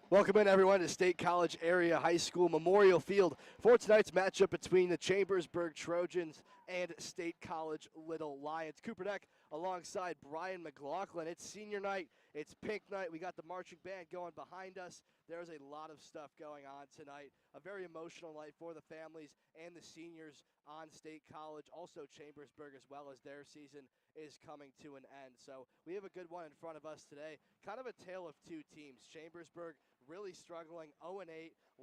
Welcome in, everyone, to State College Area High School Memorial Field for tonight's matchup between the Chambersburg Trojans and State College Little Lions. Cooper Deck alongside Brian McLaughlin. It's senior night. It's pink night. We got the marching band going behind us. There's a lot of stuff going on tonight. A very emotional night for the families and the seniors on State College. Also Chambersburg, as well as their season is coming to an end. So we have a good one in front of us today. Kind of a tale of two teams. Chambersburg really struggling, 0-8,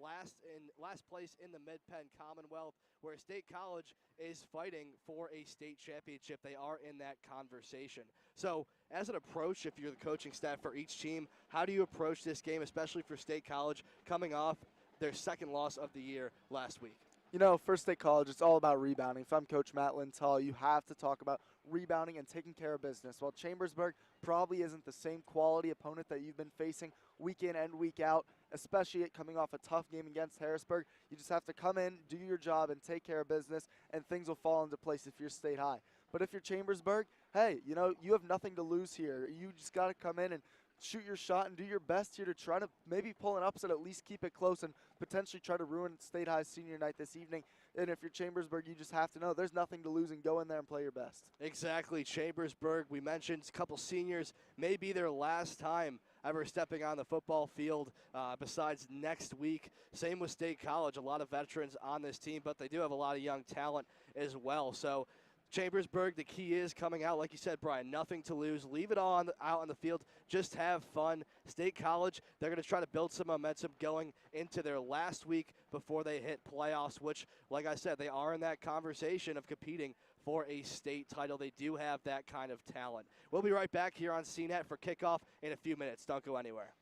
last place in the Mid-Penn Commonwealth, where State College is fighting for a state championship. They are in that conversation. So as an approach, if you're the coaching staff for each team, how do you approach this game, especially for State College coming off their second loss of the year last week? You know, for State College, it's all about rebounding. If I'm Coach Matt Lintel, you have to talk about rebounding and taking care of business. While Chambersburg probably isn't the same quality opponent that you've been facing week in and week out, especially coming off a tough game against Harrisburg, you just have to come in, do your job, and take care of business, and things will fall into place if you're State High. But if you're Chambersburg, hey, you know, you have nothing to lose here. You just got to come in and shoot your shot and do your best here to try to maybe pull an upset, at least keep it close and potentially try to ruin State High's senior night this evening. And if you're Chambersburg, you just have to know there's nothing to lose and go in there and play your best. Exactly. Chambersburg, we mentioned a couple seniors, may be their last time ever stepping on the football field besides next week. Same with State College, a lot of veterans on this team, but they do have a lot of young talent as well. So Chambersburg, the key is coming out, like you said, Brian, nothing to lose. Leave it all out on the field. Just have fun. State College, they're going to try to build some momentum going into their last week before they hit playoffs, which, like I said, they are in that conversation of competing for a state title. They do have that kind of talent. We'll be right back here on CNET for kickoff in a few minutes. Don't go anywhere.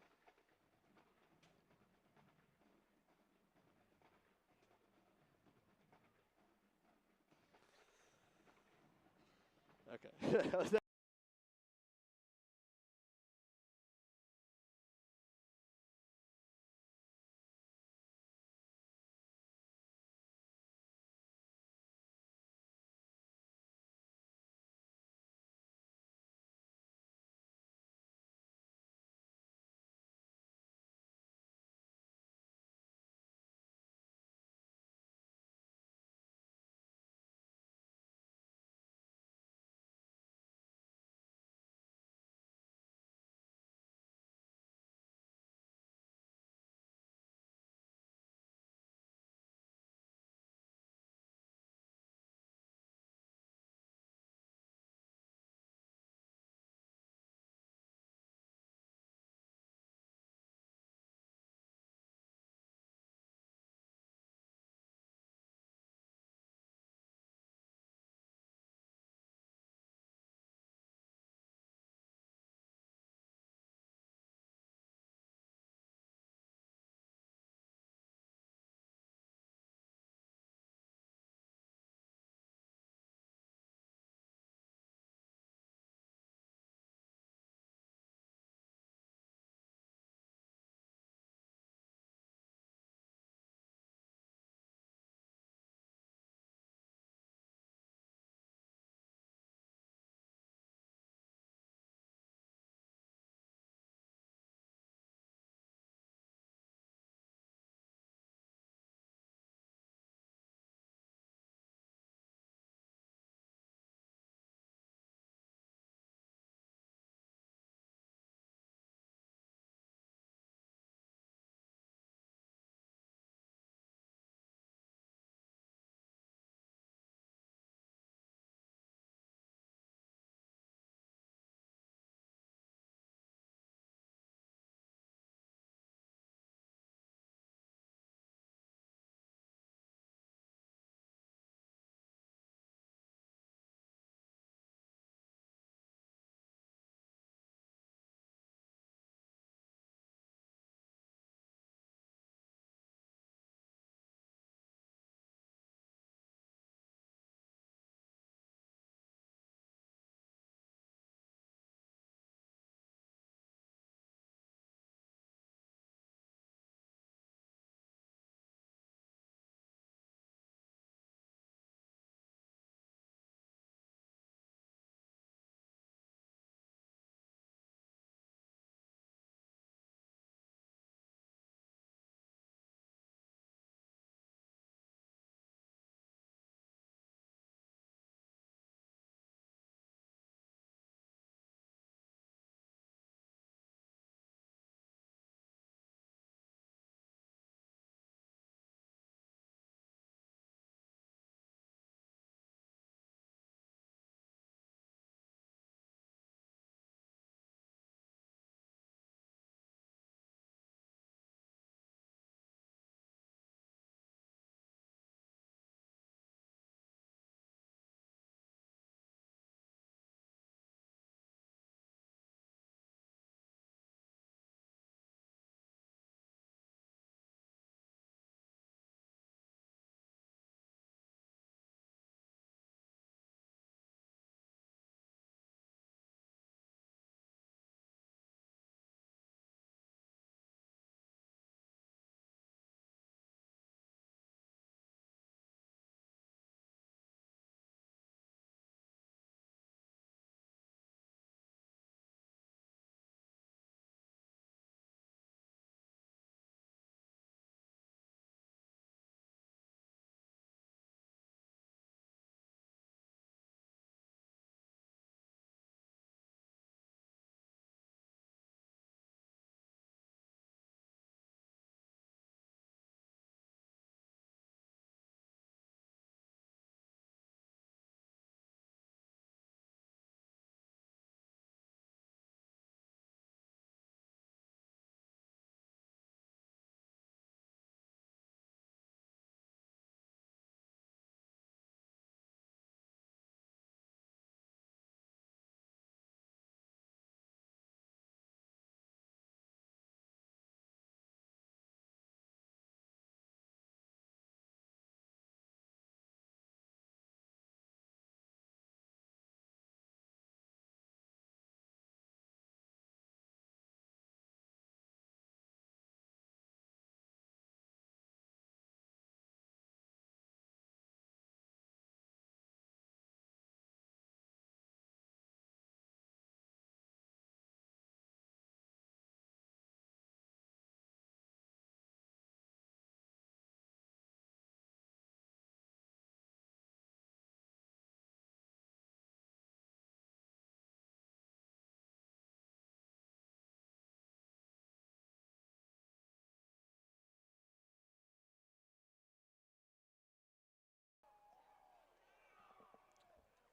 Okay.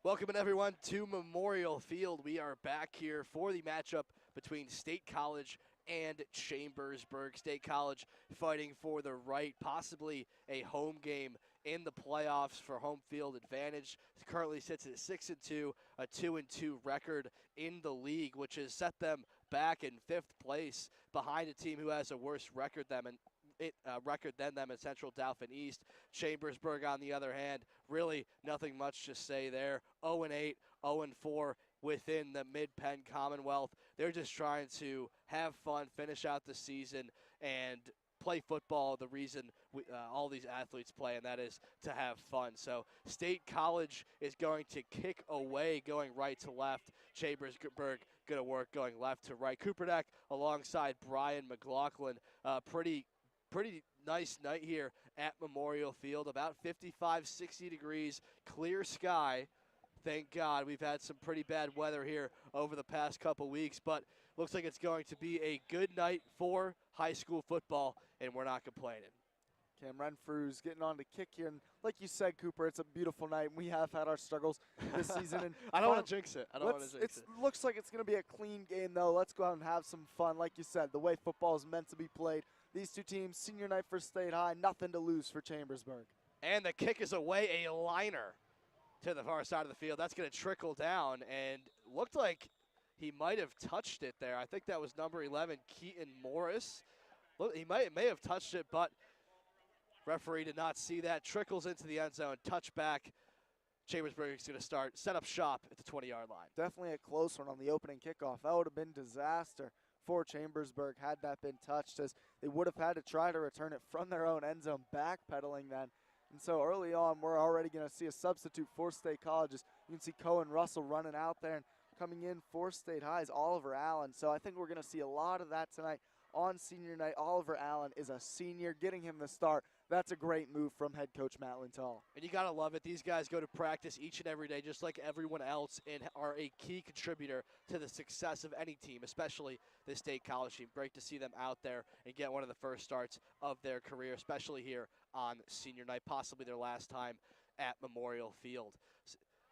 Welcome everyone to Memorial Field. We are back here for the matchup between State College and Chambersburg. State College fighting for the right, possibly a home game in the playoffs for home field advantage. It currently sits at 6-2, a 2-2 record in the league, which has set them back in 5th place behind a team who has a worse record than them in Central Dauphin East. Chambersburg, on the other hand, really nothing much to say there. 0-8, 0-4 within the Mid-Penn Commonwealth. They're just trying to have fun, finish out the season, and play football the reason all these athletes play, and that is to have fun. So State College is going to kick away, going right to left. Chambersburg going to work going left to right. Cooperneck alongside Brian McLaughlin. Pretty nice night here at Memorial Field. About 55, 60 degrees, clear sky. Thank God. We've had some pretty bad weather here over the past couple weeks, but looks like it's going to be a good night for high school football, and we're not complaining. Cam Renfrew's getting on to kick here, and like you said, Cooper, it's a beautiful night. We have had our struggles this season. And I don't want to jinx it. It looks like it's going to be a clean game, though. Let's go out and have some fun. Like you said, the way football is meant to be played. These two teams, senior night for State High, nothing to lose for Chambersburg. And the kick is away, a liner to the far side of the field. That's going to trickle down, and looked like he might have touched it there. I think that was number 11, Keaton Morris. Look, he may have touched it, but referee did not see that. Trickles into the end zone, touchback. Chambersburg is going to set up shop at the 20-yard line. Definitely a close one on the opening kickoff. That would have been disaster for Chambersburg had that been touched, as they would have had to try to return it from their own end zone, backpedaling then. And so early on, we're already going to see a substitute for State College. You can see Cohen Russell running out there, and coming in for State High is Oliver Allen. So I think we're going to see a lot of that tonight on senior night. Oliver Allen is a senior, getting him the start. That's a great move from head coach Matt Lintal. And you got to love it. These guys go to practice each and every day just like everyone else, and are a key contributor to the success of any team, especially the State College team. Great to see them out there and get one of the first starts of their career, especially here on senior night, possibly their last time at Memorial Field.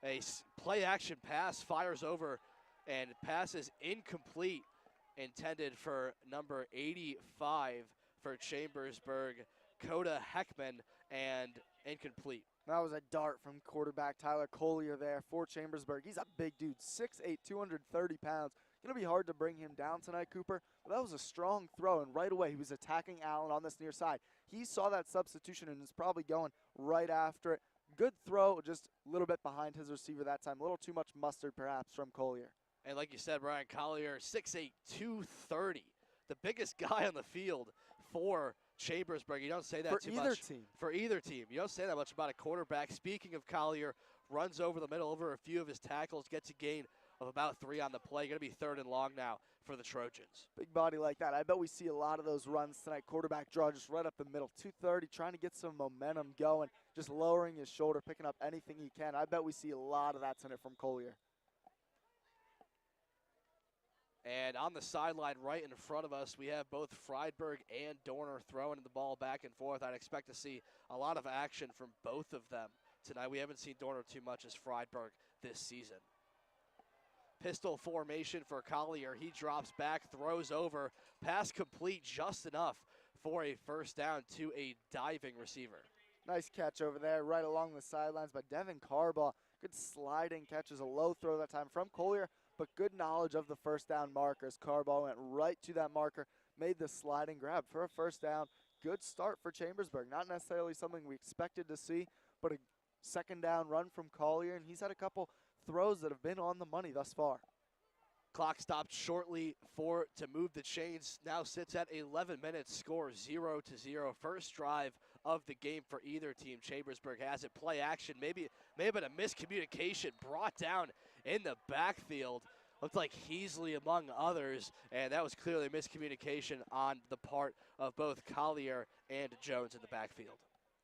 A play-action pass fires over, and pass is incomplete, intended for number 85 for Chambersburg, Coda Heckman, and incomplete. That was a dart from quarterback Tyler Collier there for Chambersburg. He's a big dude, 6'8", 230 pounds. Going to be hard to bring him down tonight, Cooper. But that was a strong throw, and right away he was attacking Allen on this near side. He saw that substitution and is probably going right after it. Good throw, just a little bit behind his receiver that time. A little too much mustard, perhaps, from Collier. And like you said, Brian Collier, 6'8", 230. The biggest guy on the field for Chambersburg. You don't say that too much. For either team. You don't say that much about a quarterback. Speaking of Collier, runs over the middle over a few of his tackles, gets a gain of about 3 on the play. Going to be 3rd and long now for the Trojans. Big body like that. I bet we see a lot of those runs tonight. Quarterback draw just right up the middle. 230, trying to get some momentum going, just lowering his shoulder, picking up anything he can. I bet we see a lot of that tonight from Collier. And on the sideline right in front of us, we have both Friedberg and Dorner throwing the ball back and forth. I'd expect to see a lot of action from both of them tonight. We haven't seen Dorner too much as Friedberg this season. Pistol formation for Collier. He drops back, throws over. Pass complete just enough for a first down to a diving receiver. Nice catch over there right along the sidelines by Devin Carbaugh. Good sliding catch, is a low throw that time from Collier, but good knowledge of the first down markers. Carbaugh went right to that marker, made the sliding grab for a first down. Good start for Chambersburg. Not necessarily something we expected to see, but a second down run from Collier, and he's had a couple throws that have been on the money thus far. Clock stopped shortly to move the chains. Now sits at 11 minutes, score 0-0. First drive of the game for either team. Chambersburg has it. Play action, maybe have been a miscommunication, brought down in the backfield. Looked like Heasley among others, and that was clearly miscommunication on the part of both Collier and Jones in the backfield.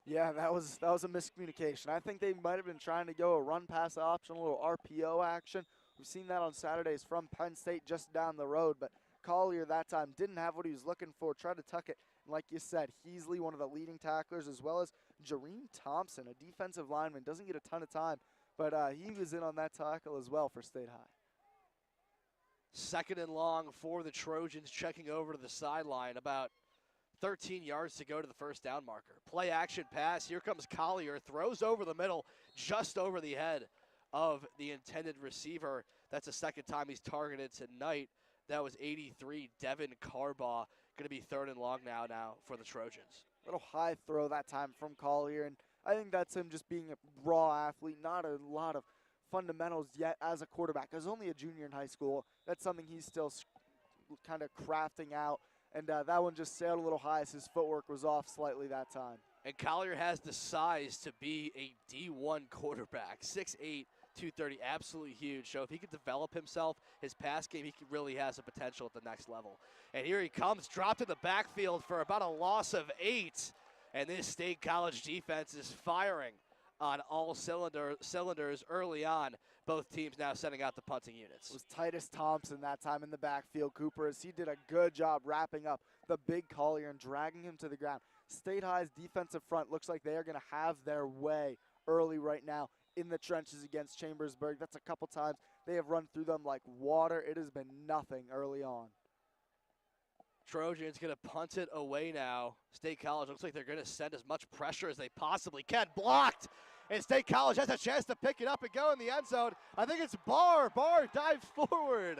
Yeah, that was a miscommunication. I think they might have been trying to go a run-pass option, a little RPO action. We've seen that on Saturdays from Penn State just down the road, but Collier that time didn't have what he was looking for, tried to tuck it. And like you said, Heasley, one of the leading tacklers, as well as Jareen Thompson, a defensive lineman, doesn't get a ton of time, but he was in on that tackle as well for State High. 2nd and long for the Trojans, checking over to the sideline. About 13 yards to go to the first down marker. Play action pass. Here comes Collier. Throws over the middle, just over the head of the intended receiver. That's the 2nd time he's targeted tonight. That was 83, Devin Carbaugh. Going to be 3rd and long now for the Trojans. Little high throw that time from Collier, and I think that's him just being a raw athlete, not a lot of fundamentals yet as a quarterback. As only a junior in high school, that's something he's still kind of crafting out, and that one just sailed a little high as his footwork was off slightly that time. And Collier has the size to be a D1 quarterback, 6'8", 230, absolutely huge. So if he could develop himself, his pass game, he really has the potential at the next level. And here he comes, dropped in the backfield for about a loss of 8. And this State College defense is firing on all cylinders early on. Both teams now sending out the punting units. It was Titus Thompson that time in the backfield, Cooper, as he did a good job wrapping up the big Collier and dragging him to the ground. State High's defensive front looks like they are going to have their way early right now in the trenches against Chambersburg. That's a couple times they have run through them like water. It has been nothing early on. Trojans going to punt it away now. State College looks like they're going to send as much pressure as they possibly can. Blocked! And State College has a chance to pick it up and go in the end zone. I think it's Barr. Barr dives forward.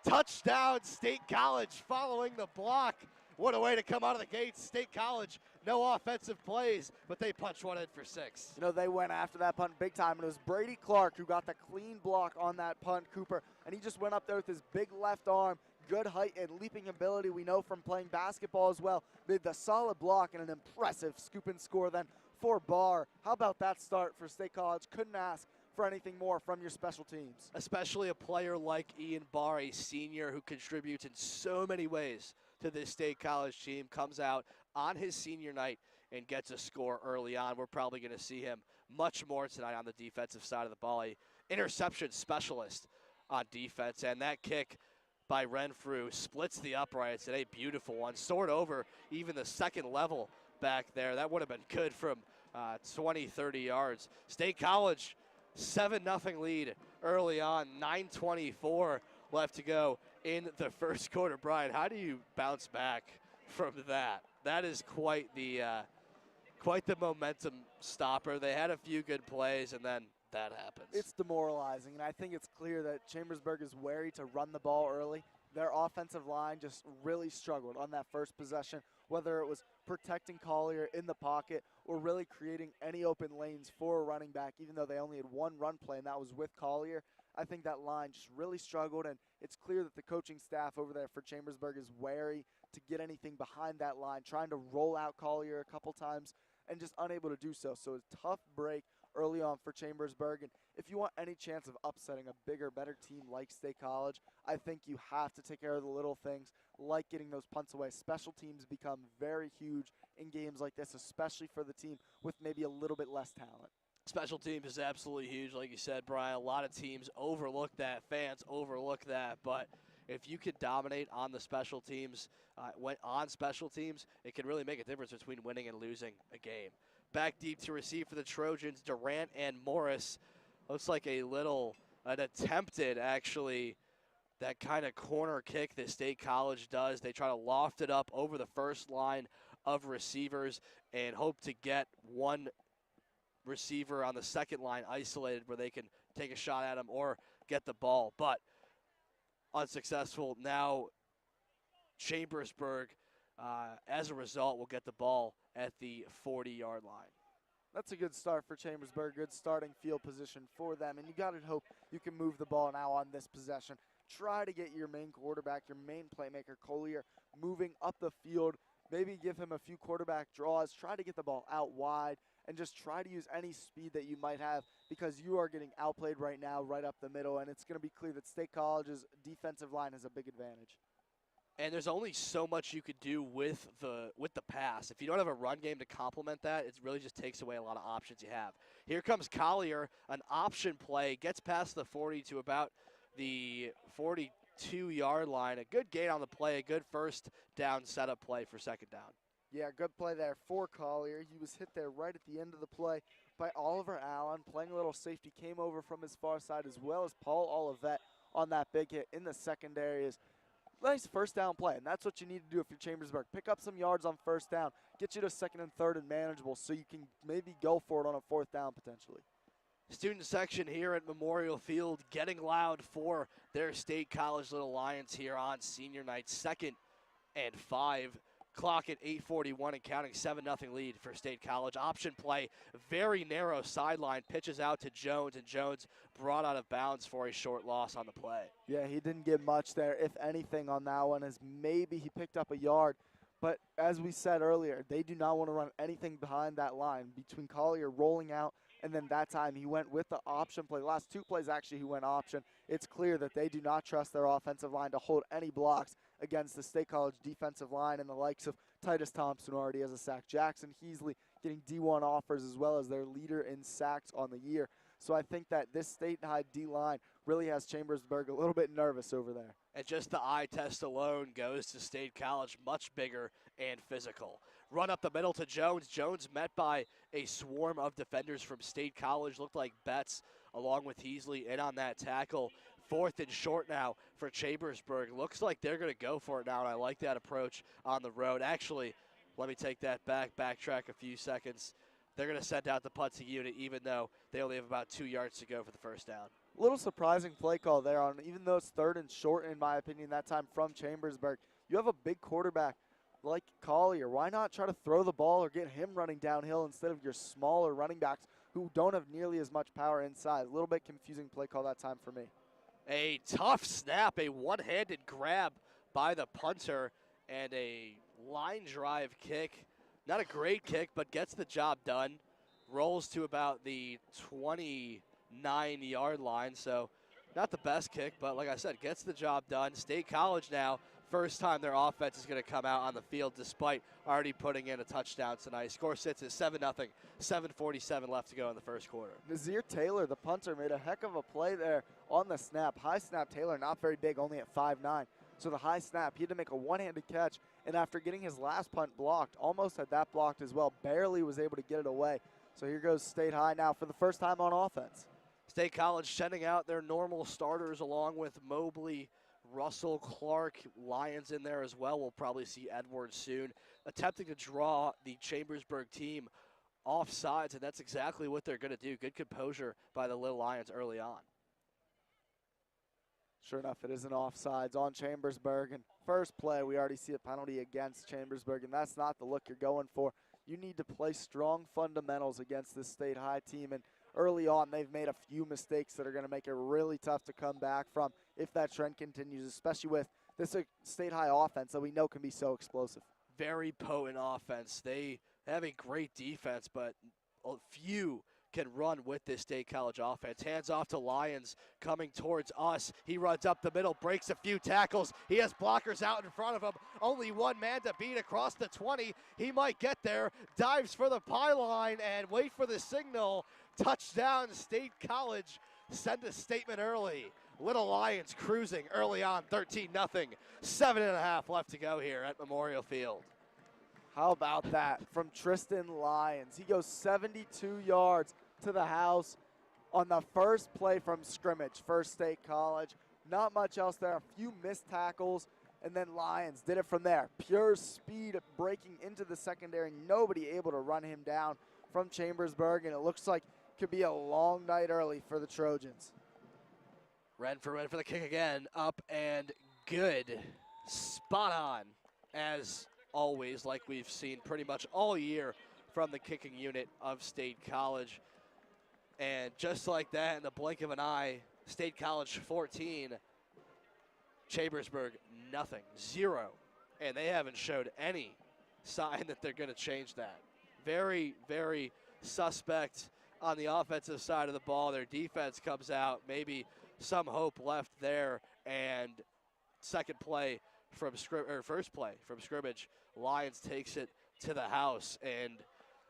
Touchdown, State College following the block. What a way to come out of the gates. State College, no offensive plays, but they punched one in for 6. You know, they went after that punt big time, and it was Brady Clark who got the clean block on that punt, Cooper, and he just went up there with his big left arm, good height and leaping ability we know from playing basketball as well. Made the solid block and an impressive scoop and score then for Barr. How about that start for State College? Couldn't ask for anything more from your special teams. Especially a player like Ian Barr, a senior who contributes in so many ways to this State College team, comes out on his senior night and gets a score early on. We're probably going to see him much more tonight on the defensive side of the ball. A interception specialist on defense, and that kick by Renfrew splits the uprights, and a beautiful one. Soared over even the second level back there. That would have been good from 20, 30 yards. State College, 7-0 lead early on, 9:24 left to go in the first quarter. Brian, how do you bounce back from that? That is quite the momentum stopper. They had a few good plays, and then that happens. It's demoralizing, and I think it's clear that Chambersburg is wary to run the ball early. Their offensive line just really struggled on that first possession, whether it was protecting Collier in the pocket or really creating any open lanes for a running back, even though they only had one run play, and that was with Collier. I think that line just really struggled, and it's clear that the coaching staff over there for Chambersburg is wary to get anything behind that line, trying to roll out Collier a couple times and just unable to do so. So a tough break early on for Chambersburg, and if you want any chance of upsetting a bigger, better team like State College, I think you have to take care of the little things like getting those punts away. Special teams become very huge in games like this, especially for the team with maybe a little bit less talent. Special teams is absolutely huge, like you said, Brian. A lot of teams overlook that, fans overlook that, but if you could dominate on the special teams, it can really make a difference between winning and losing a game. Back deep to receive for the Trojans, Durant and Morris. Looks like an attempted, actually, that kind of corner kick that State College does. They try to loft it up over the first line of receivers and hope to get one receiver on the second line isolated where they can take a shot at him or get the ball, but unsuccessful. Now Chambersburg, as a result, will get the ball at the 40-yard line. That's a good start for Chambersburg, good starting field position for them, and you got to hope you can move the ball now on this possession. Try to get your main quarterback, your main playmaker, Collier, moving up the field. Maybe give him a few quarterback draws. Try to get the ball out wide and just try to use any speed that you might have because you are getting outplayed right now, right up the middle, and it's going to be clear that State College's defensive line has a big advantage. And there's only so much you could do with the pass. If you don't have a run game to complement that, it really just takes away a lot of options you have. Here comes Collier, an option play, gets past the 40 to about the 42-yard line. A good gain on the play, a good first down setup play for second down. Yeah, good play there for Collier. He was hit there right at the end of the play by Oliver Allen, playing a little safety, came over from his far side, as well as Paul Olivet on that big hit in the secondary. Is nice first down play, and that's what you need to do if you're Chambersburg. Pick up some yards on first down, get you to second and third and manageable so you can maybe go for it on a fourth down potentially. Student section here at Memorial Field getting loud for their State College Little Lions here on senior night. 2nd and 5. Clock at 8:41 and counting, 7-0 lead for State College. Option play, very narrow sideline, pitches out to Jones, and Jones brought out of bounds for a short loss on the play. Yeah, he didn't get much there, if anything, on that one, as maybe he picked up a yard. But as we said earlier, they do not want to run anything behind that line between Collier rolling out, and then that time he went with the option play. Last 2 plays, actually, he went option. It's clear that they do not trust their offensive line to hold any blocks against the State College defensive line, and the likes of Titus Thompson, who already has a sack. Jackson Heasley getting D1 offers, as well as their leader in sacks on the year. So I think that this State High D-line really has Chambersburg a little bit nervous over there. And just the eye test alone goes to State College, much bigger and physical. Run up the middle to Jones. Jones met by a swarm of defenders from State College. Looked like Betts along with Heasley in on that tackle. 4th and short now for Chambersburg. Looks like they're going to go for it now, and I like that approach on the road. Actually, let me take that back, backtrack a few seconds. They're going to send out the punting unit even though they only have about 2 yards to go for the first down. A little surprising play call there on, even though it's 3rd and short, in my opinion, that time from Chambersburg. You have a big quarterback like Collier. Why not try to throw the ball or get him running downhill instead of your smaller running backs who don't have nearly as much power inside? A little bit confusing play call that time for me. A tough snap, a one-handed grab by the punter, and a line drive kick. Not a great kick, but gets the job done. Rolls to about the 29-yard line, so not the best kick, but like I said, gets the job done. State College now, first time their offense is going to come out on the field despite already putting in a touchdown tonight. Score sits at 7-0, 7:47 left to go in the first quarter. Nazir Taylor, the punter, made a heck of a play there on the snap. High snap Taylor, not very big, only at 5'9". So the high snap, he had to make a one-handed catch, and after getting his last punt blocked, almost had that blocked as well, barely was able to get it away. So here goes State High now for the first time on offense. State College sending out their normal starters along with Mobley, Russell, Clark, Lions in there as well. We'll probably see Edwards soon, attempting to draw the Chambersburg team off sides, and that's exactly what they're going to do. Good composure by the Little Lions early on. Sure enough, it is an offsides on Chambersburg. And first play, we already see a penalty against Chambersburg, and that's not the look you're going for. You need to play strong fundamentals against this State High team, and early on they've made a few mistakes that are going to make it really tough to come back from if that trend continues, especially with this State High offense that we know can be so explosive. Very potent offense. They have a great defense, but a few can run with this State College offense. Hands off to Lyons coming towards us. He runs up the middle, breaks a few tackles. He has blockers out in front of him. Only one man to beat across the 20. He might get there. Dives for the pylon and wait for the signal. Touchdown, State College. Send a statement early. Little Lions cruising early on, 13-0. 7.5 left to go here at Memorial Field. How about that from Tristan Lyons? He goes 72 yards to the house on the first play from scrimmage, First State College. Not much else there, a few missed tackles, and then Lyons did it from there. Pure speed breaking into the secondary, nobody able to run him down from Chambersburg, and it looks like it could be a long night early for the Trojans. Ren for the kick again, up and good. Spot on, as always, like we've seen pretty much all year from the kicking unit of State College. And just like that, in the blink of an eye, State College 14, Chambersburg nothing, 0. And they haven't showed any sign that they're going to change that. Very, very suspect on the offensive side of the ball. Their defense comes out, maybe some hope left there, and first play from scrimmage, Lyons takes it to the house, and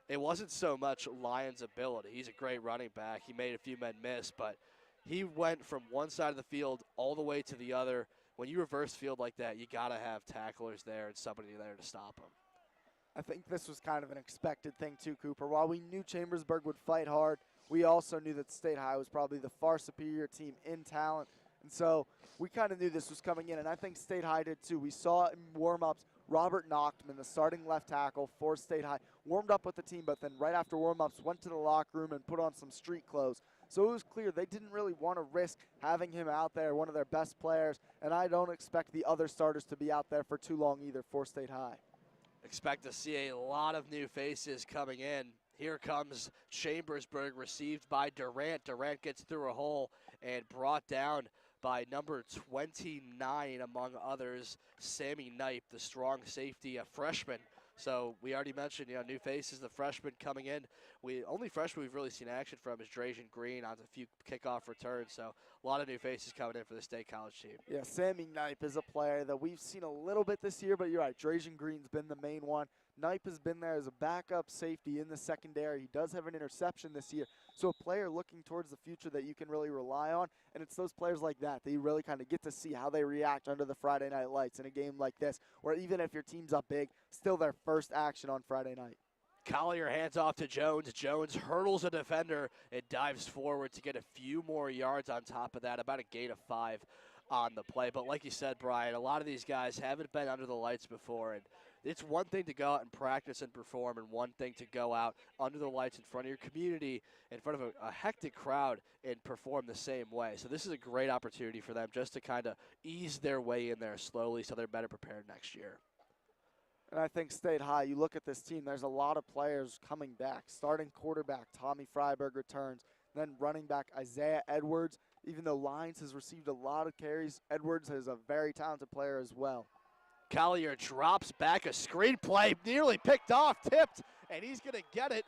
it wasn't so much Lyons' ability. He's a great running back. He made a few men miss, but he went from one side of the field all the way to the other. When you reverse field like that, you got to have tacklers there and somebody there to stop him. I think this was kind of an expected thing too, Cooper. While we knew Chambersburg would fight hard, we also knew that State High was probably the far superior team in talent. And so we kind of knew this was coming in, and I think State High did too. We saw in warm-ups, Robert Nachtman, the starting left tackle for State High, warmed up with the team, but then right after warm-ups went to the locker room and put on some street clothes. So it was clear they didn't really want to risk having him out there, one of their best players, and I don't expect the other starters to be out there for too long either for State High. Expect to see a lot of new faces coming in. Here comes Chambersburg, received by Durant. Durant gets through a hole and brought down by number 29, among others, Sammy Knipe, the strong safety, a freshman. So we already mentioned, new faces, the freshman coming in. Only freshman we've really seen action from is Drajan Green on a few kickoff returns. So a lot of new faces coming in for the State College team. Yeah, Sammy Knipe is a player that we've seen a little bit this year, but you're right, Drajan Green's been the main one. Knipe has been there as a backup safety in the secondary. He does have an interception this year. So a player looking towards the future that you can really rely on, and it's those players like that you really kind of get to see how they react under the Friday night lights in a game like this, where even if your team's up big, still their first action on Friday night. Collier hands off to Jones. Jones hurdles a defender and dives forward to get a few more yards on top of that, about a gain of 5 on the play. But like you said, Brian, a lot of these guys haven't been under the lights before, and it's one thing to go out and practice and perform, and one thing to go out under the lights in front of your community, in front of a hectic crowd, and perform the same way. So this is a great opportunity for them just to kind of ease their way in there slowly so they're better prepared next year. And I think State High, you look at this team, there's a lot of players coming back. Starting quarterback, Tommy Freiberg returns. Then running back, Isaiah Edwards. Even though Lyons has received a lot of carries, Edwards is a very talented player as well. Collier drops back, a screen play, nearly picked off, tipped, and he's going to get it.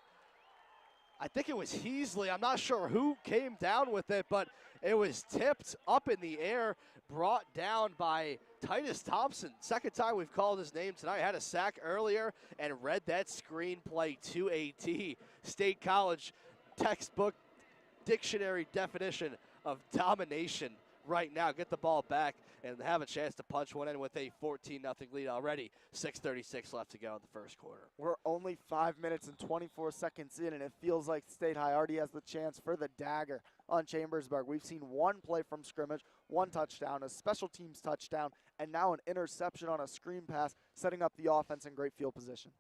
I think it was Heasley. I'm not sure who came down with it, but it was tipped up in the air, brought down by Titus Thompson. Second time we've called his name tonight. Had a sack earlier and read that screenplay to a T. State College textbook dictionary definition of domination right now. Get the ball back and have a chance to punch one in with a 14-0 lead already. 6:36 left to go in the first quarter. We're only 5 minutes and 24 seconds in, and it feels like State High already has the chance for the dagger on Chambersburg. We've seen one play from scrimmage, one touchdown, a special teams touchdown, and now an interception on a screen pass, setting up the offense in great field position.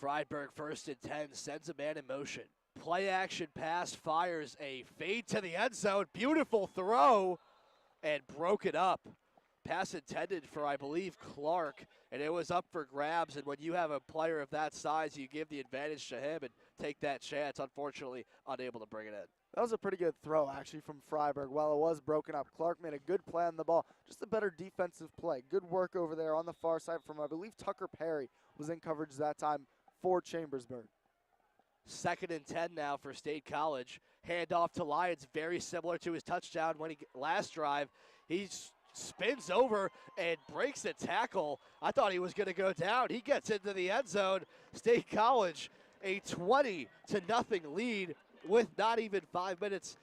Freiberg, 1st and 10, sends a man in motion. Play action pass, fires a fade to the end zone. Beautiful throw, and broke it up. Pass intended for, I believe, Clark, and it was up for grabs. And when you have a player of that size, you give the advantage to him and take that chance. Unfortunately, unable to bring it in. That was a pretty good throw, actually, from Freiberg. While it was broken up, Clark made a good play on the ball. Just a better defensive play. Good work over there on the far side from, I believe, Tucker Perry was in coverage that time for Chambersburg. 2nd and 10 now for State College. Handoff to Lyons, very similar to his touchdown when last drive. He spins over and breaks a tackle. I thought he was going to go down. He gets into the end zone. State College, a 20-0 lead with not even 5 minutes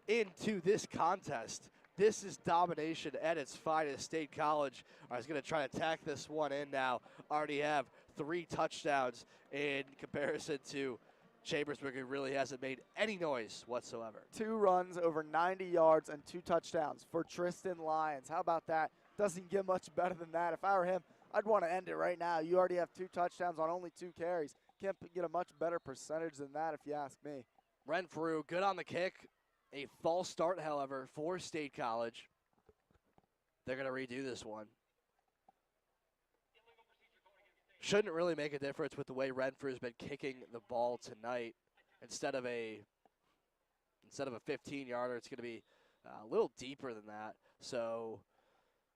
into this contest. This is domination at its finest. State College is going to try to tack this one in now. Already have 3 touchdowns in comparison to Chambersburg, who really hasn't made any noise whatsoever. 2 runs over 90 yards and 2 touchdowns for Tristan Lyons. How about that? Doesn't get much better than that. If I were him, I'd want to end it right now. You already have 2 touchdowns on only 2 carries. Can't get a much better percentage than that if you ask me. Renfrew, good on the kick. A false start, however, for State College. They're going to redo this one. Shouldn't really make a difference with the way Renfrew's been kicking the ball tonight. Instead of a 15-yarder, it's going to be a little deeper than that. So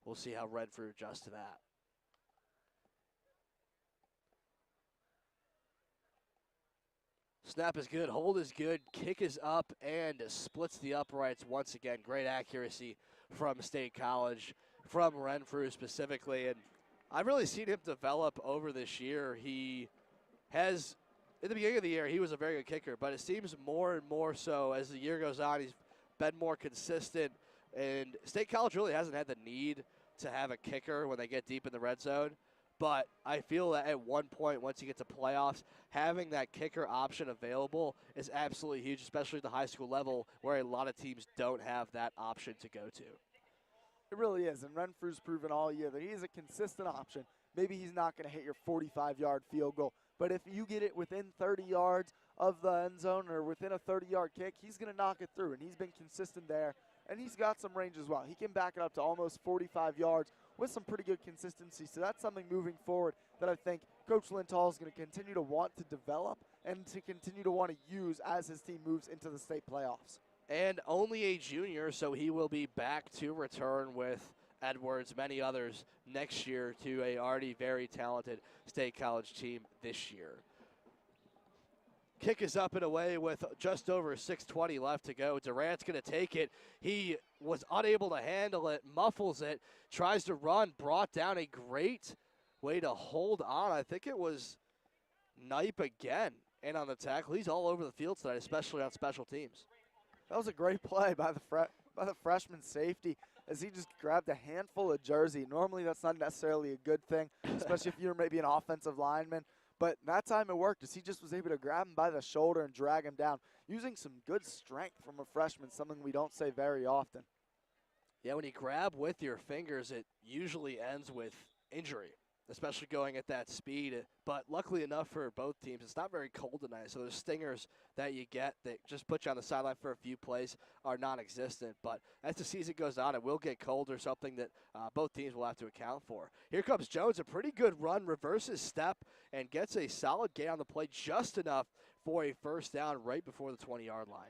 we'll see how Renfrew adjusts to that. Snap is good, hold is good, kick is up, and splits the uprights once again. Great accuracy from State College, from Renfrew specifically, and I've really seen him develop over this year. He has, in the beginning of the year, he was a very good kicker, but it seems more and more so as the year goes on, he's been more consistent, and State College really hasn't had the need to have a kicker when they get deep in the red zone, But I feel that at one point, once you get to playoffs, having that kicker option available is absolutely huge, especially at the high school level where a lot of teams don't have that option to go to. It really is, and Renfrew's proven all year that he's a consistent option. Maybe he's not going to hit your 45-yard field goal, but if you get it within 30 yards of the end zone or within a 30-yard kick, he's going to knock it through, and he's been consistent there, and he's got some range as well. He can back it up to almost 45 yards with some pretty good consistency, so that's something moving forward that I think Coach Linthal is going to continue to want to develop and to continue to want to use as his team moves into the state playoffs. And only a junior, so he will be back to return with Edwards, many others next year to a already very talented state college team this year. Kick is up and away with just over 6:20 left to go. Durant's going to take it. He was unable to handle it, muffles it, tries to run, brought down. A great way to hold on. I think it was Knipe again. And on the tackle, he's all over the field tonight, especially on special teams. That was a great play by the freshman safety as he just grabbed a handful of jersey. Normally that's not necessarily a good thing, especially if you're maybe an offensive lineman. But that time it worked as he just was able to grab him by the shoulder and drag him down, using some good strength from a freshman, something we don't say very often. Yeah, when you grab with your fingers, it usually ends with injury, especially going at that speed. But luckily enough for both teams, it's not very cold tonight, so those stingers that you get that just put you on the sideline for a few plays are non-existent. But as the season goes on, it will get cold, or something that both teams will have to account for. Here comes Jones, a pretty good run, reverses step, and gets a solid gain on the play, just enough for a first down right before the 20-yard line.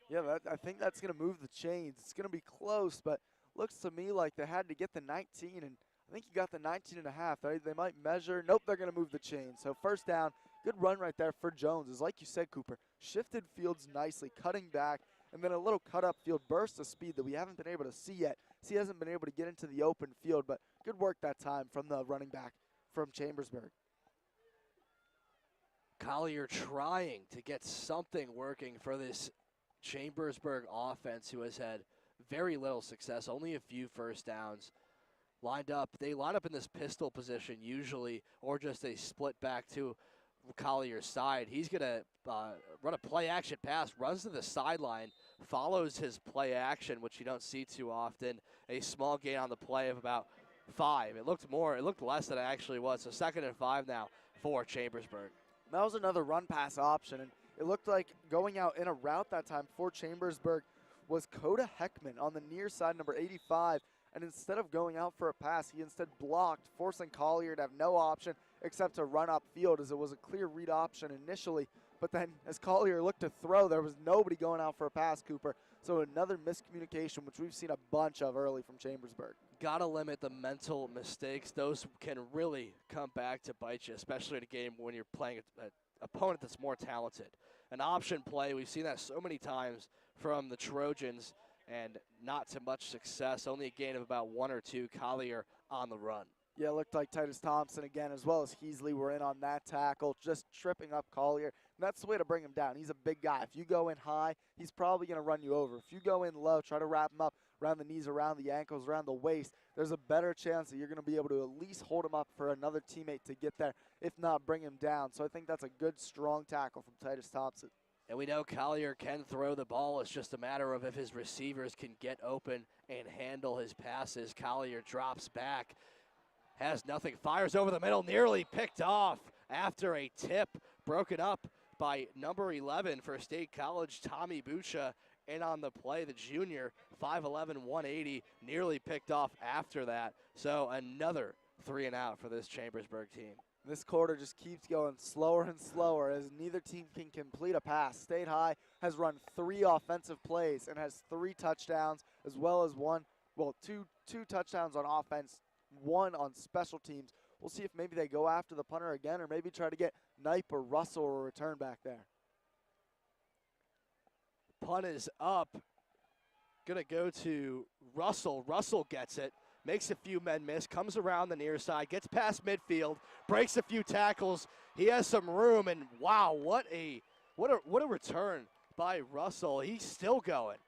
Yeah, I think that's going to move the chains. It's going to be close, but looks to me like they had to get the 19, and I think he got the 19 and a half. They might measure. Nope, they're going to move the chains. So first down, good run right there for Jones. Is like you said, Cooper, shifted fields nicely, cutting back, and then a little cut-up field burst of speed that we haven't been able to see yet. So he hasn't been able to get into the open field, but good work that time from the running back from Chambersburg. Collier trying to get something working for this Chambersburg offense, who has had very little success, only a few first downs. They line up in this pistol position usually, or just a split back to Collier's side. He's going to run a play action pass, runs to the sideline, follows his play action, which you don't see too often. A small gain on the play of about 5. It looked less than it actually was. So 2nd and 5 now for Chambersburg. That was another run pass option, and it looked like going out in a route that time for Chambersburg was Coda Heckman on the near side, number 85. And instead of going out for a pass, he instead blocked, forcing Collier to have no option except to run upfield, as it was a clear read option initially. But then as Collier looked to throw, there was nobody going out for a pass, Cooper. So another miscommunication, which we've seen a bunch of early from Chambersburg. Got to limit the mental mistakes. Those can really come back to bite you, especially in a game when you're playing an opponent that's more talented. An option play, we've seen that so many times from the Trojans, and not to much success. Only a gain of about 1 or 2. Collier on the run. Yeah, it looked like Titus Thompson again, as well as Heasley, were in on that tackle, just tripping up Collier. And that's the way to bring him down. He's a big guy. If you go in high, he's probably going to run you over. If you go in low, try to wrap him up around the knees, around the ankles, around the waist, there's a better chance that you're going to be able to at least hold him up for another teammate to get there, if not bring him down. So I think that's a good, strong tackle from Titus Thompson. And we know Collier can throw the ball. It's just a matter of if his receivers can get open and handle his passes. Collier drops back, has nothing, fires over the middle, nearly picked off after a tip, broken up by number 11 for State College, Tommy Bucha. And on the play, the junior, 5'11", 180, nearly picked off after that. So another 3 and out for this Chambersburg team. This quarter just keeps going slower and slower as neither team can complete a pass. State High has run 3 offensive plays and has 3 touchdowns, as well as two touchdowns on offense, 1 on special teams. We'll see if maybe they go after the punter again, or maybe try to get Knipe or Russell or return back there. Punt is up. Going to go to Russell. Russell gets it. Makes a few men miss, comes around the near side, gets past midfield, breaks a few tackles. He has some room, and wow, what a return by Russell. He's still going.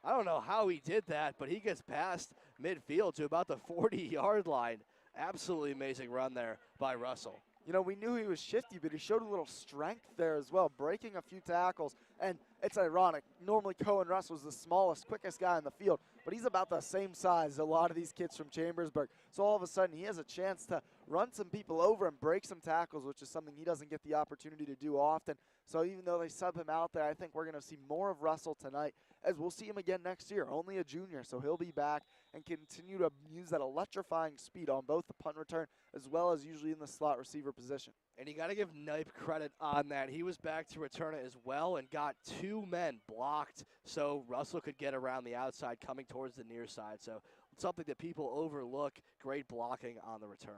I don't know how he did that, but he gets past midfield to about the 40-yard line. Absolutely amazing run there by Russell. You know, we knew he was shifty, but he showed a little strength there as well, breaking a few tackles. And it's ironic. Normally, Cohen Russell's the smallest, quickest guy in the field, but he's about the same size as a lot of these kids from Chambersburg. So all of a sudden, he has a chance to run some people over and break some tackles, which is something he doesn't get the opportunity to do often. So even though they sub him out there, I think we're going to see more of Russell tonight, as we'll see him again next year. Only a junior, so he'll be back and continue to use that electrifying speed on both the punt return as well as usually in the slot receiver position. And you got to give Knipe credit on that. He was back to return it as well and got 2 men blocked so Russell could get around the outside coming towards the near side. So something that people overlook, great blocking on the return.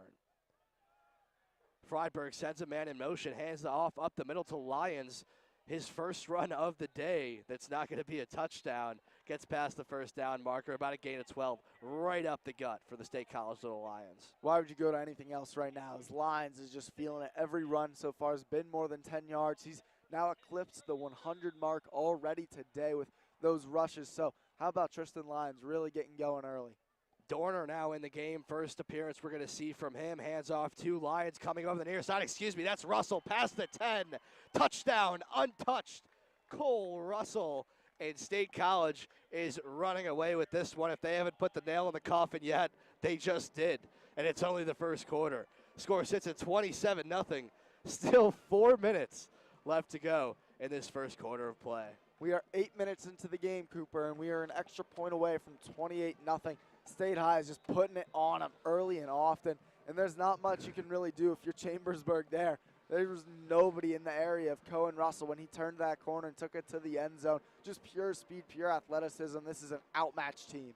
Freiberg sends a man in motion, hands it off up the middle to Lyons. His first run of the day that's not going to be a touchdown. Gets past the first down marker, about a gain of 12, right up the gut for the State College Little Lions. Why would you go to anything else right now? His Lyons is just feeling it. Every run so far has been more than 10 yards. He's now eclipsed the 100 mark already today with those rushes. So how about Tristan Lyons really getting going early? Dorner now in the game. First appearance we're going to see from him. Hands off to Lyons coming over the near side. Excuse me, that's Russell past the 10. Touchdown, untouched. Cole Russell. And State College is running away with this one. If they haven't put the nail in the coffin yet, they just did. And it's only the first quarter. Score sits at 27-0. Still 4 minutes left to go in this first quarter of play. We are 8 minutes into the game, Cooper, and we are an extra point away from 28-0. State High is just putting it on them early and often, and there's not much you can really do if you're Chambersburg there. There was nobody in the area of Cohen Russell when he turned that corner and took it to the end zone. Just pure speed, pure athleticism. This is an outmatched team.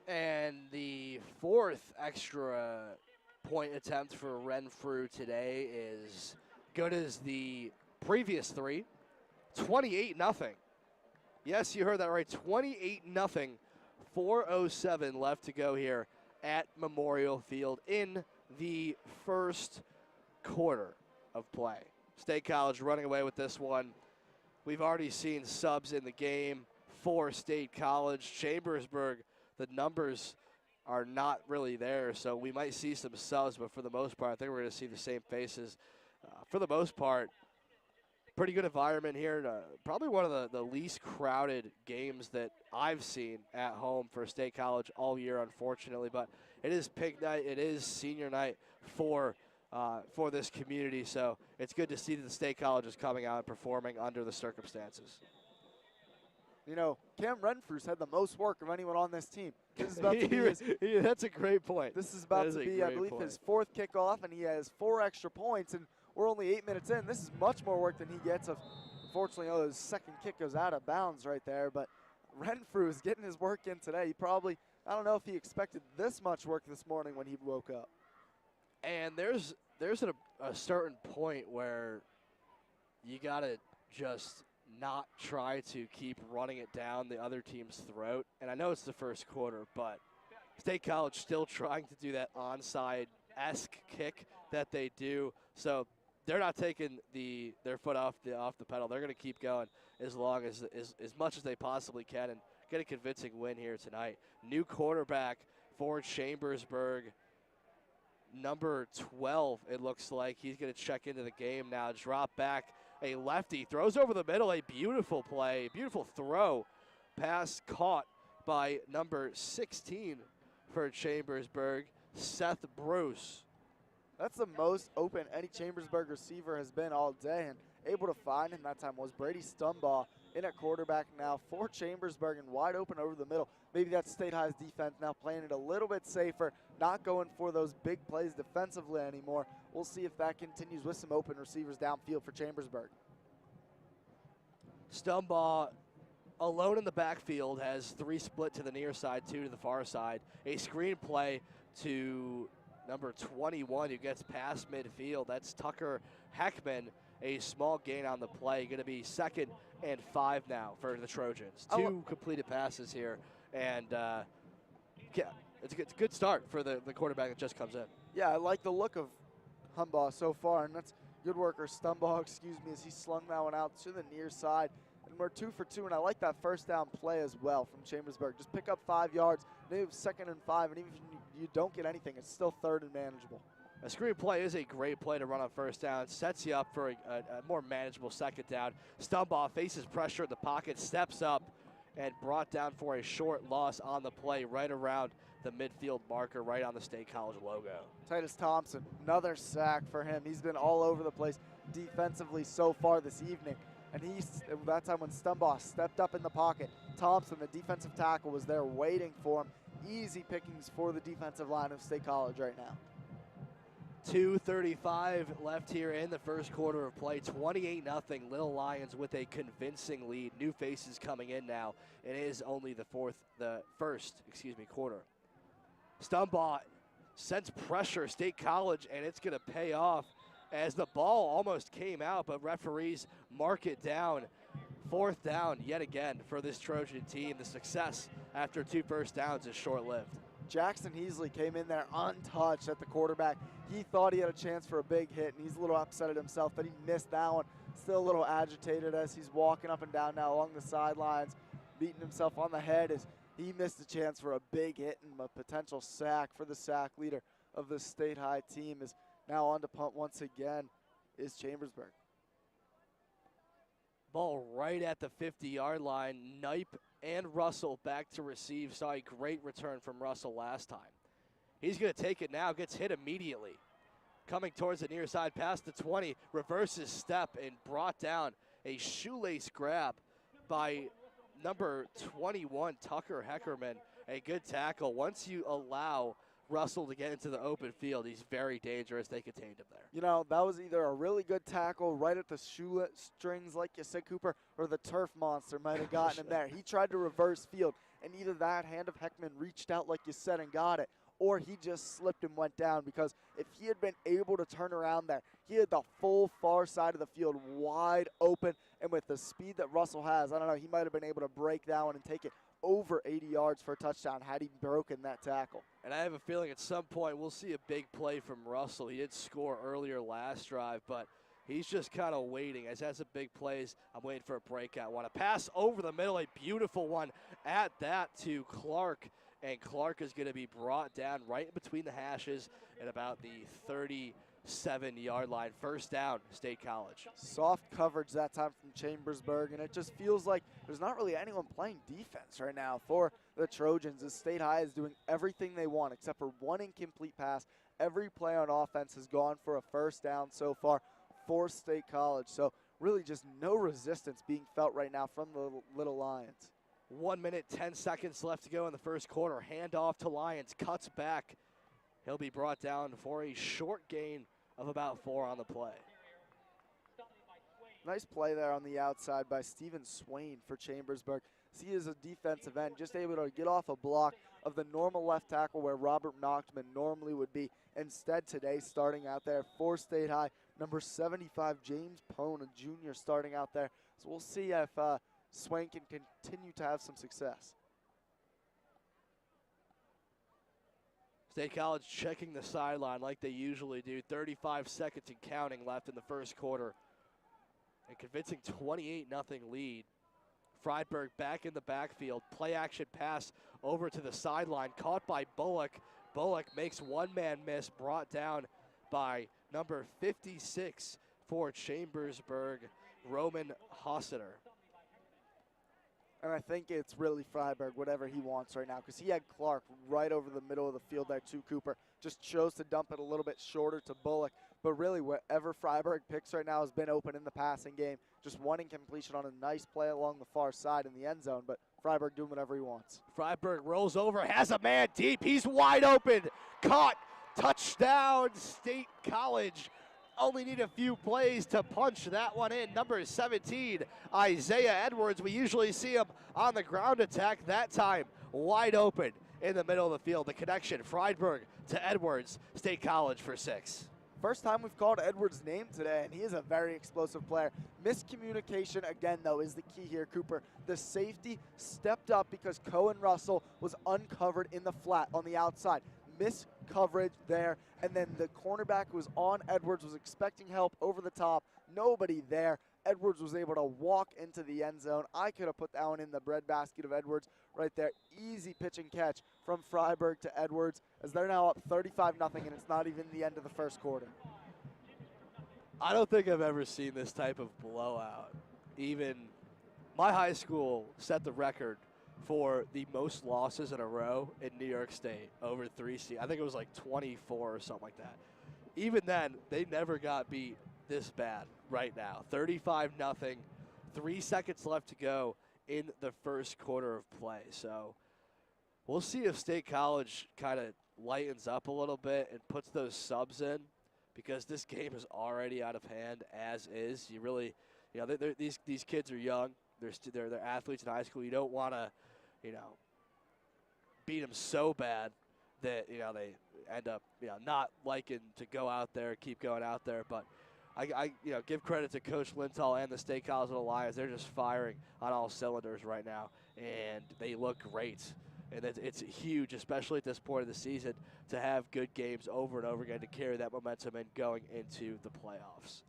And the fourth extra point attempt for Renfrew today is good as the previous 3. 28-0. Yes, you heard that right. 28-0. 4:07 left to go here at Memorial Field in the first quarter of play. State College running away with this one. We've already seen subs in the game for State College. Chambersburg, the numbers are not really there, so we might see some subs, but for the most part, I think we're going to see the same faces. For the most part, pretty good environment here. Probably one of the least crowded games that I've seen at home for State College all year, unfortunately. But it is pink night. It is senior night for this community. So it's good to see that the State College is coming out and performing under the circumstances. You know, Cam Renfrew's had the most work of anyone on this team. This is about to be that's a great point. This is about to be, I believe, his 4th kickoff, and he has 4 extra points. And we're only 8 minutes in. This is much more work than he gets. Unfortunately, his second kick goes out of bounds right there. But Renfrew is getting his work in today. He probably, I don't know if he expected this much work this morning when he woke up. And there's a certain point where you got to just not try to keep running it down the other team's throat. And I know it's the first quarter, but State College still trying to do that onside-esque kick that they do. So they're not taking their foot off the pedal. They're going to keep going as long as much as they possibly can and get a convincing win here tonight. New quarterback for Chambersburg, number 12, it looks like. He's going to check into the game now. Drop back, a lefty, throws over the middle, a beautiful play, beautiful throw. Pass caught by number 16 for Chambersburg, Seth Bruce. That's the most open any Chambersburg receiver has been all day, and able to find him that time was Brady Stumbaugh in at quarterback now for Chambersburg and wide open over the middle. Maybe that's State High's defense now playing it a little bit safer, not going for those big plays defensively anymore. We'll see if that continues with some open receivers downfield for Chambersburg. Stumbaugh alone in the backfield has 3 split to the near side, 2 to the far side. A screen play to number 21 who gets past midfield. That's Tucker Heckman. A small gain on the play. Going to be 2nd and 5 now for the Trojans. 2 completed passes here. And yeah, it's a good start for the quarterback that just comes in. Yeah, I like the look of Humbaugh so far, and that's good work, or Stumbaugh, excuse me, as he slung that one out to the near side. And we're 2 for 2, and I like that first down play as well from Chambersburg. Just pick up 5 yards, maybe 2nd and 5, and even if you don't get anything. It's still third and manageable. A screen play is a great play to run on first down. Sets you up for a more manageable second down. Stumbaugh faces pressure in the pocket, steps up, and brought down for a short loss on the play right around the midfield marker, right on the State College logo. Titus Thompson, another sack for him. He's been all over the place defensively so far this evening. And that time when Stumbaugh stepped up in the pocket, Thompson, the defensive tackle, was there waiting for him. Easy pickings for the defensive line of State College right now. 2:35 left here in the first quarter of play. 28-0. Little Lions with a convincing lead. New faces coming in now. It is only the first quarter. Stumbaugh sends pressure, State College, and it's going to pay off as the ball almost came out, but referees mark it down. Fourth down yet again for this Trojan team. The success after 2 first downs is short-lived. Jackson Heasley came in there untouched at the quarterback. He thought he had a chance for a big hit, and he's a little upset at himself that he missed that one. Still a little agitated as he's walking up and down now along the sidelines, beating himself on the head as he missed a chance for a big hit and a potential sack for the sack leader of the State High team. Is now on to punt once again is Chambersburg. Ball right at the 50-yard line. Knipe and Russell back to receive. Saw a great return from Russell last time. He's going to take it now, gets hit immediately. Coming towards the near side past the 20, reverses step and brought down. A shoelace grab by number 21, Tucker Heckerman. A good tackle. Once you allow Russell to get into the open field, he's very dangerous. They contained him there. You know, that was either a really good tackle right at the shoestrings, like you said, Cooper, or the turf monster might have gotten him there. He tried to reverse field, and either that hand of Heckman reached out, like you said, and got it, or he just slipped and went down, because if he had been able to turn around there, he had the full far side of the field wide open, and with the speed that Russell has, I don't know, he might have been able to break that one and take it over 80 yards for a touchdown had he broken that tackle. And I have a feeling at some point we'll see a big play from Russell. He did score earlier last drive, but he's just kind of waiting. As has a big plays, I'm waiting for a breakout one. A pass over the middle, a beautiful one at that to Clark. And Clark is going to be brought down right in between the hashes at about the 37-yard line. First down, State College. Soft coverage that time from Chambersburg, and it just feels like there's not really anyone playing defense right now for the Trojans. The State High is doing everything they want except for one incomplete pass. Every play on offense has gone for a first down so far for State College. So really just no resistance being felt right now from the Little Lions. 1 minute, 10 seconds left to go in the first quarter. Handoff to Lions, cuts back. He'll be brought down for a short gain of about 4 on the play. Nice play there on the outside by Steven Swain for Chambersburg. He is a defensive end, just able to get off a block of the normal left tackle where Robert Nachtman normally would be. Instead today, starting out there for State High, number 75, James Pone, a junior, starting out there. So we'll see if Swain can continue to have some success. State College checking the sideline like they usually do. 35 seconds and counting left in the first quarter. A convincing 28-0 lead. Friedberg back in the backfield. Play action pass over to the sideline. Caught by Bullock. Bullock makes one-man miss. Brought down by number 56 for Chambersburg, Roman Hosseter. And I think it's really Friedberg, whatever he wants right now, because he had Clark right over the middle of the field there too, Cooper. Just chose to dump it a little bit shorter to Bullock. But really, wherever Friedberg picks right now has been open in the passing game. Just one incompletion on a nice play along the far side in the end zone, but Friedberg doing whatever he wants. Friedberg rolls over, has a man deep. He's wide open. Caught. Touchdown, State College. Only need a few plays to punch that one in. Number 17, Isaiah Edwards. We usually see him on the ground attack. That time, wide open in the middle of the field. The connection, Friedberg to Edwards. State College for 6. First time we've called Edwards' name today, and he is a very explosive player. Miscommunication, again, though, is the key here, Cooper. The safety stepped up because Cohen Russell was uncovered in the flat on the outside. miss coverage there, and then the cornerback was on Edwards, was expecting help over the top, nobody there. Edwards was able to walk into the end zone. I could have put that one in the breadbasket of Edwards right there. Easy pitch and catch from Freiburg to Edwards, as they're now up 35-0, and it's not even the end of the first quarter. I don't think I've ever seen this type of blowout. Even my high school set the record for the most losses in a row in New York State over 3 seasons. I think it was like 24 or something like that. Even then, they never got beat this bad right now. 35-0, 3 seconds left to go in the first quarter of play. So we'll see if State College kind of lightens up a little bit and puts those subs in, because this game is already out of hand as is. You really, you know, these kids are young. They're athletes in high school. You don't want to, you know, beat them so bad that, you know, they end up, you know, not liking to go out there, keep going out there. But I you know, give credit to Coach Linthal and the State College Little Lions. They're just firing on all cylinders right now, and they look great. And it's huge, especially at this point of the season, to have good games over and over again to carry that momentum and going into the playoffs.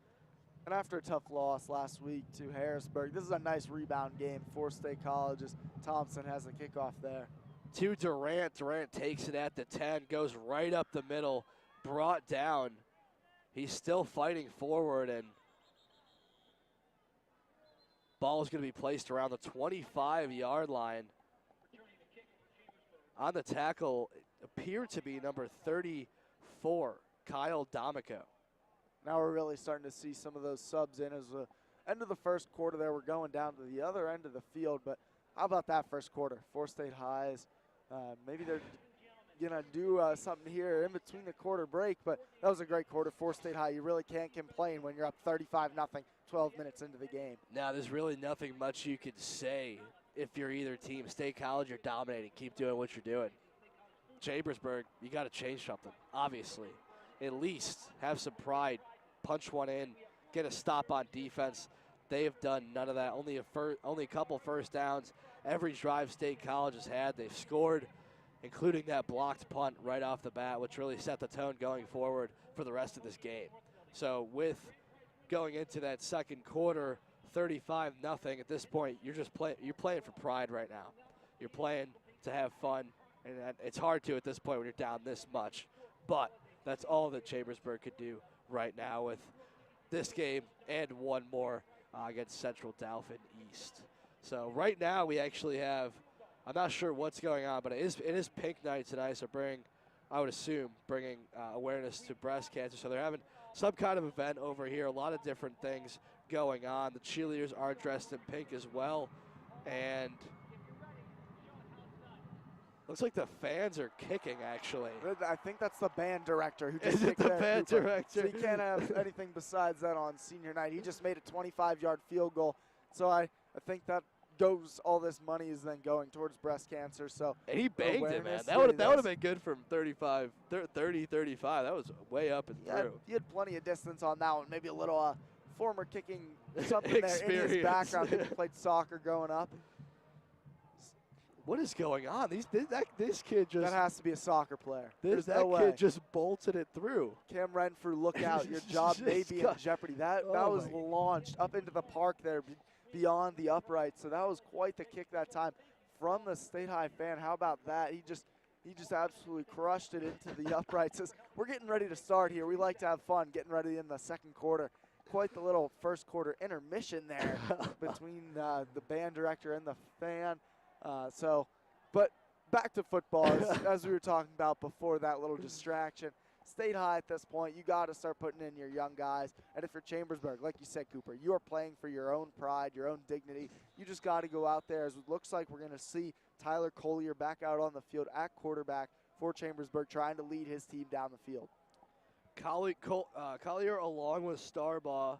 And after a tough loss last week to Harrisburg, this is a nice rebound game for State College as Thompson has the kickoff there. To Durant. Durant takes it at the 10, goes right up the middle, brought down. He's still fighting forward, and ball is going to be placed around the 25-yard line. On the tackle, it appeared to be number 34, Kyle D'Amico. Now we're really starting to see some of those subs in as the end of the first quarter there. We're going down to the other end of the field, but how about that first quarter? For State Highs, maybe they're going to do something here in between the quarter break, but that was a great quarter for State High. You really can't complain when you're up 35-0, 12 minutes into the game. Now, there's really nothing much you could say if you're either team. State College, you're dominating. Keep doing what you're doing. Chambersburg, you got to change something, obviously. At least have some pride, punch one in, get a stop on defense. They have done none of that. Only a couple first downs. Every drive State College has had, they've scored, including that blocked punt right off the bat, which really set the tone going forward for the rest of this game. So with going into that second quarter, 35-0 at this point, you're playing for pride right now. You're playing to have fun, and it's hard to at this point when you're down this much. But that's all that Chambersburg could do right now with this game and one more against Central Dauphin East. So right now we actually have, I'm not sure what's going on, but it is Pink Night tonight, so I would assume bringing awareness to breast cancer. So they're having some kind of event over here, a lot of different things going on. The cheerleaders are dressed in pink as well, and looks like the fans are kicking, actually. I think that's the band director who just Is it kicked the there, band Cooper. director? So he can't have anything besides that on senior night. He just made a 25-yard field goal. So I think that goes, all this money is then going towards breast cancer. So and he banged it, man. awareness, That would have been good from 30, 35. That was way up and through. He had plenty of distance on that one. Maybe a little former kicking something there in his Experience. background. Maybe played soccer growing up. What is going on? This kid just. That has to be a soccer player. That no way. kid just bolted it through. Cam Renfrew, look out. Your job may be in jeopardy. That was launched up into the park there beyond the uprights. So that was quite the kick that time from the State High fan. How about that? He just absolutely crushed it into the uprights. We're getting ready to start here. We like to have fun getting ready in the second quarter. Quite the little first quarter intermission there between the band director and the fan. But back to football, as we were talking about before that little distraction. State High at this point, you got to start putting in your young guys. And if you're Chambersburg, like you said, Cooper, you are playing for your own pride, your own dignity. You just got to go out there, as it looks like we're going to see Tyler Collier back out on the field at quarterback for Chambersburg, trying to lead his team down the field. Collier, along with Stumbaugh,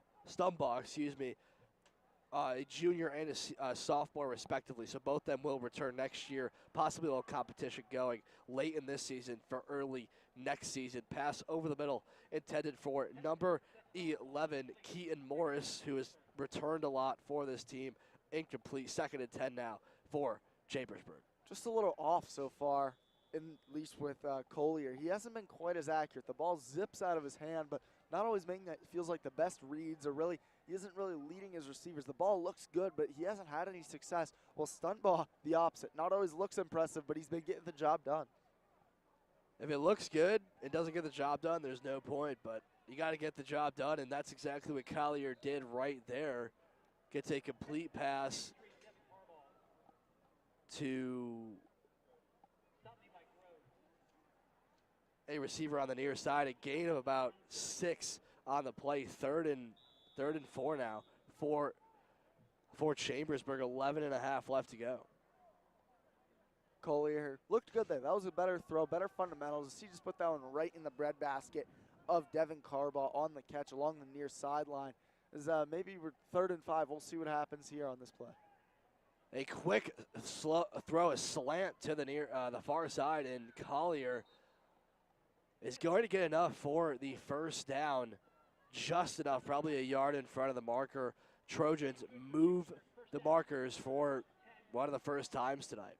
a junior and a sophomore respectively, so both them will return next year, possibly a little competition going late in this season for early next season. Pass over the middle intended for number 11, Keaton Morris, who has returned a lot for this team. Incomplete, 2nd and 10 now for Chambersburg. Just a little off so far at least with Collier, he hasn't been quite as accurate. The ball zips out of his hand, but not always making that feels like the best reads, or really he isn't really leading his receivers. The ball looks good, but he hasn't had any success. Well, stunt ball, the opposite. Not always looks impressive, but he's been getting the job done. If it looks good and doesn't get the job done, there's no point, but you got to get the job done, and that's exactly what Collier did right there. Gets a complete pass to a receiver on the near side, a gain of about 6 on the play. Third and 4 now for Chambersburg. 11.5 left to go. Collier looked good there. That was a better throw, better fundamentals. He just put that one right in the breadbasket of Devin Carbaugh on the catch along the near sideline. Maybe we're 3rd and 5. We'll see what happens here on this play. A quick throw, a slant to the far side, and Collier is going to get enough for the first down. Just enough, probably a yard in front of the marker. Trojans move the markers for one of the first times tonight.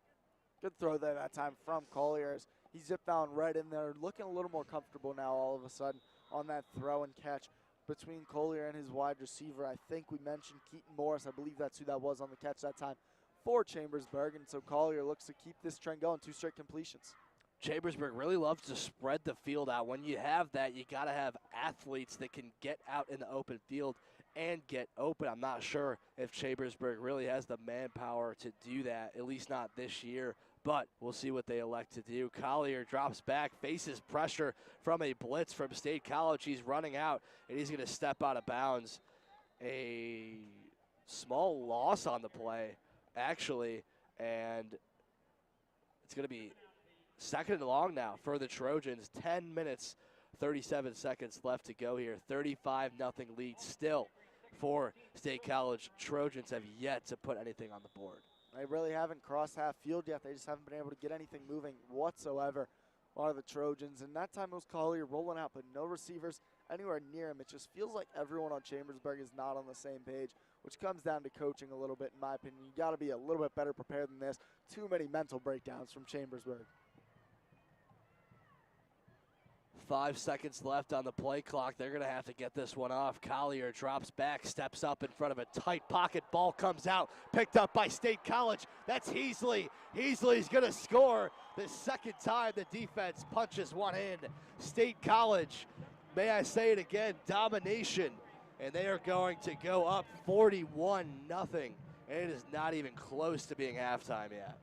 Good throw there that time from Collier. He zipped down right in there, looking a little more comfortable now all of a sudden on that throw and catch between Collier and his wide receiver. I think we mentioned Keaton Morris. I believe that's who that was on the catch that time for Chambersburg. And so Collier looks to keep this trend going, 2 straight completions. Chambersburg really loves to spread the field out. When you have that, you got to have athletes that can get out in the open field and get open. I'm not sure if Chambersburg really has the manpower to do that, at least not this year, but we'll see what they elect to do. Collier drops back, faces pressure from a blitz from State College. He's running out, and he's going to step out of bounds. A small loss on the play, actually, and it's going to be 2nd and long now for the Trojans. 10 minutes, 37 seconds left to go here. 35-0 lead still for State College. Trojans have yet to put anything on the board. They really haven't crossed half field yet. They just haven't been able to get anything moving whatsoever. A lot of the Trojans, and that time it was Collier rolling out, but no receivers anywhere near him. It just feels like everyone on Chambersburg is not on the same page, which comes down to coaching a little bit, in my opinion. You got to be a little bit better prepared than this. Too many mental breakdowns from Chambersburg. 5 seconds left on the play clock. They're going to have to get this one off. Collier drops back, steps up in front of a tight pocket. Ball comes out, picked up by State College. That's Heasley. Heasley's going to score the second time the defense punches one in. State College, may I say it again, domination. And they are going to go up 41-0. And it is not even close to being halftime yet.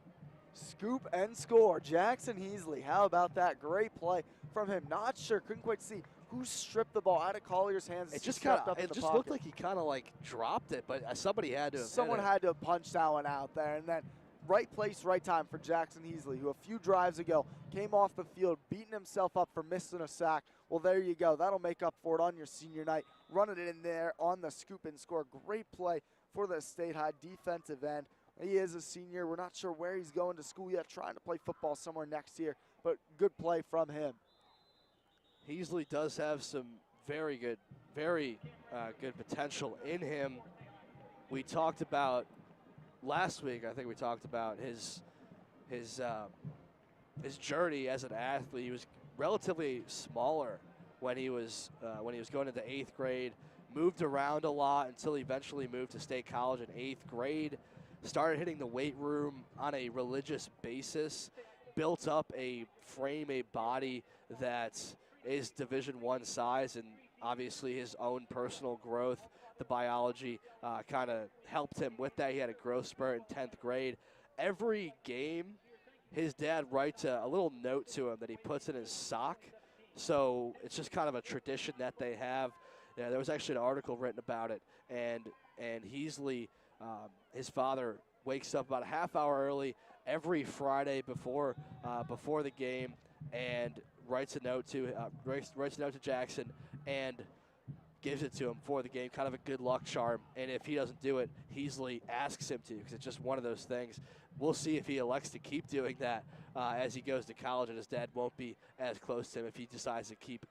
Scoop and score. Jackson Heasley, how about that? Great play from him. Not sure, couldn't quite see who stripped the ball out of Collier's hands. It just looked like he kind of like dropped it, but somebody had to have Someone had to have punched that one out there. And then right place, right time for Jackson Heasley, who a few drives ago came off the field, beating himself up for missing a sack. Well, there you go. That'll make up for it on your senior night. Running it in there on the scoop and score. Great play for the State High defensive end. He is a senior. We're not sure where he's going to school yet, trying to play football somewhere next year, but good play from him. Heasley does have some very good potential in him. We talked about last week, I think we talked about his journey as an athlete. He was relatively smaller when he was going into 8th grade, moved around a lot until he eventually moved to State College in 8th grade. Started hitting the weight room on a religious basis, built up a frame, a body that is Division I size, and obviously his own personal growth, the biology kind of helped him with that. He had a growth spurt in 10th grade. Every game, his dad writes a little note to him that he puts in his sock. So it's just kind of a tradition that they have. Yeah, there was actually an article written about it, and Heasley, his father wakes up about a half hour early every Friday before the game and writes a note to Jackson and gives it to him for the game, kind of a good luck charm. And if he doesn't do it, Heasley asks him to, because it's just one of those things. We'll see if he elects to keep doing that as he goes to college, and his dad won't be as close to him if he decides to keep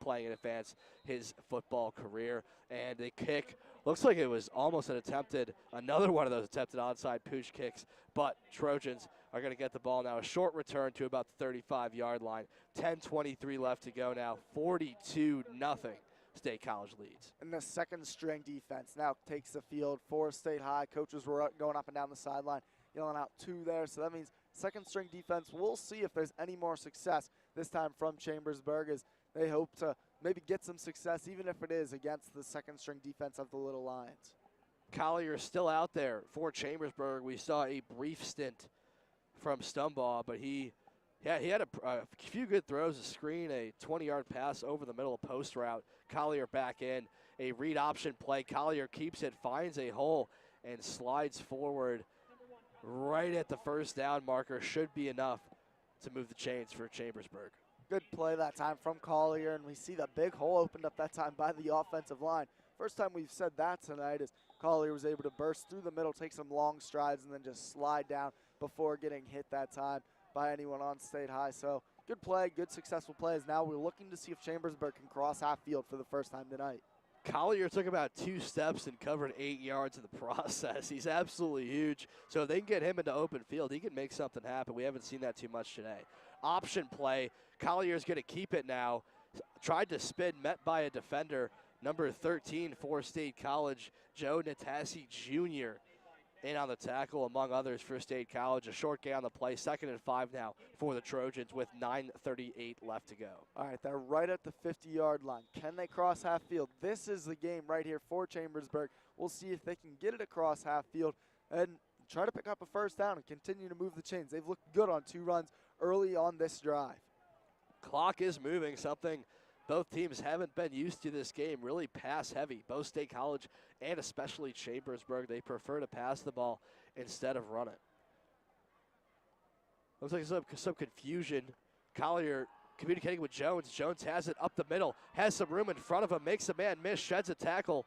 playing and advance his football career. And they kick Looks like it was almost another one of those attempted onside pooch kicks, but Trojans are going to get the ball now. A short return to about the 35-yard line. 10:23 left to go now. 42-0. State College leads. And the second string defense now takes the field for State High. Coaches were going up and down the sideline, yelling out 2 there. So that means second string defense. We'll see if there's any more success this time from Chambersburg, as they hope to maybe get some success, even if it is against the second string defense of the Little Lions. Collier still out there for Chambersburg. We saw a brief stint from Stumbaugh, but he had a few good throws, a screen, a 20-yard pass over the middle of post route. Collier back in, a read option play. Collier keeps it, finds a hole, and slides forward right at the first down marker. Should be enough to move the chains for Chambersburg. Good play that time from Collier, and we see that big hole opened up that time by the offensive line. First time we've said that tonight is Collier was able to burst through the middle, take some long strides, and then just slide down before getting hit that time by anyone on State High. So good play, good successful plays. Now we're looking to see if Chambersburg can cross half field for the first time tonight. Collier took about 2 steps and covered 8 yards in the process. He's absolutely huge. So if they can get him into open field, he can make something happen. We haven't seen that too much today. Option play. Collier's going to keep it now. Tried to spin, met by a defender. Number 13 for State College, Joe Natasi Jr. in on the tackle, among others, for State College. A short gain on the play. 2nd and 5 now for the Trojans with 9:38 left to go. All right, they're right at the 50-yard line. Can they cross half field? This is the game right here for Chambersburg. We'll see if they can get it across half field and try to pick up a first down and continue to move the chains. They've looked good on 2 runs early on this drive. Clock is moving, something both teams haven't been used to this game. Really pass heavy. Both State College and especially Chambersburg, they prefer to pass the ball instead of run it. Looks like some confusion. Collier communicating with Jones. Jones has it up the middle, has some room in front of him, makes a man miss, sheds a tackle.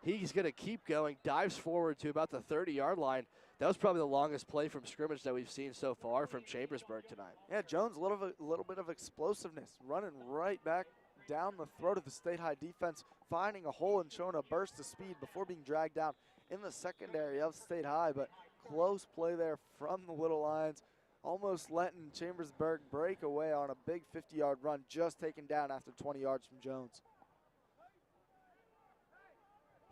He's going to keep going, dives forward to about the 30-yard line. That was probably the longest play from scrimmage that we've seen so far from Chambersburg tonight. Yeah, Jones, a little bit of explosiveness, running right back down the throat of the State High defense, finding a hole and showing a burst of speed before being dragged down in the secondary of State High. But close play there from the Little Lions, almost letting Chambersburg break away on a big 50-yard run, just taken down after 20 yards from Jones.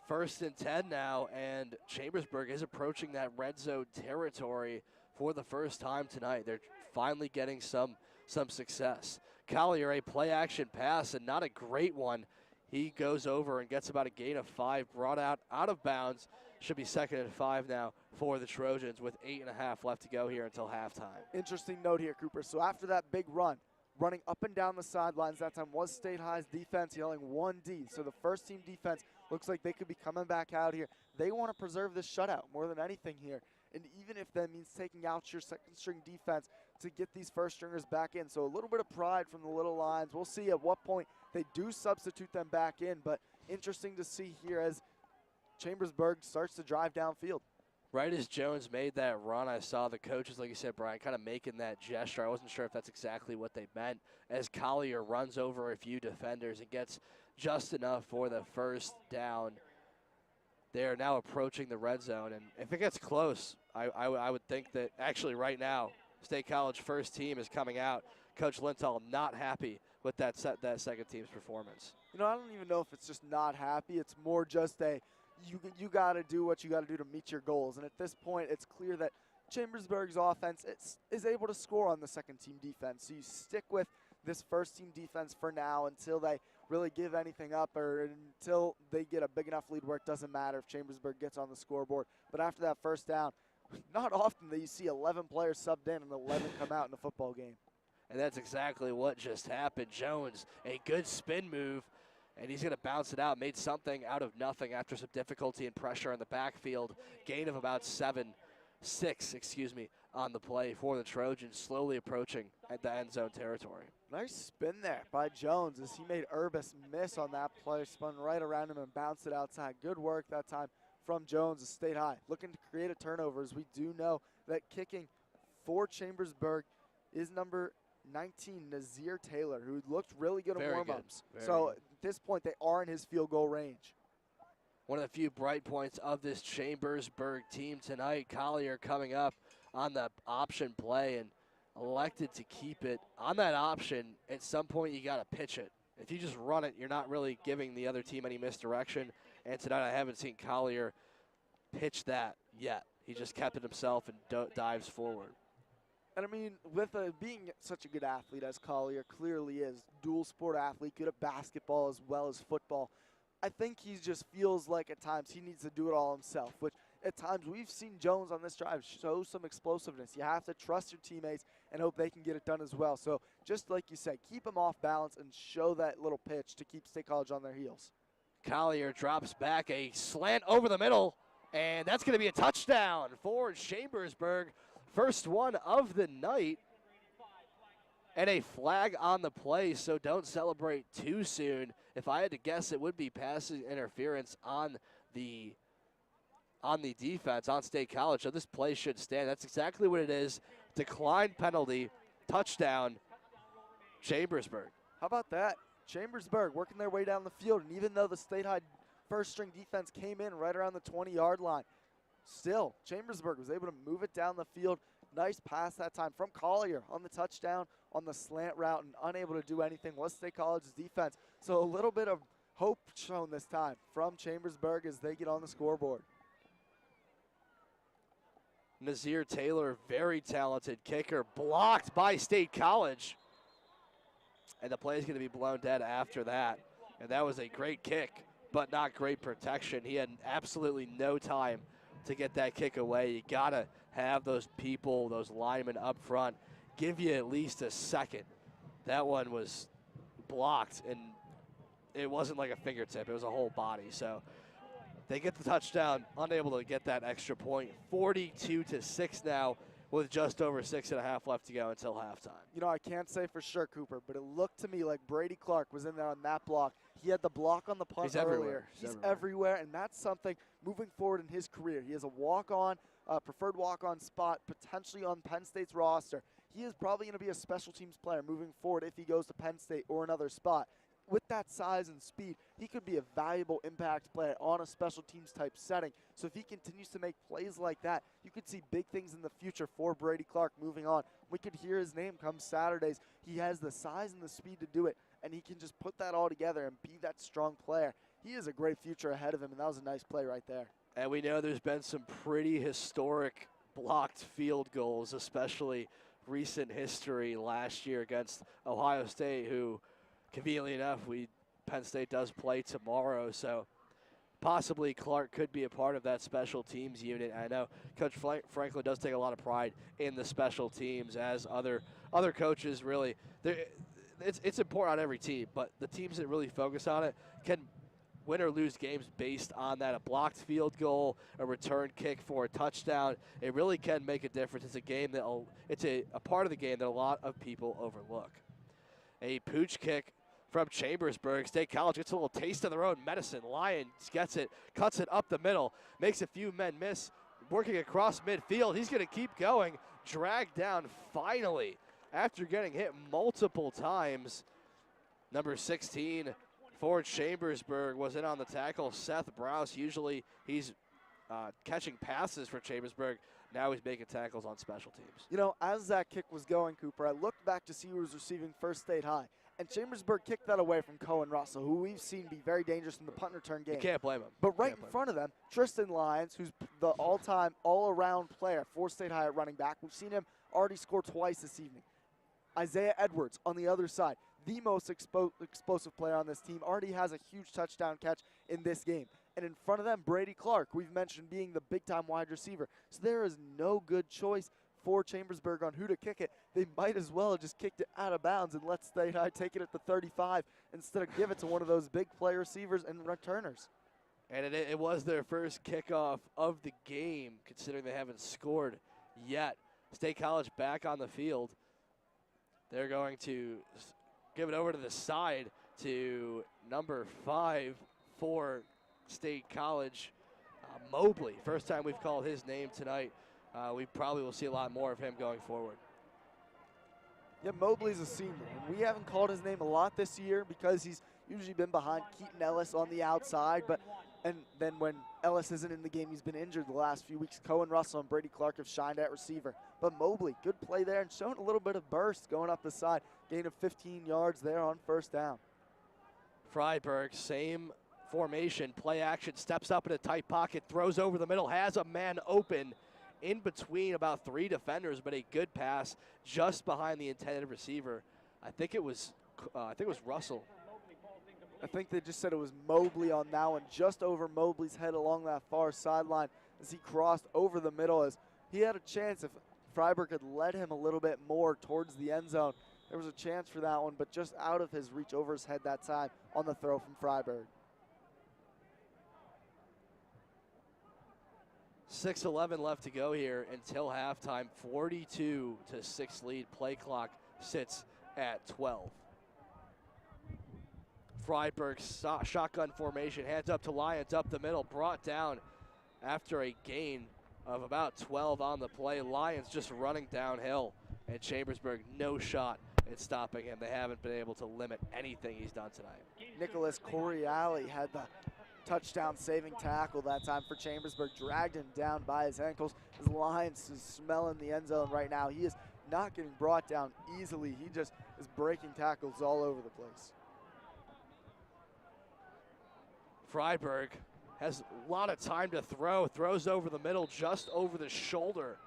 1st and 10 now, and Chambersburg is approaching that red zone territory for the first time tonight. They're finally getting some success. Collier, a play-action pass, and not a great one. He goes over and gets about a gain of 5, brought out of bounds. Should be 2nd and 5 now for the Trojans with 8.5 left to go here until halftime. Interesting note here, Cooper. So after that big run, running up and down the sidelines that time was State High's defense yelling 1D. So the first team defense looks like they could be coming back out here. They want to preserve this shutout more than anything here. And even if that means taking out your second string defense to get these first stringers back in. So a little bit of pride from the Little Lions. We'll see at what point they do substitute them back in. But interesting to see here as Chambersburg starts to drive downfield. Right as Jones made that run, I saw the coaches, like you said, Brian, kind of making that gesture. I wasn't sure if that's exactly what they meant. As Collier runs over a few defenders and gets just enough for the first down. They are now approaching the red zone, and if it gets close, I would think that actually right now, State College first team is coming out. Coach Linthal not happy with that second team's performance. You know, I don't even know if it's just not happy. It's more just you got to do what you got to do to meet your goals. And at this point, it's clear that Chambersburg's offense is able to score on the second team defense. So you stick with this first team defense for now until they really give anything up or until they get a big enough lead where it doesn't matter if Chambersburg gets on the scoreboard. But after that first down, not often that you see 11 players subbed in and 11 come out in a football game. And that's exactly what just happened. Jones, a good spin move, and he's going to bounce it out. Made something out of nothing after some difficulty and pressure in the backfield. Gain of about 6 on the play for the Trojans, slowly approaching at the end zone territory. Nice spin there by Jones as he made Urbis miss on that play, spun right around him and bounced it outside. Good work that time from Jones of State High. Looking to create a turnover, as we do know that kicking for Chambersburg is number 19, Nazir Taylor, who looked really good in warm-ups. So at this point, they are in his field goal range. one of the few bright points of this Chambersburg team tonight. Collier coming up on the option play and elected to keep it. On that option, at some point you got to pitch it. If you just run it, you're not really giving the other team any misdirection. And tonight I haven't seen Collier pitch that yet. He just kept it himself and dives forward. And I mean, with being such a good athlete as Collier clearly is, dual sport athlete, good at basketball as well as football, I think he just feels like at times he needs to do it all himself, which at times we've seen Jones on this drive show some explosiveness. You have to trust your teammates and hope they can get it done as well. So just like you said, keep them off balance and show that little pitch to keep State College on their heels. Collier drops back a slant over the middle, and that's going to be a touchdown for Chambersburg. First one of the night, and a flag on the play, so don't celebrate too soon. If I had to guess, it would be pass interference on the defense, on State College, so this play should stand. That's exactly what it is. Decline penalty, touchdown, Chambersburg. How about that? Chambersburg working their way down the field, and even though the State High first-string defense came in right around the 20-yard line, still, Chambersburg was able to move it down the field. Nice pass that time from Collier on the touchdown on the slant route, and unable to do anything was State College's defense. So a little bit of hope shown this time from Chambersburg as they get on the scoreboard. Nazir Taylor, very talented kicker, blocked by State College. And the play is going to be blown dead after that. And that was a great kick, but not great protection. He had absolutely no time to get that kick away. You got to have those people, those linemen up front, give you at least a second. That one was blocked, and it wasn't like a fingertip. It was a whole body. So they get the touchdown, unable to get that extra point. 42-6 now with just over 6.5 left to go until halftime. You know, I can't say for sure, Cooper, but it looked to me like Brady Clark was in there on that block. He had the block on the punt earlier. He's everywhere, and that's something moving forward in his career. He has a walk-on, preferred walk-on spot potentially on Penn State's roster. He is probably going to be a special teams player moving forward if he goes to Penn State or another spot. With that size and speed, he could be a valuable impact player on a special teams type setting. So if he continues to make plays like that, you could see big things in the future for Brady Clark moving on. We could hear his name come Saturdays. He has the size and the speed to do it, and he can just put that all together and be that strong player. He has a great future ahead of him, and that was a nice play right there. And we know there's been some pretty historic blocked field goals, especially recent history last year against Ohio State, who conveniently enough, Penn State does play tomorrow, so possibly Clark could be a part of that special teams unit. I know Coach Franklin does take a lot of pride in the special teams, as other coaches really. It's important on every team, but the teams that really focus on it can win or lose games based on that. A blocked field goal, a return kick for a touchdown, it really can make a difference. It's a game it's a part of the game that a lot of people overlook. A pooch kick from Chambersburg. State College gets a little taste of their own medicine. Lyons gets it, cuts it up the middle, makes a few men miss, working across midfield. He's going to keep going, dragged down finally after getting hit multiple times. Number 16 for Chambersburg was in on the tackle, Seth Browse. Usually he's catching passes for Chambersburg. Now he's making tackles on special teams. You know, as that kick was going, Cooper, I looked back to see who was receiving first State High. And Chambersburg kicked that away from Cohen Russell, who we've seen be very dangerous in the punt return game. You can't blame him. But right in front of them, Tristan Lyons, who's the all-time, all-around player for State High at running back. We've seen him already score twice this evening. Isaiah Edwards on the other side, the most explosive player on this team, already has a huge touchdown catch in this game. And in front of them, Brady Clark, we've mentioned being the big-time wide receiver. So there is no good choice for Chambersburg on who to kick it. They might as well have just kicked it out of bounds and let State High take it at the 35 instead of give it to one of those big play receivers and returners. And it was their first kickoff of the game, considering they haven't scored yet. State College back on the field. They're going to give it over to the side to number 5 for State College, Mobley. First time we've called his name tonight. We probably will see a lot more of him going forward. Yeah, Mobley's a senior. We haven't called his name a lot this year because he's usually been behind Keaton Ellis on the outside, but And then when Ellis isn't in the game, he's been injured the last few weeks. Cohen Russell and Brady Clark have shined at receiver. But Mobley, good play there and showing a little bit of burst going up the side. Gain of 15 yards there on first down. Freiburg, same formation, play action, steps up in a tight pocket, throws over the middle, has a man open in between about 3 defenders, but a good pass just behind the intended receiver. I think it was Russell. I think they just said it was Mobley on that one, just over Mobley's head along that far sideline as he crossed over the middle. As he had a chance if Freiburg had led him a little bit more towards the end zone. There was a chance for that one, but just out of his reach over his head that time on the throw from Freiburg. 6:11 left to go here until halftime. 42-6 lead. Play clock sits at 12. Freiburg shotgun formation, hands up to Lyons up the middle, brought down after a gain of about 12 on the play. Lyons just running downhill, and Chambersburg no shot at stopping him. They haven't been able to limit anything he's done tonight. Nicholas Coriali had the touchdown saving tackle that time for Chambersburg, dragged him down by his ankles. His Lyons is smelling the end zone right now. He is not getting brought down easily. He just is breaking tackles all over the place. Freiburg has a lot of time to throw, throws over the middle, just over the shoulder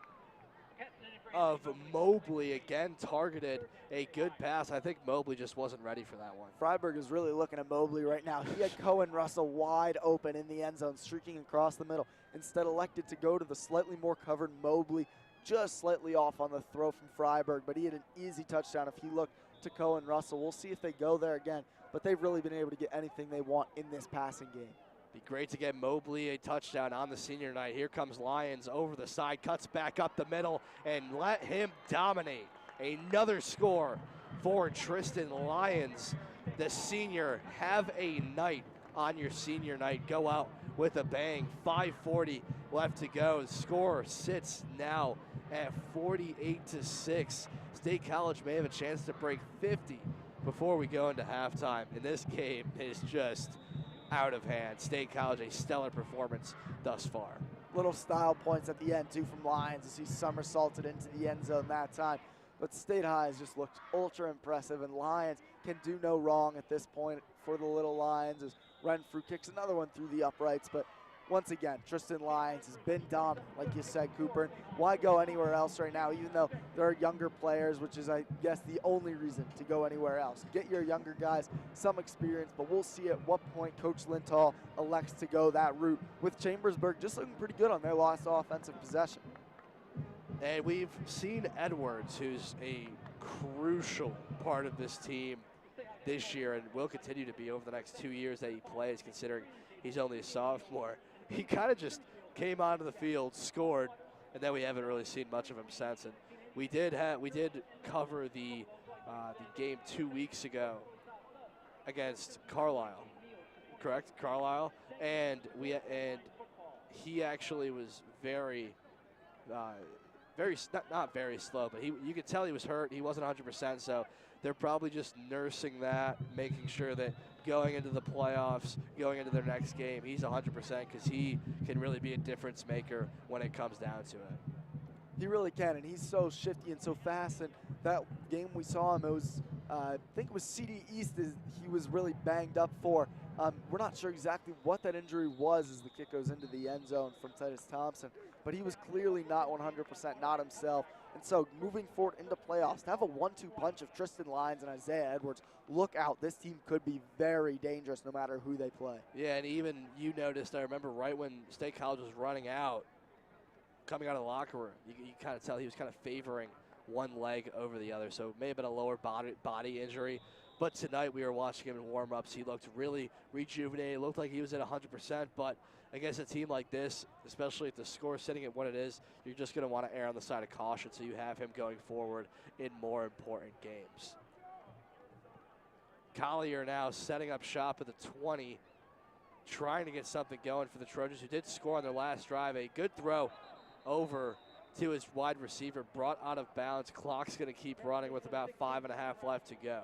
of Mobley. Again, targeted a good pass. I think Mobley just wasn't ready for that one. Freiburg is really looking at Mobley right now. He had Cohen Russell wide open in the end zone, streaking across the middle. Instead elected to go to the slightly more covered Mobley, just slightly off on the throw from Freiburg, but he had an easy touchdown if he looked to Cohen Russell. We'll see if they go there again, but they've really been able to get anything they want in this passing game. Be great to get Mobley a touchdown on the senior night. Here comes Lyons over the side, cuts back up the middle, and let him dominate. Another score for Tristan Lyons. The senior, have a night on your senior night. Go out with a bang. 5:40 left to go. The score sits now at 48-6. State College may have a chance to break 50 before we go into halftime. And this game is just out of hand. State College, a stellar performance thus far. Little style points at the end, too, from Lyons as he somersaulted into the end zone that time. But State High has just looked ultra impressive, and Lyons can do no wrong at this point for the little Lions as Renfrew kicks another one through the uprights. But once again, Tristan Lyons has been dominant, like you said, Cooper. Why go anywhere else right now, even though there are younger players, which is, I guess, the only reason to go anywhere else. Get your younger guys some experience, but we'll see at what point Coach Linthal elects to go that route, with Chambersburg just looking pretty good on their last offensive possession. And we've seen Edwards, who's a crucial part of this team this year and will continue to be over the next 2 years that he plays, considering he's only a sophomore. He kind of just came onto the field, scored, and then we haven't really seen much of him since. And we did cover the game 2 weeks ago against Carlisle, correct? Carlisle, and he actually was not very slow, but you could tell he was hurt. He wasn't 100%, so they're probably just nursing that, making sure that going into the playoffs, going into their next game, he's 100% because he can really be a difference maker when it comes down to it. He really can, and he's so shifty and so fast. And that game we saw him, it was, I think it was CD East he was really banged up for. We're not sure exactly what that injury was as the kick goes into the end zone from Titus Thompson, but he was clearly not 100%, not himself. And so moving forward into playoffs, to have a 1-2 punch of Tristan Lyons and Isaiah Edwards, look out. This team could be very dangerous no matter who they play. Yeah, and even you noticed, I remember right when State College was running out, coming out of the locker room, you kind of tell he was kind of favoring one leg over the other, so it may have been a lower body injury. But tonight we were watching him in warm-ups. He looked really rejuvenated. Looked like he was at 100%, but against a team like this, especially if the score sitting at what it is, you're just going to want to err on the side of caution so you have him going forward in more important games. Collier now setting up shop at the 20, trying to get something going for the Trojans, who did score on their last drive. A good throw over to his wide receiver, brought out of bounds. Clock's going to keep running with about 5.5 left to go.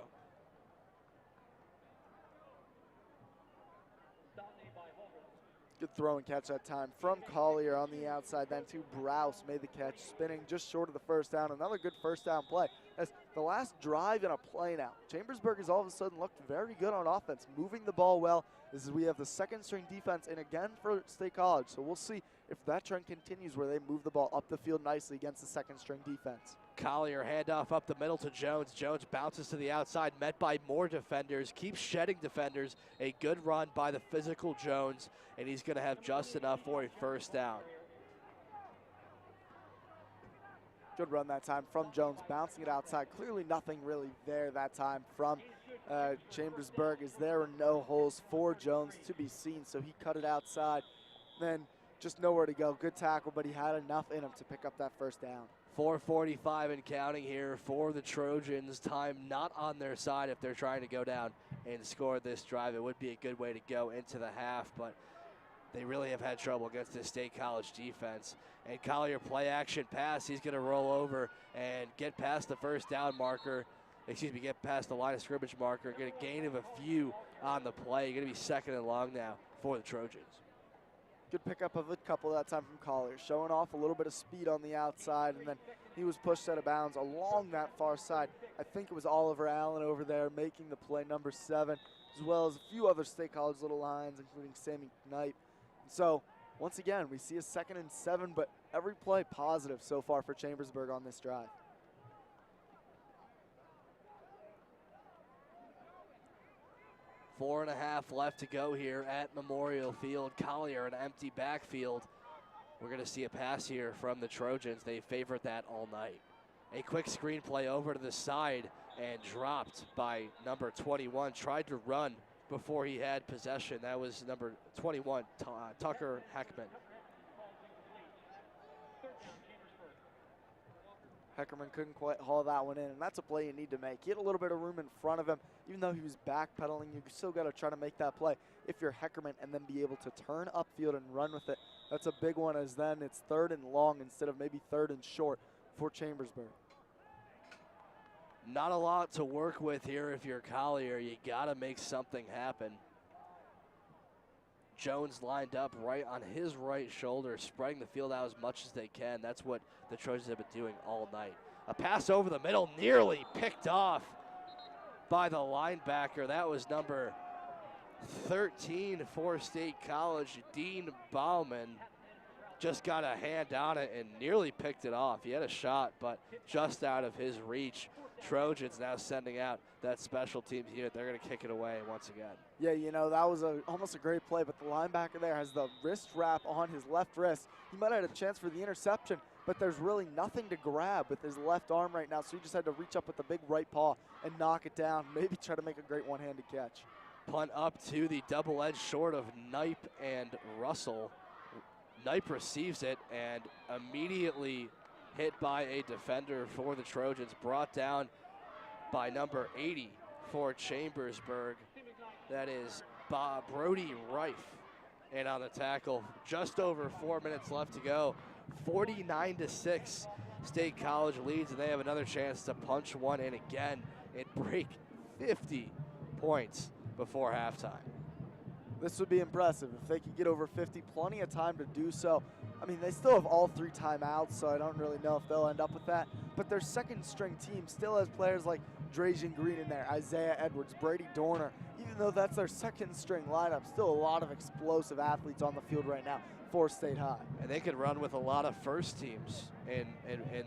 Good throw and catch that time from Collier on the outside. Then to Browse made the catch, spinning just short of the first down. Another good first down play. As the last drive in a play now, Chambersburg has all of a sudden looked very good on offense, moving the ball well. This is we have the second string defense in again for State College. So we'll see if that trend continues where they move the ball up the field nicely against the second string defense. Collier handoff up the middle to Jones. Jones bounces to the outside, met by more defenders, keeps shedding defenders. A good run by the physical Jones, and he's going to have just enough for a first down. Good run that time from Jones, bouncing it outside. Clearly nothing really there that time from Chambersburg, as there were no holes for Jones to be seen, so he cut it outside. Then just nowhere to go. Good tackle, but he had enough in him to pick up that first down. 4:45 and counting here for the Trojans. Time not on their side if they're trying to go down and score this drive. It would be a good way to go into the half, but they really have had trouble against this State College defense. And Collier play action pass. He's going to roll over and get past the first down marker. Excuse me, get past the line of scrimmage marker. Get a gain of a few on the play. Going to be second and long now for the Trojans. Good pickup of a couple that time from Collier, showing off a little bit of speed on the outside, and then he was pushed out of bounds along that far side. I think it was Oliver Allen over there making the play, number 7, as well as a few other State College little lines, including Sammy Knight. So once again, we see a 2nd and 7, but every play positive so far for Chambersburg on this drive. Four and a half left to go here at Memorial Field. Collier, an empty backfield. We're going to see a pass here from the Trojans. They favored that all night. A quick screen play over to the side and dropped by number 21. Tried to run before he had possession. That was number 21, Tucker Heckman. Heckerman couldn't quite haul that one in, and that's a play you need to make. He had a little bit of room in front of him. Even though he was backpedaling, you still got to try to make that play if you're Heckerman, and then be able to turn upfield and run with it. That's a big one, as then it's 3rd and long instead of maybe 3rd and short for Chambersburg. Not a lot to work with here if you're Collier. You got to make something happen. Jones lined up right on his right shoulder, spreading the field out as much as they can. That's what the Trojans have been doing all night. A pass over the middle, nearly picked off by the linebacker. That was number 13 for State College, Dean Bauman. Just got a hand on it and nearly picked it off. He had a shot, but just out of his reach. Trojans now sending out that special teams unit. They're going to kick it away once again. Yeah, you know, that was almost a great play, but the linebacker there has the wrist wrap on his left wrist. He might have had a chance for the interception, but there's really nothing to grab with his left arm right now, so he just had to reach up with the big right paw and knock it down, maybe try to make a great one-handed catch. Punt up to the double edge short of Knipe and Russell. Knipe receives it and immediately hit by a defender for the Trojans, brought down by number 80 for Chambersburg. That is Brody Reif. And on the tackle, just over 4 minutes left to go. 49-6, State College leads, and they have another chance to punch one in again and break 50 points before halftime. This would be impressive if they could get over 50. Plenty of time to do so. I mean, they still have all 3 timeouts, so I don't really know if they'll end up with that. But their second string team still has players like Drazian Green in there, Isaiah Edwards, Brady Dorner. Even though that's their second string lineup, still a lot of explosive athletes on the field right now for State High. And they could run with a lot of first teams in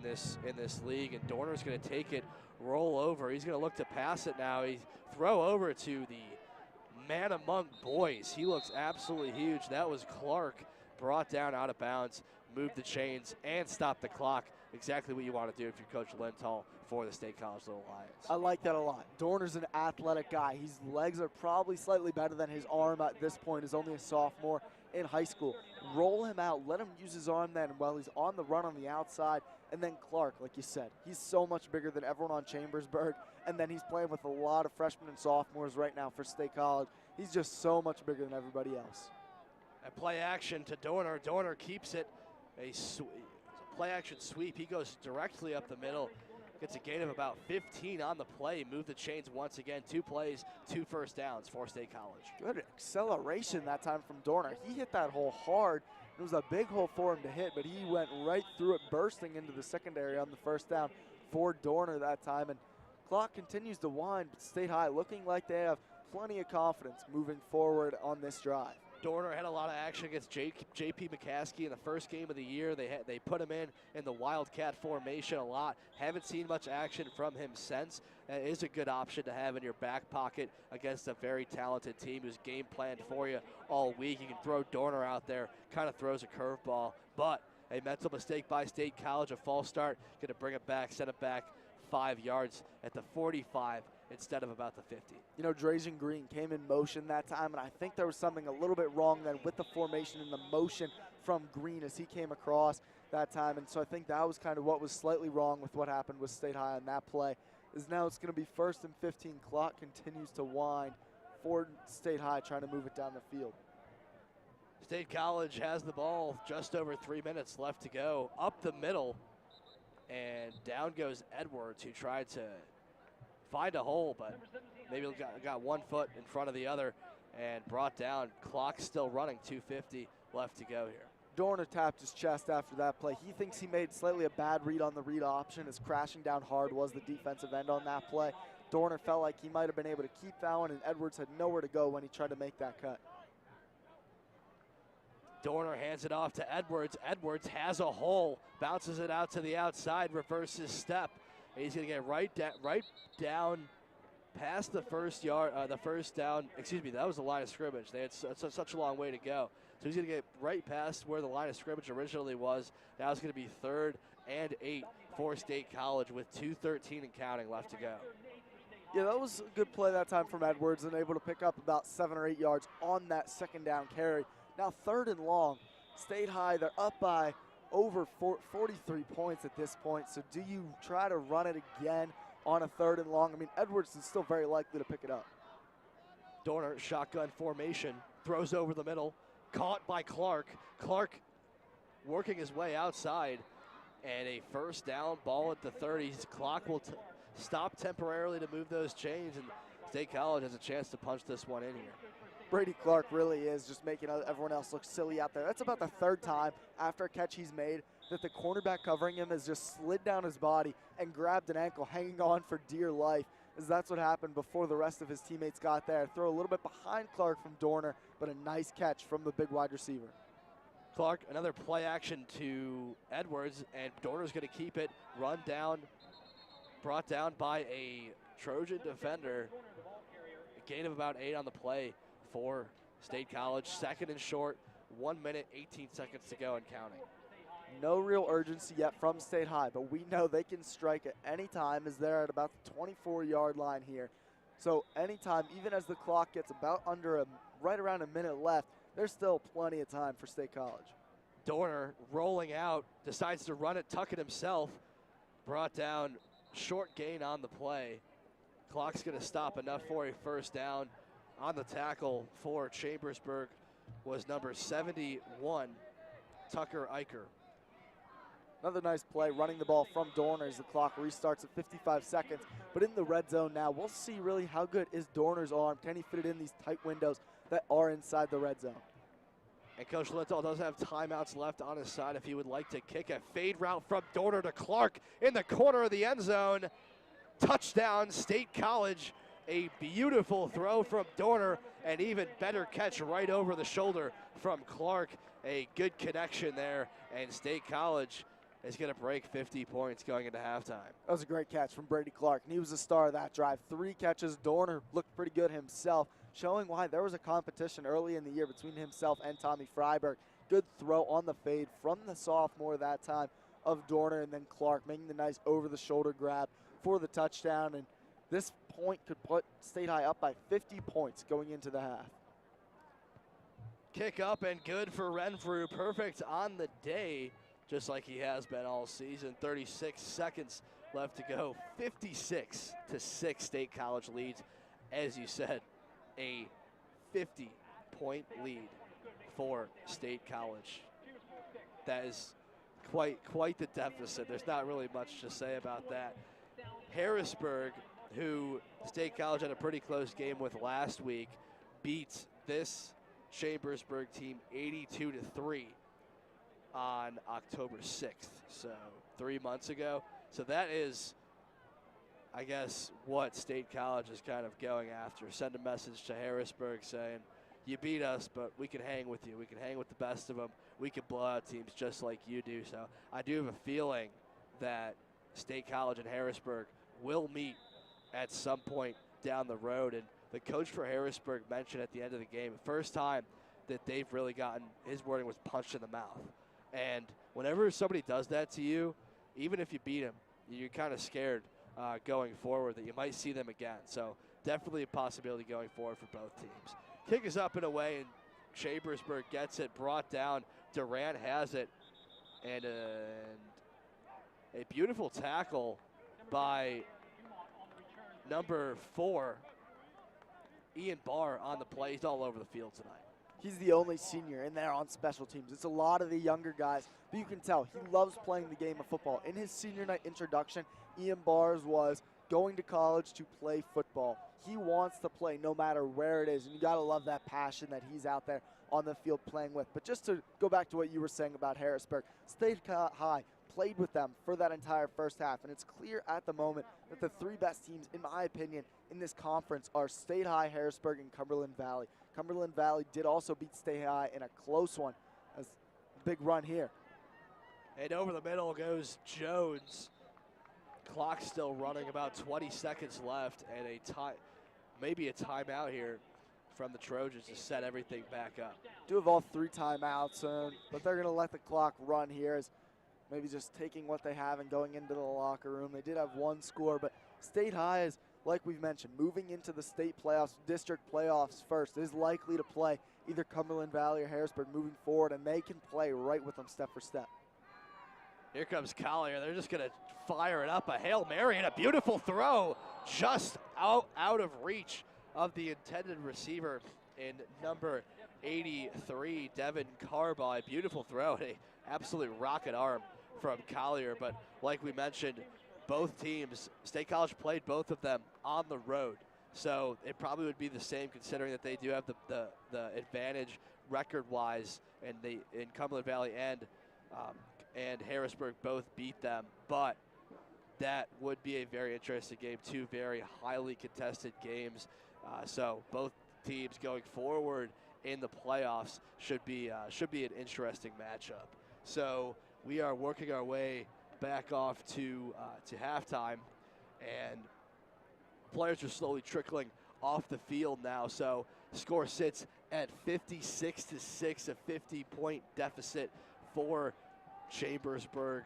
this league. And Dorner's going to take it, roll over. He's going to look to pass it now. He throw over to the man among boys. He looks absolutely huge. That was Clark, brought down out of bounds, moved the chains, and stopped the clock. Exactly what you want to do if you're Coach Linthal for the State College Little Lions. I like that a lot. Dorner's an athletic guy. His legs are probably slightly better than his arm at this point. He's only a sophomore in high school. Roll him out. Let him use his arm then while he's on the run on the outside. And then Clark, like you said, he's so much bigger than everyone on Chambersburg. And then he's playing with a lot of freshmen and sophomores right now for State College. He's just so much bigger than everybody else. A play action to Dorner. Dorner keeps it. A play action sweep. He goes directly up the middle Gets a gain of about 15 on the play. Move the chains once again. 2 plays, 2 first downs for State College. Good acceleration that time from Dorner. He hit that hole hard. It was a big hole for him to hit, but he went right through it, bursting into the secondary on the first down for Dorner that time. And clock continues to wind, but State High looking like they have plenty of confidence moving forward on this drive. Dorner had a lot of action against J.P. McCaskey in the first game of the year. They put him in the Wildcat formation a lot. Haven't seen much action from him since. It is a good option to have in your back pocket against a very talented team who's game planned for you all week. You can throw Dorner out there, kind of throws a curveball, but a mental mistake by State College, a false start, going to bring it back, send it back 5 yards at the 45 instead of about the 50. You know, Drazen Green came in motion that time, and I think there was something a little bit wrong then with the formation and the motion from Green as he came across that time. And so I think that was kind of what was slightly wrong with what happened with State High on that play. Is now it's going to be 1st and 15. Clock continues to wind for State High, trying to move it down the field. State College has the ball, just over 3 minutes left to go. Up the middle, and down goes Edwards, who tried to find a hole, but maybe got 1 foot in front of the other and brought down. Clock still running, 2:50 left to go here. Dorner tapped his chest after that play. He thinks he made slightly a bad read on the read option, as crashing down hard was the defensive end on that play. Dorner felt like he might have been able to keep that one, and Edwards had nowhere to go when he tried to make that cut. Dorner hands it off to Edwards. Edwards has a hole, bounces it out to the outside, reverses step. And he's going to get right down past the first down. Excuse me, that was the line of scrimmage. They had such a long way to go. So he's going to get right past where the line of scrimmage originally was. Now it's going to be 3rd and 8 for State College with 2:13 and counting left to go. Yeah, that was a good play that time from Edwards, and able to pick up about 7 or 8 yards on that 2nd down carry. Now 3rd and long. State High, they're up by over 43 points at this point. So do you try to run it again on a 3rd and long? I mean, Edwards is still very likely to pick it up. Dorner, shotgun formation, throws over the middle, caught by Clark. Clark working his way outside, and a 1st down, ball at the 30s. Clock will stop temporarily to move those chains, and State College has a chance to punch this one in here. Brady Clark really is just making everyone else look silly out there. That's about the 3rd time after a catch he's made that the cornerback covering him has just slid down his body and grabbed an ankle, hanging on for dear life, as that's what happened before the rest of his teammates got there. Throw a little bit behind Clark from Dorner, but a nice catch from the big wide receiver. Clark, another play action to Edwards, and Dorner's going to keep it. Run down, brought down by a Trojan defender. A gain of about 8 on the play for State College. 2nd and short, 1 minute, 18 seconds to go and counting. No real urgency yet from State High, but we know they can strike at any time, as they're at about the 24-yard line here. So anytime, even as the clock gets about right around a minute left, there's still plenty of time for State College. Dorner rolling out, decides to run it, tuck it himself. Brought down, short gain on the play. Clock's going to stop enough for a 1st down. On the tackle for Chambersburg was number 71, Tucker Eicher. Another nice play, running the ball from Dorner as the clock restarts at 55 seconds. But in the red zone now, we'll see really how good is Dorner's arm. Can he fit it in these tight windows that are inside the red zone? And Coach Lindahl does have timeouts left on his side if he would like to kick a fade route from Dorner to Clark in the corner of the end zone. Touchdown, State College. A beautiful throw from Dorner, and even better catch right over the shoulder from Clark. A good connection there, and State College is going to break 50 points going into halftime. That was a great catch from Brady Clark, and he was the star of that drive. 3 catches. Dorner looked pretty good himself, showing why there was a competition early in the year between himself and Tommy Freiberg. Good throw on the fade from the sophomore that time of Dorner, and then Clark making the nice over-the-shoulder grab for the touchdown. And this point could put State High up by 50 points going into the half. Kick up and good for Renfrew. Perfect on the day, just like he has been all season. 36 seconds left to go. 56-6 State College leads. As you said, a 50-point lead for State College. That is quite the deficit. There's not really much to say about that. Harrisburg, who State College had a pretty close game with last week, beat this Chambersburg team 82-3 on October 6th, so 3 months ago. So that is, I guess, what State College is kind of going after. Send a message to Harrisburg saying, you beat us, but we can hang with you. We can hang with the best of them. We can blow out teams just like you do. So I do have a feeling that State College and Harrisburg will meet at some point down the road. And the coach for Harrisburg mentioned at the end of the game, the first time that they've really gotten, his wording was punched in the mouth. And whenever somebody does that to you, even if you beat them, you're kind of scared going forward that you might see them again. So definitely a possibility going forward for both teams. Kick is up and away, and Chambersburg gets it, brought down. Durant has it, and a beautiful tackle by number 4, Ian Barr, on the play. He's all over the field tonight. He's the only senior in there on special teams. It's a lot of the younger guys, but you can tell he loves playing the game of football. In his senior night introduction, Ian Barr was going to college to play football. He wants to play no matter where it is, and you got to love that passion that he's out there on the field playing with. But just to go back to what you were saying about Harrisburg, State High played with them for that entire first half, and it's clear at the moment that the 3 best teams, in my opinion, in this conference are State High, Harrisburg, and Cumberland Valley. Cumberland Valley did also beat State High in a close one. As a big run here. And over the middle goes Jones. Clock still running, about 20 seconds left, and maybe a timeout here from the Trojans to set everything back up. Do have all 3 timeouts, but they're going to let the clock run here, as maybe just taking what they have and going into the locker room. They did have 1 score, but State High is, like we've mentioned, moving into the state playoffs, district playoffs first, is likely to play either Cumberland Valley or Harrisburg moving forward, and they can play right with them step for step. Here comes Collier. They're just going to fire it up. A Hail Mary and a beautiful throw just out of reach of the intended receiver in number 83, Devin Carby. Beautiful throw. An absolute rocket arm from Collier. But like we mentioned, both teams, State College played both of them on the road. So it probably would be the same, considering that they do have the advantage record-wise, and in Cumberland Valley and Harrisburg both beat them. But that would be a very interesting game. 2 very highly contested games. So both teams going forward in the playoffs should be an interesting matchup. So we are working our way back off to halftime, and players are slowly trickling off the field now. So score sits at 56-6, a 50-point deficit for Chambersburg.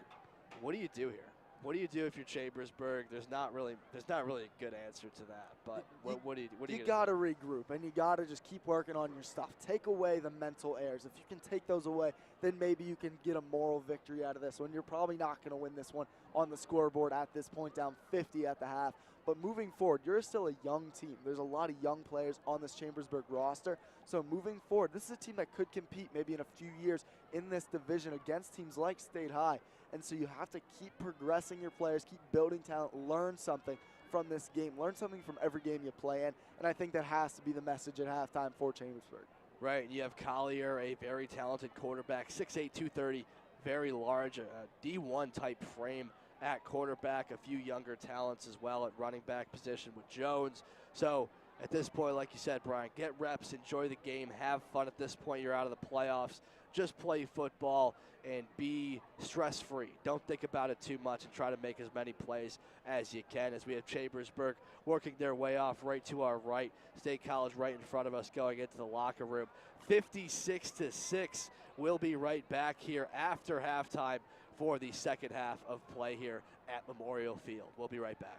What do you do here? What do you do if you're Chambersburg? There's not really a good answer to that. But what do you do? You got to regroup, and you got to just keep working on your stuff. Take away the mental errors. If you can take those away, then maybe you can get a moral victory out of this one. You're probably not going to win this one on the scoreboard at this point, down 50 at the half. But moving forward, you're still a young team. There's a lot of young players on this Chambersburg roster. So moving forward, this is a team that could compete maybe in a few years in this division against teams like State High. And so you have to keep progressing your players, keep building talent, learn something from this game. Learn something from every game you play in. And I think that has to be the message at halftime for Chambersburg. Right, and you have Collier, a very talented quarterback, 6'8", 230, very large, a D1 type frame at quarterback, a few younger talents as well at running back position with Jones. So at this point, like you said, Brian, get reps, enjoy the game, have fun. At this point, you're out of the playoffs. Just play football and be stress-free. Don't think about it too much, and try to make as many plays as you can, as we have Chambersburg working their way off right to our right. State College right in front of us going into the locker room. 56-6. We'll be right back here after halftime for the second half of play here at Memorial Field. We'll be right back.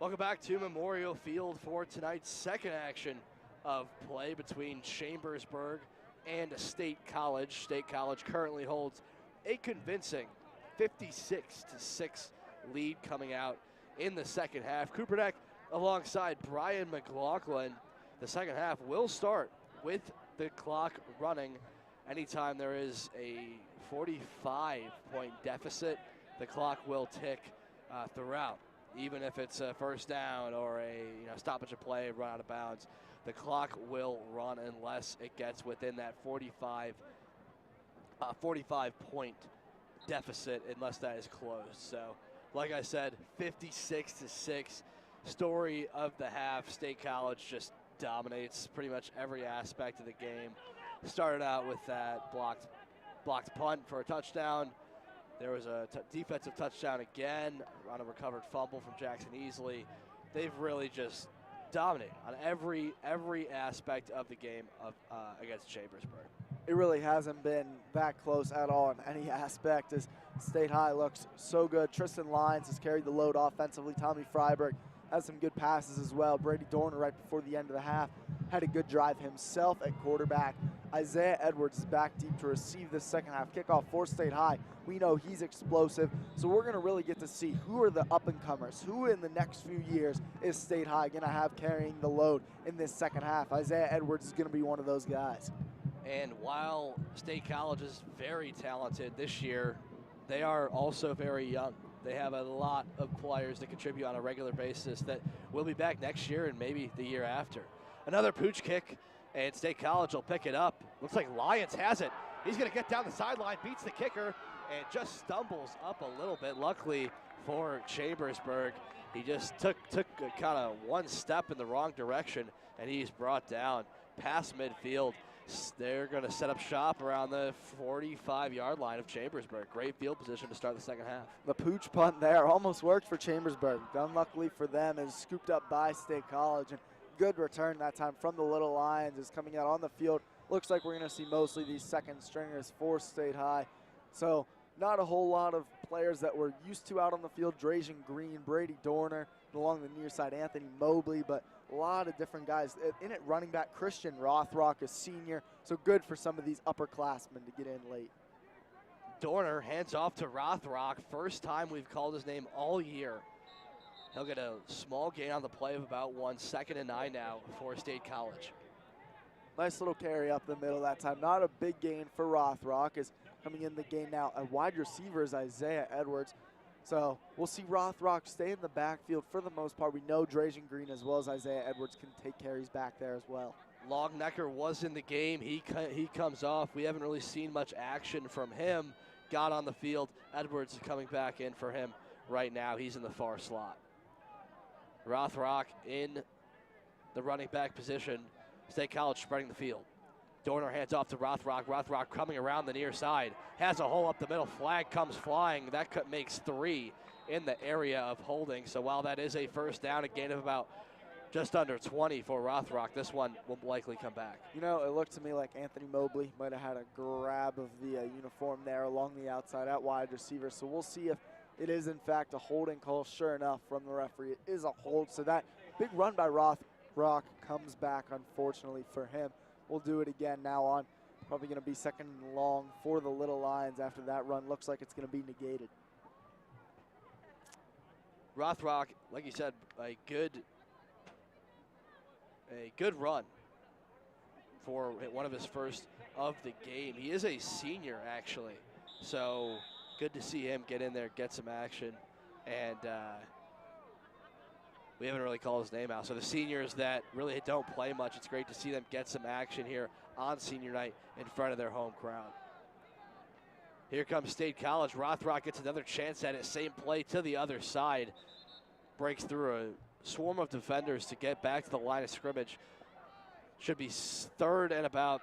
Welcome back to Memorial Field for tonight's second action of play between Chambersburg and State College. State College currently holds a convincing 56-6 lead coming out in the second half. Cooperneck alongside Brian McLaughlin. The second half will start with the clock running. Anytime there is a 45-point deficit, the clock will tick throughout. Even if it's a first down or a stoppage of play, run out of bounds, the clock will run unless it gets within that 45-point deficit, unless that is closed. So, like I said, 56-6. Story of the half. State College just dominates pretty much every aspect of the game. Started out with that blocked punt for a touchdown. There was a defensive touchdown again on a recovered fumble from Jackson Easley. They've really just dominated on every aspect of the game against Chambersburg. It really hasn't been that close at all in any aspect, as State High looks so good. Tristan Lyons has carried the load offensively. Tommy Freiberg has some good passes as well. Brady Dorner right before the end of the half had a good drive himself at quarterback. Isaiah Edwards is back deep to receive this second half kickoff for State High. We know he's explosive, so we're going to really get to see who are the up-and-comers, who in the next few years is State High going to have carrying the load in this second half. Isaiah Edwards is going to be one of those guys. And while State College is very talented this year, they are also very young. They have a lot of players that contribute on a regular basis that will be back next year and maybe the year after. Another pooch kick, and State College will pick it up. Looks like Lyons has it. He's going to get down the sideline, beats the kicker, and just stumbles up a little bit. Luckily for Chambersburg, he just took kind of one step in the wrong direction, and he's brought down past midfield. They're going to set up shop around the 45-yard line of Chambersburg. Great field position to start the second half. The pooch punt there almost worked for Chambersburg. Unluckily for them, is scooped up by State College. And good return that time from the Little Lions is coming out on the field. Looks like we're going to see mostly these second stringers for State High. So not a whole lot of players that we're used to out on the field. Drajan Green, Brady Dorner, along the near side, Anthony Mobley, but a lot of different guys. In it, running back Christian Rothrock, a senior, so good for some of these upperclassmen to get in late. Dorner hands off to Rothrock. First time we've called his name all year. He'll get a small gain on the play of about 1, 2nd and 9 now for State College. Nice little carry up the middle that time. Not a big gain for Rothrock. Is coming in the game now. A wide receiver is Isaiah Edwards. So we'll see Rothrock stay in the backfield for the most part. We know Drajan Green as well as Isaiah Edwards can take carries back there as well. Longnecker was in the game. He comes off. We haven't really seen much action from him. Got on the field. Edwards is coming back in for him right now. He's in the far slot. Rothrock in the running back position. State College spreading the field. Dorner hands off to Rothrock. Rothrock coming around the near side. Has a hole up the middle. Flag comes flying. That makes 3 in the area of holding. So while that is a first down, a gain of about just under 20 for Rothrock, this one will likely come back. You know, it looked to me like Anthony Mobley might have had a grab of the uniform there along the outside at wide receiver. So we'll see if it is in fact a holding call. Sure enough, from the referee, it is a hold. So that big run by Rothrock comes back, unfortunately for him. We'll do it again now on. Probably going to be second and long for the Little Lions after that run. Looks like it's going to be negated. Rothrock, like you said, a good run for one of his first of the game. He is a senior, actually. So good to see him get in there, get some action. And we haven't really called his name out. So the seniors that really don't play much, it's great to see them get some action here on senior night in front of their home crowd. Here comes State College. Rothrock gets another chance at it. Same play to the other side. Breaks through a swarm of defenders to get back to the line of scrimmage. Should be third and about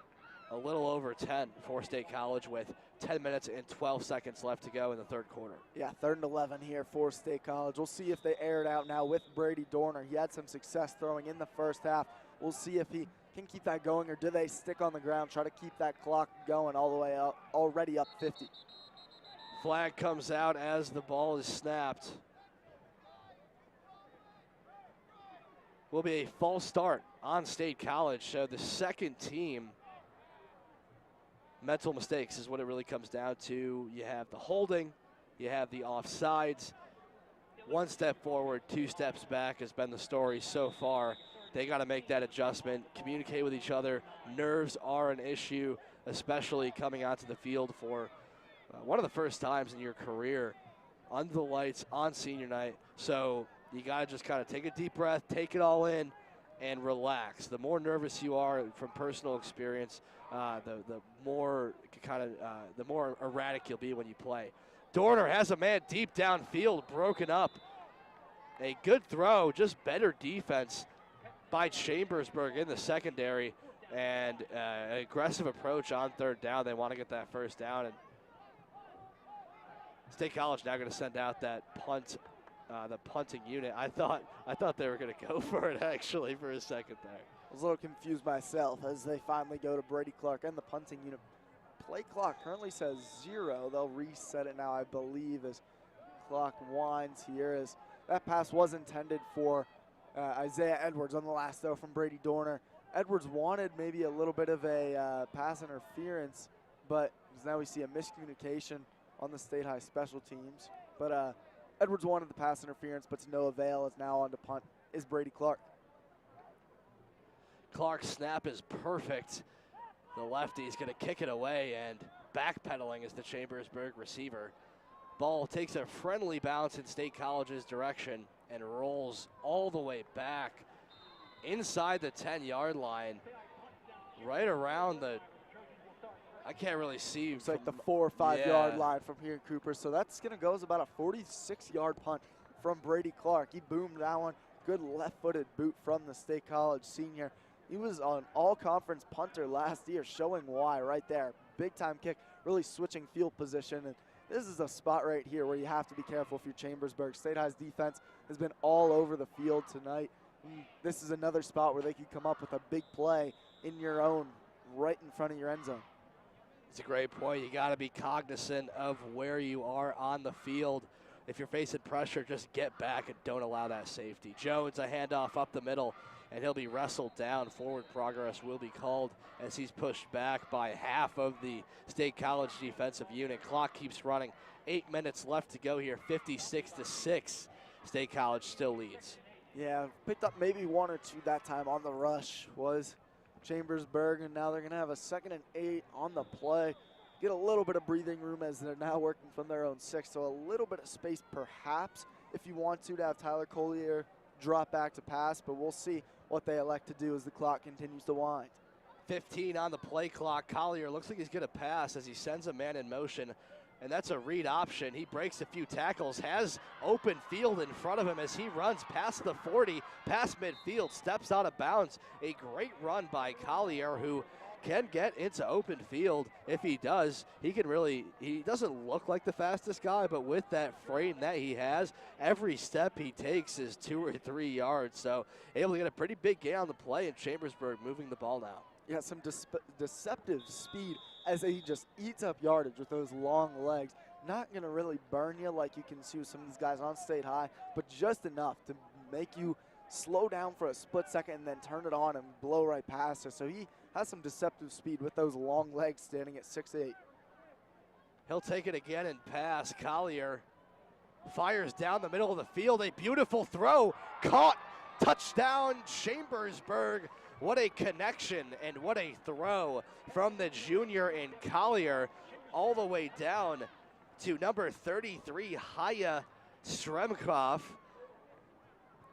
a little over 10 for State College with 10 minutes and 12 seconds left to go in the third quarter. Yeah, 3rd and 11 here for State College. We'll see if they air it out now with Brady Dorner. He had some success throwing in the first half. We'll see if he can keep that going, or do they stick on the ground, try to keep that clock going all the way up, already up 50. Flag comes out as the ball is snapped. will be a false start on State College. So the second team, mental mistakes is what it really comes down to. You have the holding, you have the offsides. One step forward, two steps back has been the story so far. They got to make that adjustment, communicate with each other. Nerves are an issue, especially coming onto the field for one of the first times in your career under the lights on senior night. So you got to just kind of take a deep breath, take it all in, and relax. The more nervous you are from personal experience, the more erratic you'll be when you play. Dorner has a man deep downfield, broken up. A good throw, just better defense by Chambersburg in the secondary, and an aggressive approach on third down. They want to get that first down, and State College now going to send out that punt, the punting unit. I thought they were going to go for it actually for a second there. I was a little confused myself as they finally go to Brady Clark and the punting unit. Play clock currently says 0. They'll reset it now, I believe, as clock winds here, as that pass was intended for Isaiah Edwards on the last throw from Brady Dorner. Edwards wanted maybe a little bit of a pass interference, but now we see a miscommunication on the State High special teams. But Edwards wanted the pass interference, but to no avail. It's now on to punt is Brady Clark. Clark's snap is perfect. The lefty is going to kick it away, and backpedaling is the Chambersburg receiver. Ball takes a friendly bounce in State College's direction and rolls all the way back inside the 10-yard line, right around the, I can't really see. It's like the 4 or 5 yard line from here in Cooper. So that's going to go as about a 46-yard punt from Brady Clark. He boomed that one. Good left-footed boot from the State College senior. He was an all-conference punter last year, showing why right there. Big-time kick, really switching field position. And this is a spot right here where you have to be careful if you're Chambersburg. State High's defense has been all over the field tonight. This is another spot where they could come up with a big play in your own, right in front of your end zone. It's a great point. You got to be cognizant of where you are on the field. If you're facing pressure, just get back and don't allow that safety. Jones, a handoff up the middle, and he'll be wrestled down. Forward progress will be called as he's pushed back by half of the State College defensive unit. Clock keeps running. 8 minutes left to go here. 56-6. State College still leads. Yeah, picked up maybe 1 or 2 that time on the rush was Chambersburg, and now they're going to have a 2nd and 8 on the play. Get a little bit of breathing room as they're now working from their own 6, so a little bit of space perhaps if you want to have Tyler Collier drop back to pass, but we'll see what they elect to do as the clock continues to wind. 15 on the play clock. Collier looks like he's going to pass as he sends a man in motion, and that's a read option. He breaks a few tackles, has open field in front of him as he runs past the 40, past midfield, steps out of bounds. A great run by Collier, who can get into open field. If he does, he doesn't look like the fastest guy, but with that frame that he has, every step he takes is 2 or 3 yards. So able to get a pretty big gain on the play, and Chambersburg moving the ball now. Yeah, some deceptive speed as he just eats up yardage with those long legs. Not going to really burn you like you can see with some of these guys on State High, but just enough to make you slow down for a split second and then turn it on and blow right past it. So he has some deceptive speed with those long legs standing at 6'8". He'll take it again and pass. Collier fires down the middle of the field. A beautiful throw. Caught. Touchdown, Chambersburg. What a connection and what a throw from the junior in Collier all the way down to number 33, Haya Stremkov.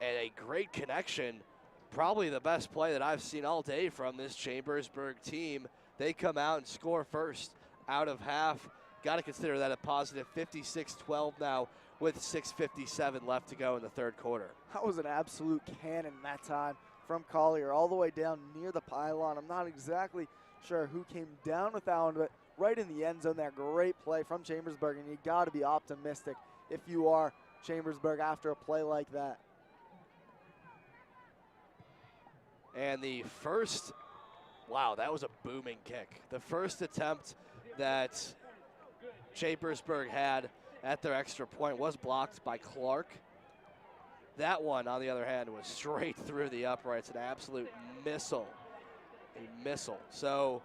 And a great connection. Probably the best play that I've seen all day from this Chambersburg team. They come out and score first out of half. Got to consider that a positive. 56-12 now with 6:57 left to go in the third quarter. That was an absolute cannon that time from Collier all the way down near the pylon. I'm not exactly sure who came down with that one, but right in the end zone there. Great play from Chambersburg, and you got to be optimistic if you are Chambersburg after a play like that. And the first, wow, that was a booming kick. The first attempt that Chambersburg had at their extra point was blocked by Clark. That one, on the other hand, was straight through the uprights, an absolute missile, a missile. So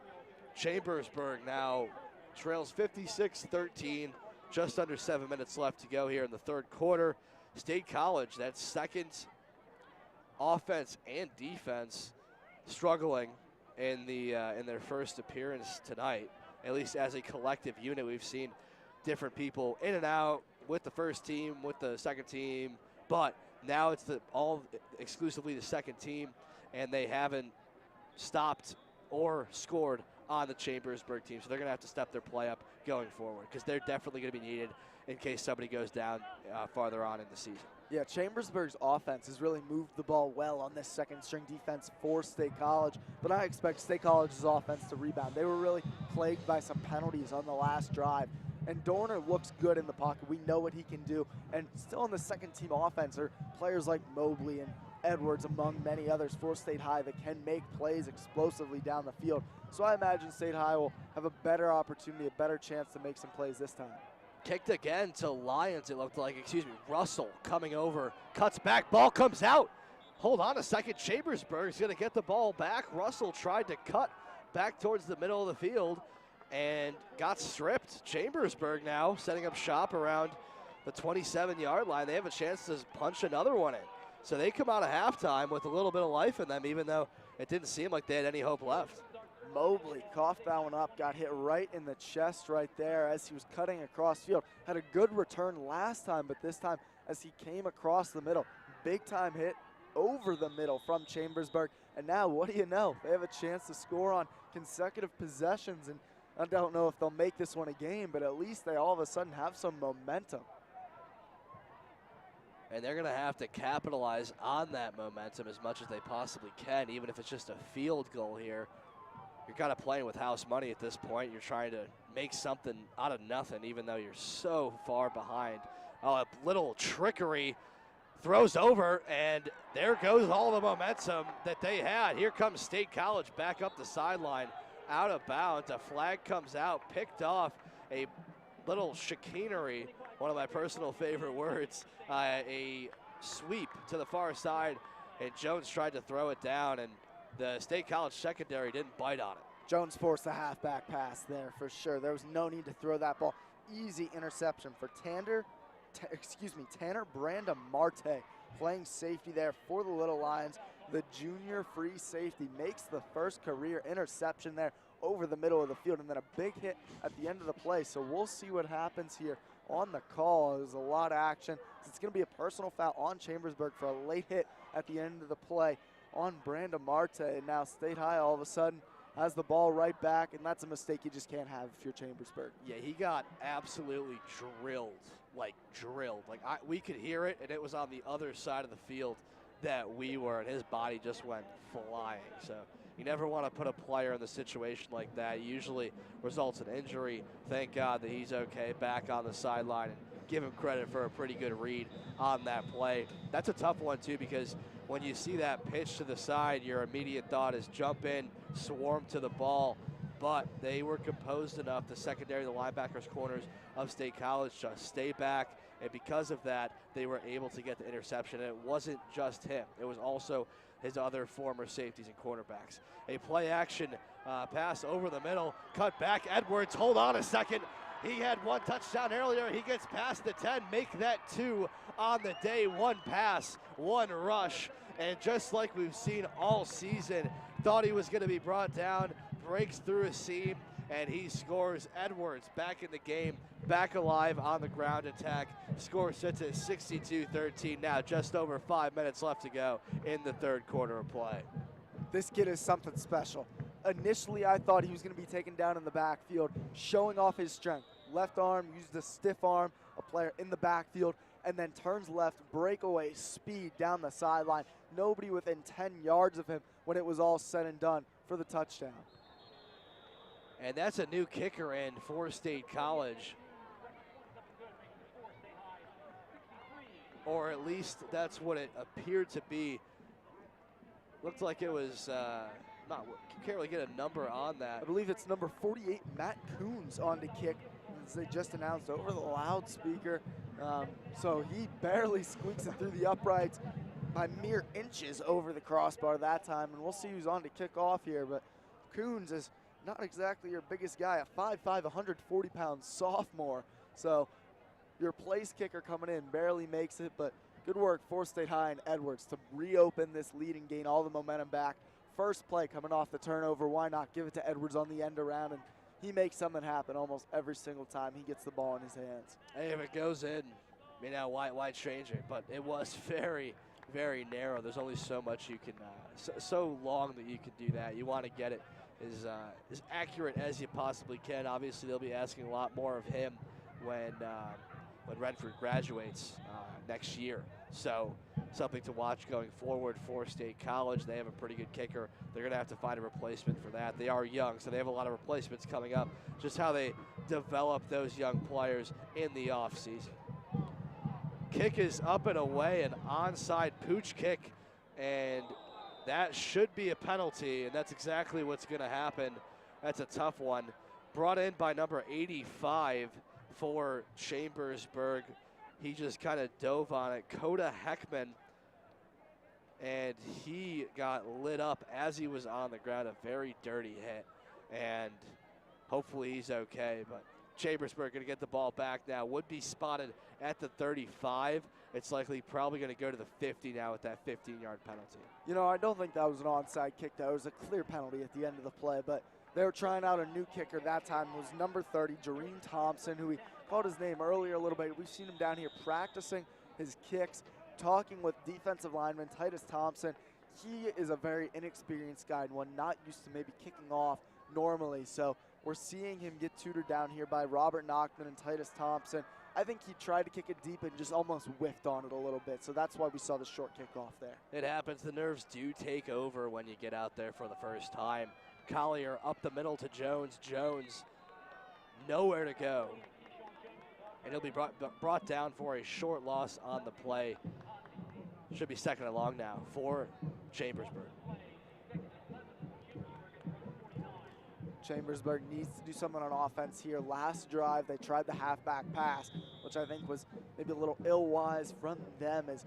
Chambersburg now trails 56-13, just under 7 minutes left to go here in the third quarter. State College, that second offense and defense, struggling in their first appearance tonight. At least as a collective unit, we've seen different people in and out with the first team, with the second team, but now it's all exclusively the second team, and they haven't stopped or scored on the Chambersburg team. So they're going to have to step their play up going forward, because they're definitely going to be needed in case somebody goes down farther on in the season. Yeah, Chambersburg's offense has really moved the ball well on this second-string defense for State College, but I expect State College's offense to rebound. They were really plagued by some penalties on the last drive, and Dorner looks good in the pocket. We know what he can do, and still on the second-team offense are players like Mobley and Edwards, among many others, for State High that can make plays explosively down the field. So I imagine State High will have a better opportunity, a better chance to make some plays this time. Kicked again to Lions, it looked like. Russell coming over, cuts back, ball comes out. Hold on a second, Chambersburg is going to get the ball back. Russell tried to cut back towards the middle of the field and got stripped. Chambersburg now setting up shop around the 27-yard line. They have a chance to punch another one in. So they come out of halftime with a little bit of life in them, even though it didn't seem like they had any hope left. Mobley coughed that one up, got hit right in the chest right there as he was cutting across field. Had a good return last time, but this time as he came across the middle. Big time hit over the middle from Chambersburg. And now, what do you know? They have a chance to score on consecutive possessions, and I don't know if they'll make this one a game, but at least they all of a sudden have some momentum. And they're going to have to capitalize on that momentum as much as they possibly can, even if it's just a field goal here. You're kind of playing with house money at this point. You're trying to make something out of nothing, even though you're so far behind. Oh, a little trickery, throws over, and there goes all the momentum that they had. Here comes State College back up the sideline, out of bounds. A flag comes out, picked off. A little chicanery, one of my personal favorite words, a sweep to the far side, and Jones tried to throw it down, and the State College secondary didn't bite on it. Jones forced a halfback pass there for sure. There was no need to throw that ball. Easy interception for Tanner Brandon Marte, playing safety there for the Little Lions. The junior free safety makes the first career interception there over the middle of the field, and then a big hit at the end of the play. So we'll see what happens here on the call. There's a lot of action. It's going to be a personal foul on Chambersburg for a late hit at the end of the play on Brandon Marte, and now State High all of a sudden has the ball right back, and that's a mistake you just can't have if you're Chambersburg. Yeah, he got absolutely drilled. We could hear it, and it was on the other side of the field that we were, and his body just went flying. So you never want to put a player in a situation like that. It usually results in injury. Thank God that he's okay, back on the sideline, and give him credit for a pretty good read on that play. That's a tough one too, because when you see that pitch to the side, your immediate thought is jump in, swarm to the ball. But they were composed enough, the secondary, the linebackers, corners of State College, to stay back. And because of that, they were able to get the interception. And it wasn't just him. It was also his other former safeties and cornerbacks. A play action pass over the middle, cut back. Edwards, hold on a second. He had one touchdown earlier. He gets past the 10, make that 2 on the day. One pass, one rush. And just like we've seen all season, thought he was going to be brought down, breaks through a seam, and he scores. Edwards back in the game, back alive on the ground attack. Score sits at 62-13 now, just over 5 minutes left to go in the third quarter of play. This kid is something special. Initially, I thought he was going to be taken down in the backfield, showing off his strength. Left arm, used a stiff arm, a player in the backfield, and then turns left, breakaway speed down the sideline. Nobody within 10 yards of him when it was all said and done for the touchdown. And that's a new kicker in for State College. Or at least that's what it appeared to be. Looked like it was can't really get a number on that. I believe it's number 48, Matt Coons, on to kick, as they just announced over the loudspeaker. So he barely squeaks it through the uprights by mere inches over the crossbar that time, and we'll see who's on to kick off here. But Coons is not exactly your biggest guy, a 5'5", 140-pound sophomore. So your place kicker coming in barely makes it, but good work for State High and Edwards to reopen this lead and gain all the momentum back. First play coming off the turnover, why not give it to Edwards on the end around, and he makes something happen almost every single time he gets the ball in his hands. Hey, if it goes in, why change it? But it was very, very narrow. There's only so much you can, so long that you can do that. You want to get it as accurate as you possibly can. Obviously, they'll be asking a lot more of him when Redford graduates next year. So something to watch going forward for State College. They have a pretty good kicker. They're going to have to find a replacement for that. They are young, so they have a lot of replacements coming up. Just how they develop those young players in the offseason. Kick is up and away, an onside pooch kick, and that should be a penalty, and that's exactly what's going to happen. That's a tough one. Brought in by number 85 for Chambersburg. He just kind of dove on it. Coda Heckman, and he got lit up as he was on the ground. A very dirty hit, and hopefully he's okay. But Chambersburg going to get the ball back now. Would be spotted at the 35. It's likely probably going to go to the 50 now with that 15-yard penalty. You know, I don't think that was an onside kick, though. It was a clear penalty at the end of the play, but they were trying out a new kicker that time. It was number 30, Jareen Thompson, who we called his name earlier a little bit. We've seen him down here practicing his kicks, talking with defensive lineman Titus Thompson. He is a very inexperienced guy and one not used to maybe kicking off normally. So we're seeing him get tutored down here by Robert Knockman and Titus Thompson. I think he tried to kick it deep and just almost whiffed on it a little bit. So that's why we saw the short kickoff there. It happens. The nerves do take over when you get out there for the first time. Collier up the middle to Jones. Jones, nowhere to go. And he'll be brought down for a short loss on the play. Should be second and long now for Chambersburg. Chambersburg needs to do something on offense here. Last drive, they tried the halfback pass, which I think was maybe a little ill-wise from them, as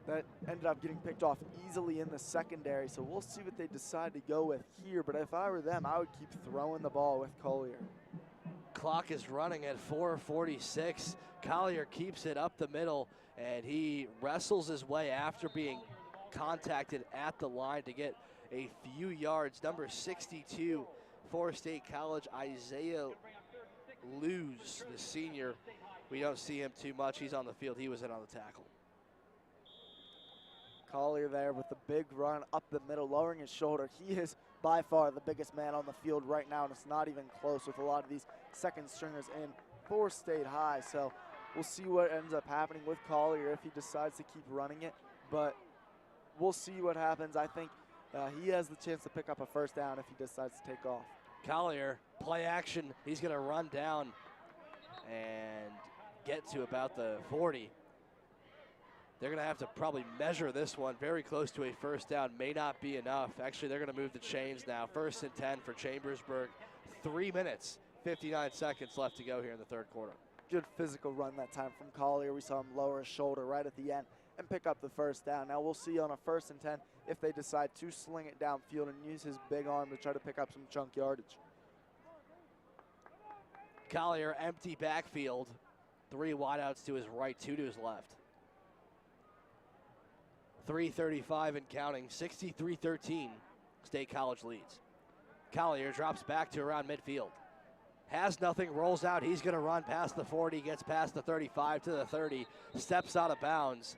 that ended up getting picked off easily in the secondary. So we'll see what they decide to go with here. But if I were them, I would keep throwing the ball with Collier. Clock is running at 4:46. Collier keeps it up the middle, and he wrestles his way after being contacted at the line to get a few yards. Number 62 for State College, Isaiah Luz, the senior. We don't see him too much. He's on the field. He was in on the tackle. Collier there with the big run up the middle, lowering his shoulder. He is by far the biggest man on the field right now, and it's not even close with a lot of these second stringers in for State High. So we'll see what ends up happening with Collier if he decides to keep running it, but we'll see what happens. I think he has the chance to pick up a first down if he decides to take off. Collier, play action. He's going to run down and get to about the 40. They're going to have to probably measure this one. Very close to a first down. May not be enough. Actually, they're going to move the chains now. 1st and 10 for Chambersburg. 3 minutes, 59 seconds left to go here in the third quarter. Good physical run that time from Collier. We saw him lower his shoulder right at the end and pick up the first down. Now we'll see on a 1st and 10 if they decide to sling it downfield and use his big arm to try to pick up some chunk yardage. Collier, empty backfield. 3 wideouts to his right, 2 to his left. 3:35 and counting, 63-13. State College leads. Collier drops back to around midfield. Has nothing, rolls out. He's going to run past the 40, gets past the 35 to the 30, steps out of bounds.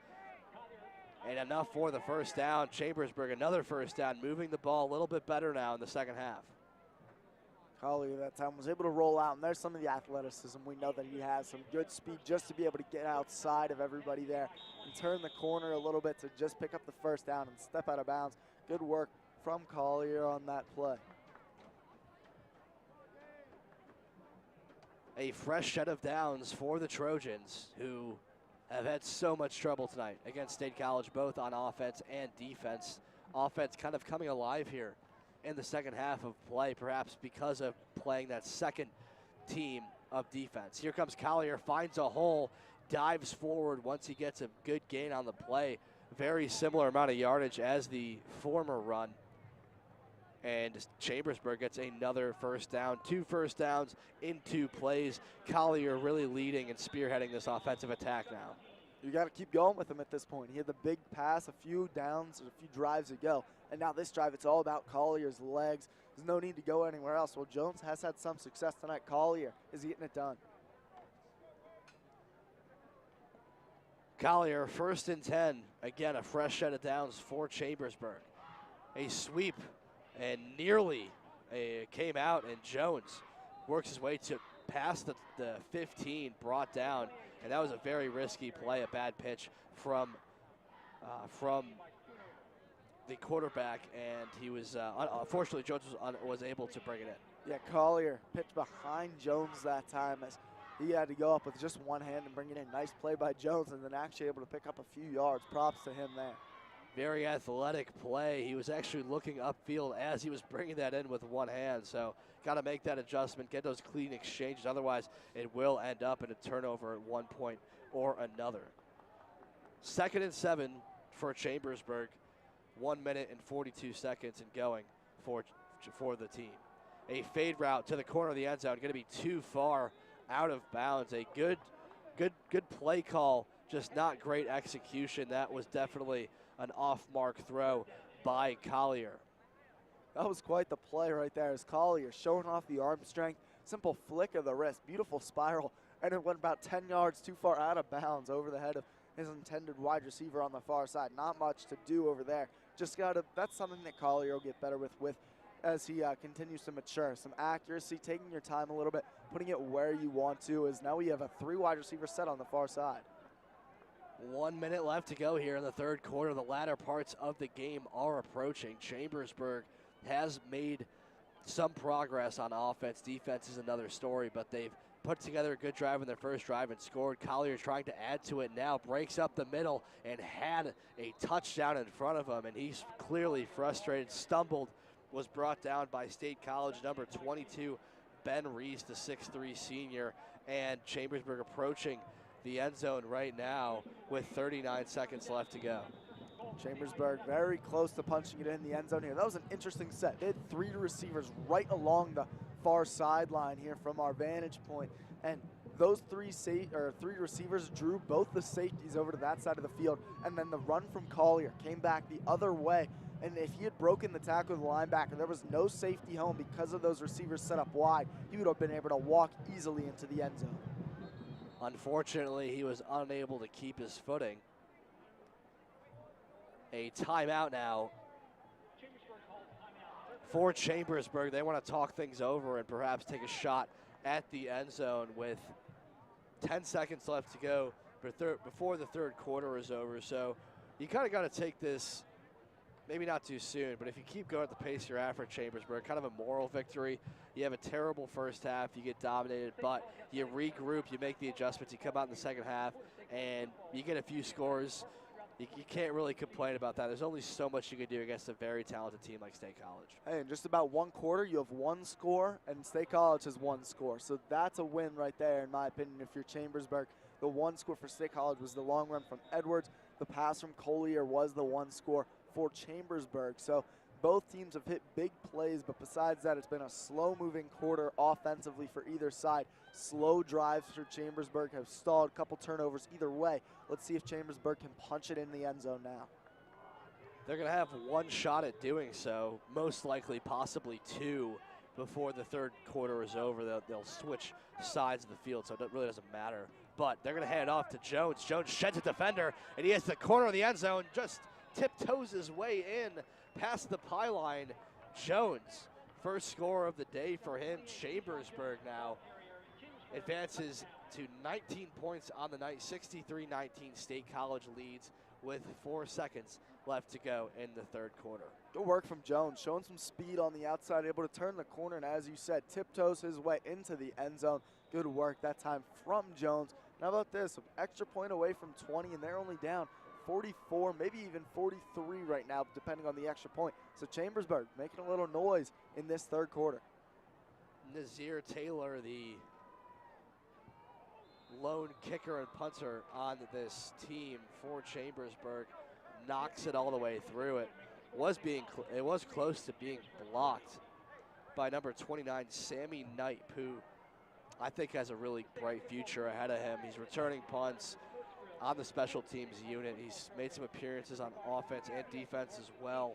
And enough for the first down. Chambersburg, another first down, moving the ball a little bit better now in the second half. Collier that time was able to roll out, and there's some of the athleticism. We know that he has some good speed just to be able to get outside of everybody there and turn the corner a little bit to just pick up the first down and step out of bounds. Good work from Collier on that play. A fresh set of downs for the Trojans, who have had so much trouble tonight against State College, both on offense and defense. Offense kind of coming alive here in the second half of play, perhaps because of playing that second team of defense. Here comes Collier, finds a hole, dives forward once he gets a good gain on the play. Very similar amount of yardage as the former run. And Chambersburg gets another first down. 2 first downs in 2 plays. Collier really leading and spearheading this offensive attack now. You got to keep going with him at this point. He had the big pass a few downs, a few drives ago. And now this drive, it's all about Collier's legs. There's no need to go anywhere else. Well, Jones has had some success tonight. Collier is getting it done. Collier, 1st and 10. Again, a fresh set of downs for Chambersburg. A sweep and nearly came out, and Jones works his way to past the 15, brought down, and that was a very risky play, a bad pitch from the quarterback, and he was unfortunately Jones was able to bring it in. Yeah, Collier pitched behind Jones that time as he had to go up with just one hand and bring it in. Nice play by Jones, and then actually able to pick up a few yards. Props to him there. Very athletic play. He was actually looking upfield as he was bringing that in with one hand. So got to make that adjustment, get those clean exchanges. Otherwise, it will end up in a turnover at one point or another. 2nd and 7 for Chambersburg. 1 minute and 42 seconds and going for the team. A fade route to the corner of the end zone. Going to be too far out of bounds. A good play call, just not great execution. That was definitely an off-mark throw by Collier. That was quite the play right there as Collier showing off the arm strength. Simple flick of the wrist, beautiful spiral, and it went about 10 yards too far out of bounds over the head of his intended wide receiver on the far side. Not much to do over there. That's something that Collier will get better with as he continues to mature. Some accuracy, taking your time a little bit, putting it where you want to, as now we have a 3 wide receiver set on the far side. 1 minute left to go here in the 3rd quarter. The latter parts of the game are approaching. Chambersburg has made some progress on offense. Defense is another story, but they've put together a good drive in their first drive and scored. Collier trying to add to it now, breaks up the middle and had a touchdown in front of him, and he's clearly frustrated, stumbled, was brought down by State College number 22, Ben Reese, the 6'3 senior, and Chambersburg approaching the end zone right now with 39 seconds left to go. Chambersburg very close to punching it in the end zone here. That was an interesting set. They had 3 receivers right along the far sideline here from our vantage point, and those 3 receivers drew both the safeties over to that side of the field, and then the run from Collier came back the other way, and if he had broken the tackle with the linebacker, there was no safety home because of those receivers set up wide. He would have been able to walk easily into the end zone. Unfortunately, he was unable to keep his footing. A timeout now for Chambersburg. They want to talk things over and perhaps take a shot at the end zone with 10 seconds left to go before the 3rd quarter is over. So you kind of got to take this, maybe not too soon, but if you keep going at the pace you're at for Chambersburg, kind of a moral victory. You have a terrible first half, you get dominated, but you regroup, you make the adjustments, you come out in the second half, and you get a few scores. You can't really complain about that. There's only so much you can do against a very talented team like State College. Hey, in just about 1 quarter, you have 1 score, and State College has 1 score. So that's a win right there, in my opinion, if you're Chambersburg. The 1 score for State College was the long run from Edwards. The pass from Collier was the 1 score for Chambersburg. So both teams have hit big plays, but besides that, it's been a slow-moving quarter offensively for either side. Slow drives for Chambersburg have stalled, a couple turnovers either way. Let's see if Chambersburg can punch it in the end zone now. They're going to have 1 shot at doing so, most likely possibly 2 before the 3rd quarter is over. They'll switch sides of the field, so it really doesn't matter. But they're going to hand off to Jones. Jones sheds a defender, and he hits the corner of the end zone, just tiptoes his way in past the pylon. Jones, first score of the day for him. Chambersburg now advances to 19 points on the night. 63-19 State College leads with 4 seconds left to go in the 3rd quarter. Good work from Jones, showing some speed on the outside, able to turn the corner, and as you said, tiptoes his way into the end zone. Good work that time from Jones. And how about this? An extra point away from 20, and they're only down 44, maybe even 43 right now, depending on the extra point. So Chambersburg making a little noise in this 3rd quarter. Nazir Taylor, the lone kicker and punter on this team for Chambersburg, knocks it all the way through. It was close to being blocked by number 29, Sammy Knight, who I think has a really bright future ahead of him. He's returning punts on the special teams unit. He's made some appearances on offense and defense as well.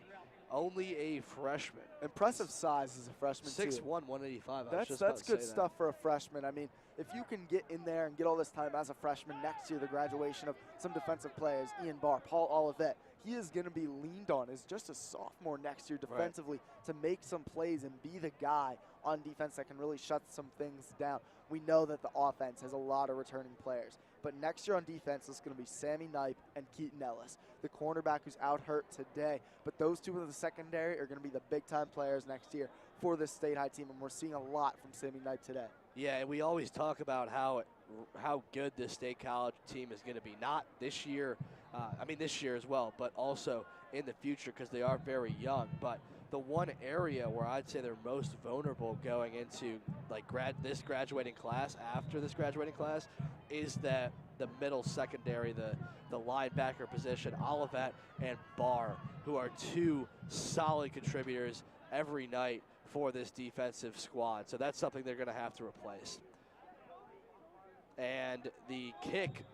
Only a freshman. Impressive size as a freshman, 6'1", too. 185. That's good stuff for a freshman. I mean, if you can get in there and get all this time as a freshman next to the graduation of some defensive players, Ian Barr, Paul Olivet, he is going to be leaned on as just a sophomore next year defensively to make some plays and be the guy on defense that can really shut some things down. We know that the offense has a lot of returning players, but next year on defense is going to be Sammy Knipe and Keaton Ellis, the cornerback who's out hurt today. But those two in the secondary are going to be the big-time players next year for this State High team, and we're seeing a lot from Sammy Knipe today. Yeah, and we always talk about how good this State College team is going to be. Not this year, this year as well, but also in the future because they are very young. But the one area where I'd say they're most vulnerable going into like this graduating class, after this graduating class, is that the middle secondary, the linebacker position, Olivet and Barr, who are two solid contributors every night for this defensive squad. So that's something they're going to have to replace. And the kick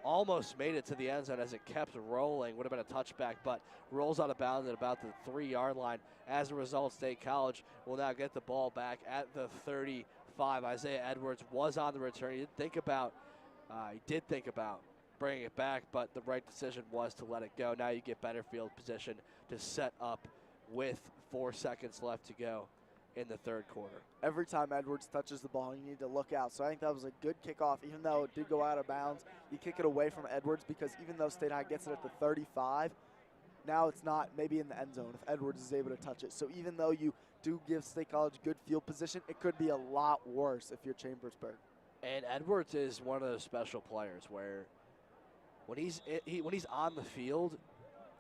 almost made it to the end zone as it kept rolling. Would have been a touchback, but rolls out of bounds at about the 3-yard line. As a result, State College will now get the ball back at the 35. Isaiah Edwards was on the return. He did think about bringing it back, but the right decision was to let it go. Now you get better field position to set up with 4 seconds left to go in the third quarter. Every time Edwards touches the ball, you need to look out. So I think that was a good kickoff, even though it did go out of bounds. You kick it away from Edwards because even though State High gets it at the 35, now it's not maybe in the end zone if Edwards is able to touch it. So even though you do give State College good field position, it could be a lot worse if you're Chambersburg. And Edwards is one of those special players where when he's on the field,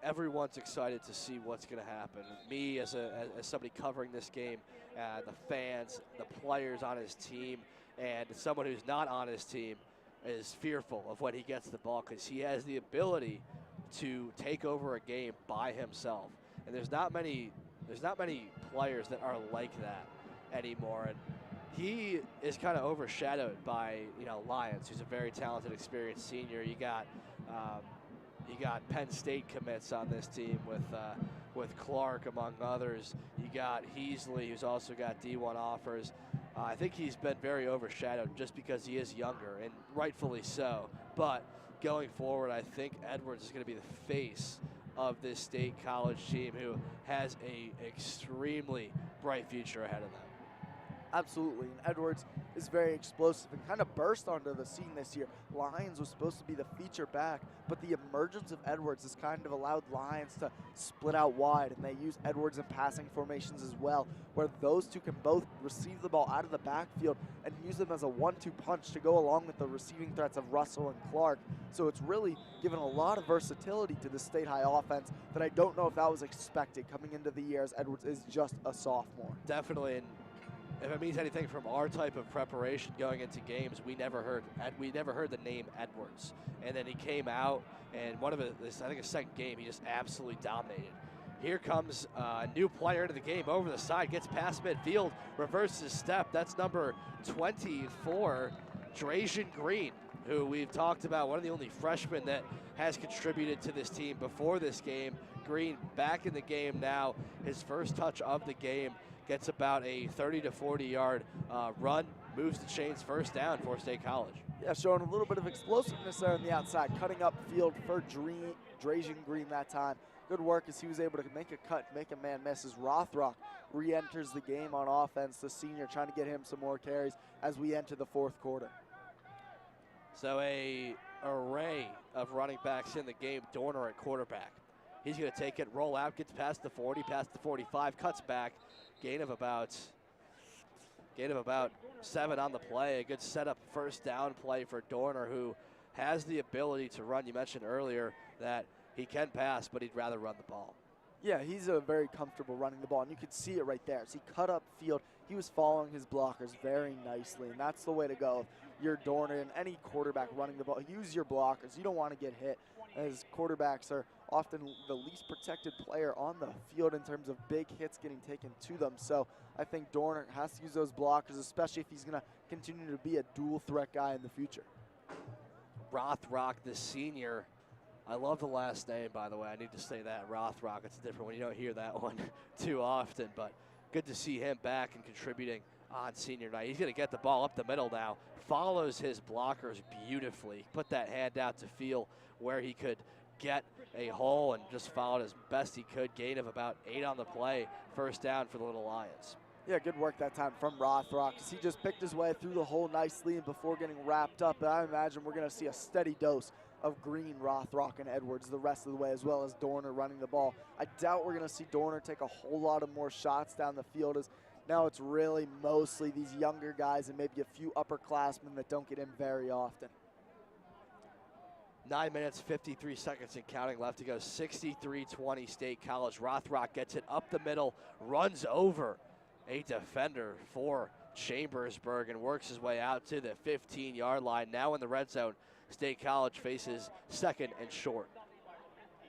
everyone's excited to see what's going to happen. Me as somebody covering this game, the fans, the players on his team, and someone who's not on his team is fearful of when he gets the ball because he has the ability to take over a game by himself. And there's not many players that are like that anymore. And he is kind of overshadowed by Lyons, who's a very talented, experienced senior. You got Penn State commits on this team with Clark, among others. You got Heasley, who's also got D1 offers. I think he's been very overshadowed just because he is younger, and rightfully so. But going forward, I think Edwards is going to be the face of this State College team who has a extremely bright future ahead of them. Absolutely, and Edwards is very explosive and kind of burst onto the scene this year. Lyons was supposed to be the feature back, but the emergence of Edwards has kind of allowed Lyons to split out wide, and they use Edwards in passing formations as well, where those two can both receive the ball out of the backfield and use them as a 1-2 punch to go along with the receiving threats of Russell and Clark. So it's really given a lot of versatility to the State High offense that I don't know if that was expected coming into the year, as Edwards is just a sophomore. Definitely, and if it means anything from our type of preparation going into games, we never heard the name Edwards. And then he came out, and I think his second game, he just absolutely dominated. Here comes a new player into the game over the side, gets past midfield, reverses step. That's number 24, Drajan Green, who we've talked about, one of the only freshmen that has contributed to this team before this game. Green back in the game now, his first touch of the game. Gets about a 30 to 40 yard run, moves the chains, first down for State College. Yeah, showing a little bit of explosiveness there on the outside, cutting up field for Drajan Green that time. Good work as he was able to make a cut, make a man miss as Rothrock re-enters the game on offense, the senior, trying to get him some more carries as we enter the fourth quarter. So a array of running backs in the game. Dorner at quarterback. He's going to take it, roll out, gets past the 40, past the 45, cuts back. Gain of about 7 on the play. A good setup first down play for Dorner, who has the ability to run. You mentioned earlier that he can pass, but he'd rather run the ball. Yeah, he's very comfortable running the ball, and you could see it right there. As he cut up field, he was following his blockers very nicely, and that's the way to go. If you're Dorner and any quarterback running the ball, use your blockers. You don't want to get hit, as quarterbacks are often the least protected player on the field in terms of big hits getting taken to them. So I think Dorner has to use those blockers, especially if he's going to continue to be a dual threat guy in the future. Rothrock, the senior. I love the last name, by the way. I need to say that, Rothrock. It's a different one. You don't hear that one too often, but good to see him back and contributing on senior night. He's going to get the ball up the middle now. Follows his blockers beautifully. Put that hand out to feel where he could get a hole and just followed as best he could. Gain of about 8 on the play. First down for the Little Lions. Yeah, good work that time from Rothrock, as he just picked his way through the hole nicely and before getting wrapped up. And I imagine we're going to see a steady dose of Green, Rothrock, and Edwards the rest of the way, as well as Dorner running the ball. I doubt we're going to see Dorner take a whole lot of more shots down the field, as now it's really mostly these younger guys and maybe a few upperclassmen that don't get in very often. 9 minutes, 53 seconds and counting left to go. 63-20 State College. Rothrock gets it up the middle, runs over a defender for Chambersburg and works his way out to the 15-yard line. Now in the red zone, State College faces second and short.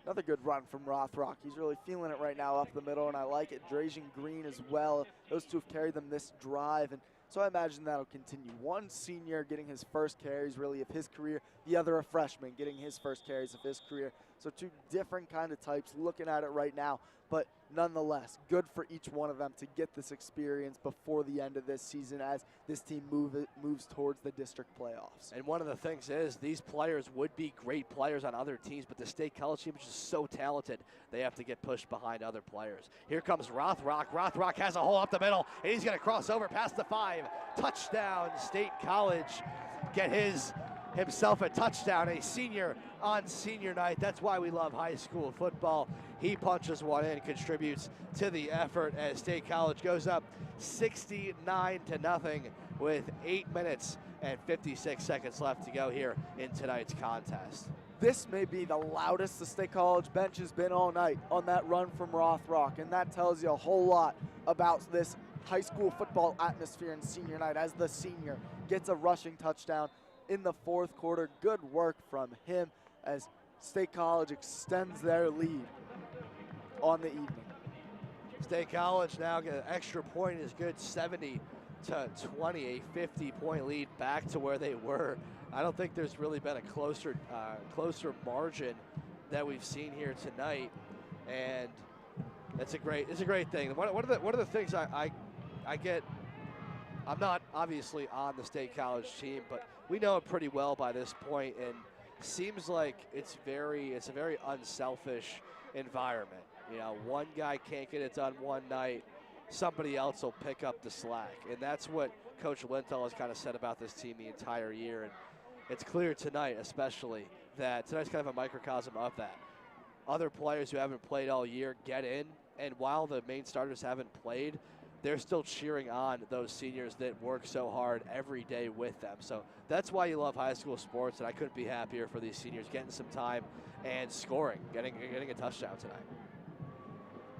Another good run from Rothrock. He's really feeling it right now up the middle, and I like it. Drazian Green as well. Those two have carried them this drive, and so I imagine that'll continue. One senior getting his first carries really of his career, the other a freshman getting his first carries of his career. So two different kind of types looking at it right now, but nonetheless, good for each one of them to get this experience before the end of this season as this team moves towards the district playoffs. And one of the things is these players would be great players on other teams, but the State College team is just so talented, they have to get pushed behind other players. Here comes Rothrock. Rothrock has a hole up the middle, and he's going to cross over past the 5. Touchdown, State College. Get himself a touchdown, a senior on senior night. That's why we love high school football. He punches one in, contributes to the effort as State College goes up 69-0 with 8 minutes and 56 seconds left to go here in tonight's contest. This may be the loudest the State College bench has been all night on that run from Rothrock, and that tells you a whole lot about this high school football atmosphere in senior night as the senior gets a rushing touchdown in the fourth quarter. Good work from him as State College extends their lead on the evening. State College now get an extra point is good, 70-20, a 50-point lead back to where they were. I don't think there's really been a closer margin that we've seen here tonight, and it's a great thing. One of the things I get, I'm not obviously on the State College team, but we know it pretty well by this point, and seems like it's a very unselfish environment. You know, one guy can't get it done one night, somebody else will pick up the slack, and that's what Coach Lintel has kind of said about this team the entire year, and it's clear tonight especially that tonight's kind of a microcosm of that. Other players who haven't played all year get in, and while the main starters haven't played, they're still cheering on those seniors that work so hard every day with them. So that's why you love high school sports, and I couldn't be happier for these seniors getting some time and scoring, getting a touchdown tonight.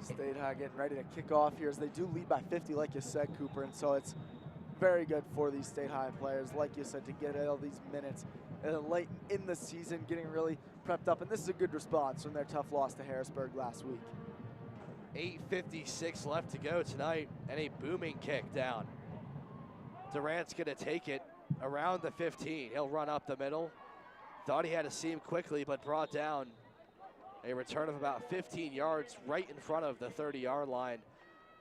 State High getting ready to kick off here as they do lead by 50, like you said, Cooper, and so it's very good for these State High players, like you said, to get all these minutes late in the season, getting really prepped up, and this is a good response from their tough loss to Harrisburg last week. 8:56 left to go tonight, and a booming kick down. Durant's going to take it around the 15. He'll run up the middle. Thought he had to see him quickly, but brought down a return of about 15 yards right in front of the 30-yard line.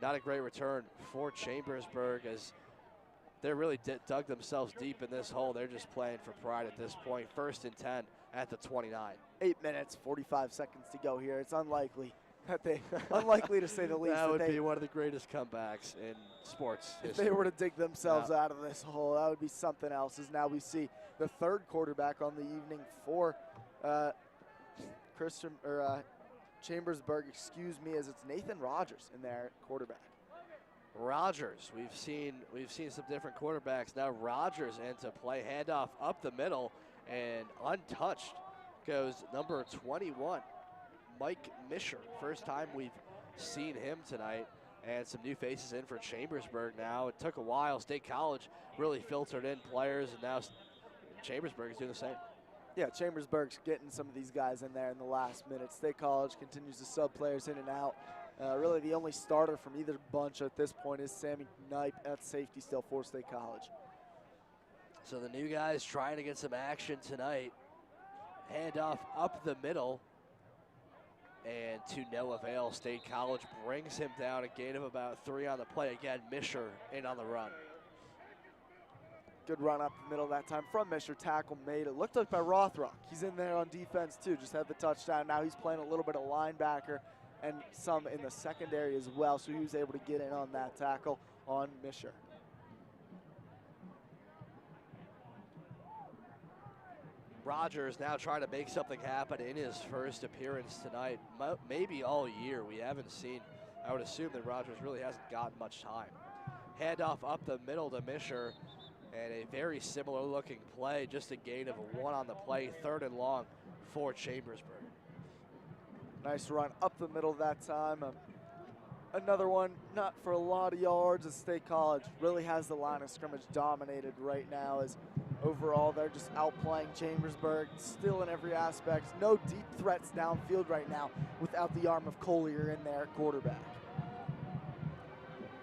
Not a great return for Chambersburg, as they really dug themselves deep in this hole. They're just playing for pride at this point. 1st and 10 at the 29. 8 minutes, 45 seconds to go here. It's unlikely that unlikely to say the least. That would be one of the greatest comebacks in sports history. If they were to dig themselves out of this hole, that would be something else. As now we see the third quarterback on the evening for Chambersburg, as it's Nathan Rogers in their quarterback. Rogers, we've seen some different quarterbacks. Now Rogers into play, handoff up the middle, and untouched goes number 21, Mike Misher. First time we've seen him tonight. And some new faces in for Chambersburg now. It took a while. State College really filtered in players, and now Chambersburg is doing the same. Yeah, Chambersburg's getting some of these guys in there in the last minute. State College continues to sub players in and out. Really the only starter from either bunch at this point is Sammy Knipe at safety still for State College. So the new guys trying to get some action tonight. Handoff up the middle. And to no avail. State College brings him down, a gain of about 3 on the play. Again, Misher in on the run. Good run up the middle that time from Misher. Tackle made. It looked like by Rothrock. He's in there on defense too. Just had the touchdown. Now he's playing a little bit of linebacker and some in the secondary as well. So he was able to get in on that tackle on Misher. Rogers now trying to make something happen in his first appearance tonight. Maybe all year. We haven't seen, I would assume that Rogers really hasn't gotten much time. Handoff up the middle to Misher, and a very similar looking play, just a gain of a 1 on the play, 3rd and long for Chambersburg. Nice run up the middle that time. Another one, not for a lot of yards, as State College really has the line of scrimmage dominated right now, as overall they're just outplaying Chambersburg, still in every aspect. No deep threats downfield right now without the arm of Collier in there at quarterback.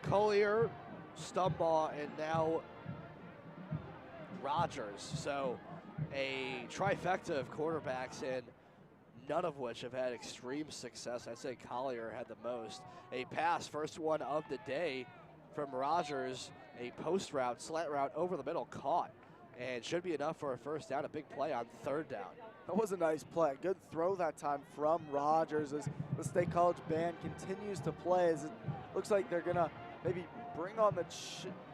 Collier, Stumbaugh, and now Rogers. So a trifecta of quarterbacks, and none of which have had extreme success. I'd say Collier had the most. A pass, first one of the day from Rogers, a post route, slant route over the middle, caught. And should be enough for a first down, a big play on 3rd down. That was a nice play. Good throw that time from Rogers as the State College band continues to play, as it looks like they're gonna maybe bring on the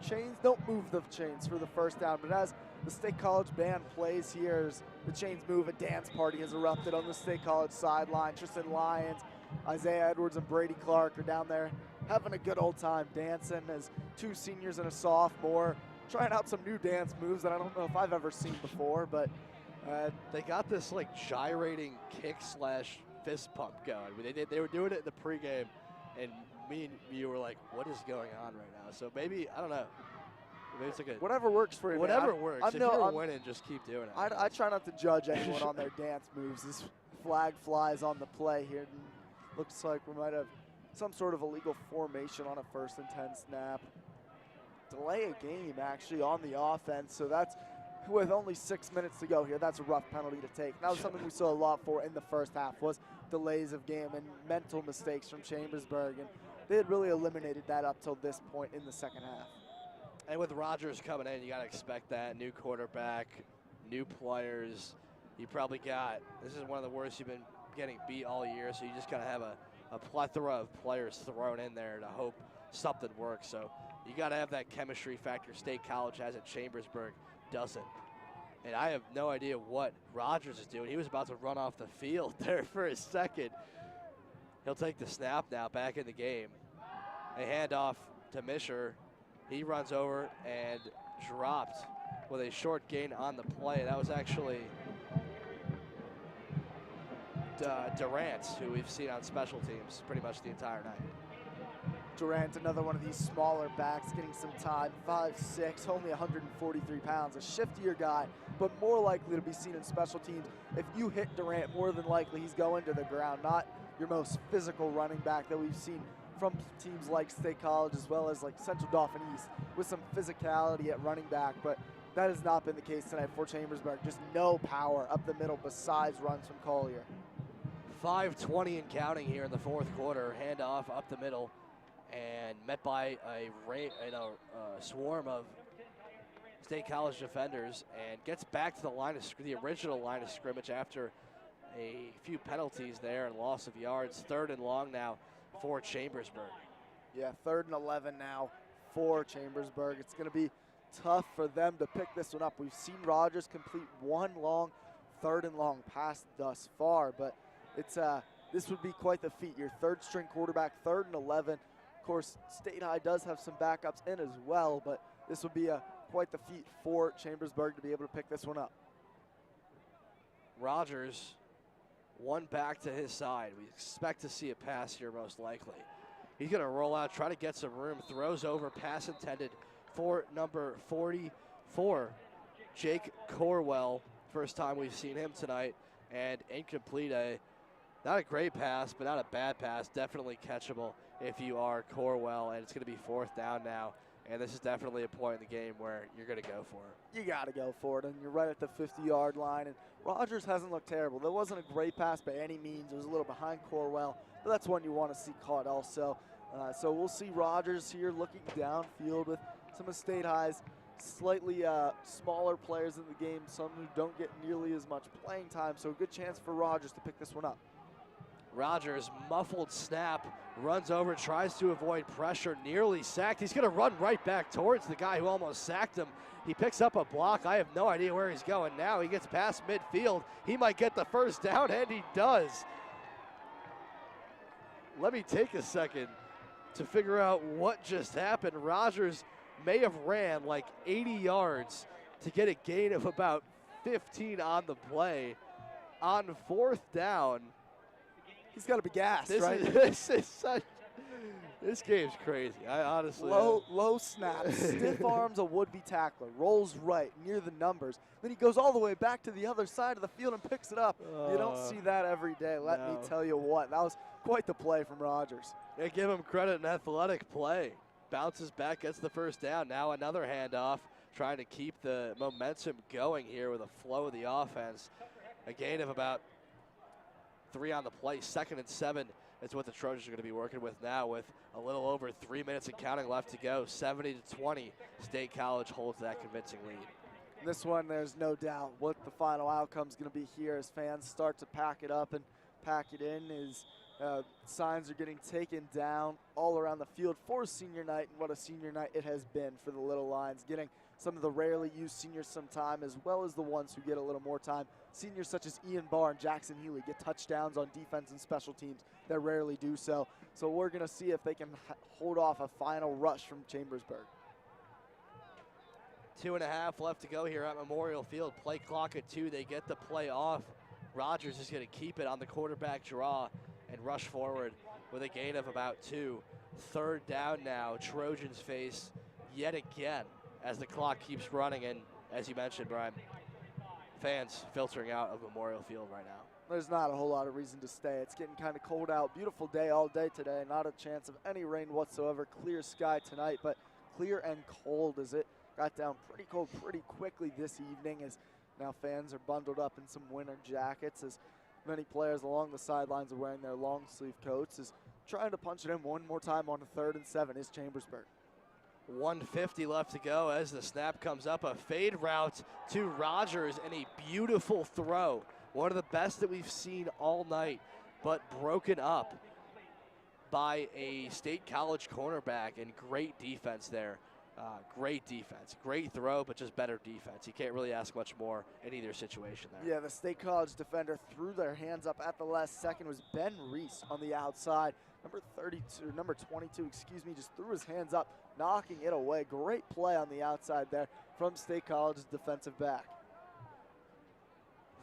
chains. Don't move the chains for the first down, but as the State College band plays here, as the chains move, a dance party has erupted on the State College sideline. Tristan Lyons, Isaiah Edwards, and Brady Clark are down there having a good old time dancing, as 2 seniors and a sophomore trying out some new dance moves that I don't know if I've ever seen before, but they got this like gyrating kick slash fist pump going. They were doing it in the pregame, and me and you were like, what is going on right now? So maybe, I don't know. Maybe it's like a whatever works for you. Whatever works. If you're winning, just keep doing it. I try not to judge anyone on their dance moves. This flag flies on the play here. Looks like we might have some sort of illegal formation on a 1st and 10 snap. Delay a game actually on the offense, so that's with only 6 minutes to go here. That's a rough penalty to take. That was something we saw a lot for in the first half, was delays of game and mental mistakes from Chambersburg, and they had really eliminated that up till this point in the second half. And with Rogers coming in, you got to expect that. New quarterback, new players. You probably got, this is one of the worst you've been getting beat all year, so you just got to have a plethora of players thrown in there to hope something works. So you got to have that chemistry factor State College has at Chambersburg doesn't. And I have no idea what Rogers is doing. He was about to run off the field there for a second. He'll take the snap now, back in the game. A handoff to Misher. He runs over and dropped with a short gain on the play. That was actually Durant, who we've seen on special teams pretty much the entire night. Durant, another one of these smaller backs, getting some time, 5'6", only 143 pounds, a shiftier guy, but more likely to be seen in special teams. If you hit Durant, more than likely he's going to the ground, not your most physical running back that we've seen from teams like State College as well as like Central Dauphin East, with some physicality at running back, but that has not been the case tonight for Chambersburg. Just no power up the middle besides runs from Collier. 5:20 and counting here in the 4th quarter. Handoff up the middle, and met by a swarm of State College defenders, and gets back to the original line of scrimmage after a few penalties there and loss of yards. 3rd and long now for Chambersburg. Yeah, 3rd and 11 now for Chambersburg. It's going to be tough for them to pick this one up. We've seen Rogers complete one long 3rd and long pass thus far, but it's this would be quite the feat. Your 3rd string quarterback, 3rd and 11. Of course, State High does have some backups in as well, but this would be quite the feat for Chambersburg to be able to pick this one up. Rogers One back to his side. We expect to see a pass here most likely. He's going to roll out, try to get some room, throws over, pass intended for number 44, Jake Corwell. First time we've seen him tonight, and incomplete. Not a great pass, but not a bad pass. Definitely catchable if you are Corwell, and it's going to be 4th down now. And this is definitely a point in the game where you're going to go for it. You got to go for it, and you're right at the 50-yard line. And Rogers hasn't looked terrible. That wasn't a great pass by any means. It was a little behind Corwell, but that's one you want to see caught also. So we'll see Rogers here looking downfield with some of State High's slightly smaller players in the game, some who don't get nearly as much playing time. So a good chance for Rogers to pick this one up. Rogers, muffled snap, runs over, tries to avoid pressure, nearly sacked. He's going to run right back towards the guy who almost sacked him. He picks up a block. I have no idea where he's going now. He gets past midfield. He might get the first down, and he does. Let me take a second to figure out what just happened. Rogers may have ran like 80 yards to get a gain of about 15 on the play. On 4th down, he's got to be gassed, right? This game's crazy. I honestly. Low snap, stiff arms a would-be tackler, rolls right near the numbers. Then he goes all the way back to the other side of the field and picks it up. You don't see that every day. Let me tell you what, that was quite the play from Rogers. They give him credit in athletic play. Bounces back, gets the first down. Now another handoff, trying to keep the momentum going here with a flow of the offense. A gain of about 3 on the play. 2nd and 7 is what the Trojans are going to be working with now, with a little over 3 minutes and counting left to go. 70-20, State College holds that convincing lead. This one, there's no doubt what the final outcome is going to be here as fans start to pack it up and pack it in. Signs are getting taken down all around the field for senior night, and what a senior night it has been for the Little Lions, getting some of the rarely used seniors some time, as well as the ones who get a little more time. Seniors such as Ian Barr and Jackson Healy get touchdowns on defense and special teams that rarely do so. So we're going to see if they can hold off a final rush from Chambersburg. 2.5 left to go here at Memorial Field. Play clock at 2. They get the play off. Rogers is going to keep it on the quarterback draw and rush forward with a gain of about 2. 3rd down now. Trojans face yet again as the clock keeps running, and as you mentioned, Brian, fans filtering out of Memorial Field right now. There's not a whole lot of reason to stay. It's getting kind of cold out. Beautiful day all day today. Not a chance of any rain whatsoever. Clear sky tonight, but clear and cold as it got down pretty cold pretty quickly this evening, as now fans are bundled up in some winter jackets, as many players along the sidelines are wearing their long sleeve coats, as trying to punch it in one more time on the 3rd and 7 is Chambersburg. 1:50 left to go as the snap comes up. A fade route to Rogers and a beautiful throw. One of the best that we've seen all night, but broken up by a State College cornerback, and great defense there. Great defense. Great throw, but just better defense. You can't really ask much more in either situation there. Yeah, the State College defender threw their hands up at the last second. It was Ben Reese on the outside. Number 22, just threw his hands up, knocking it away. Great play on the outside there from State College's defensive back.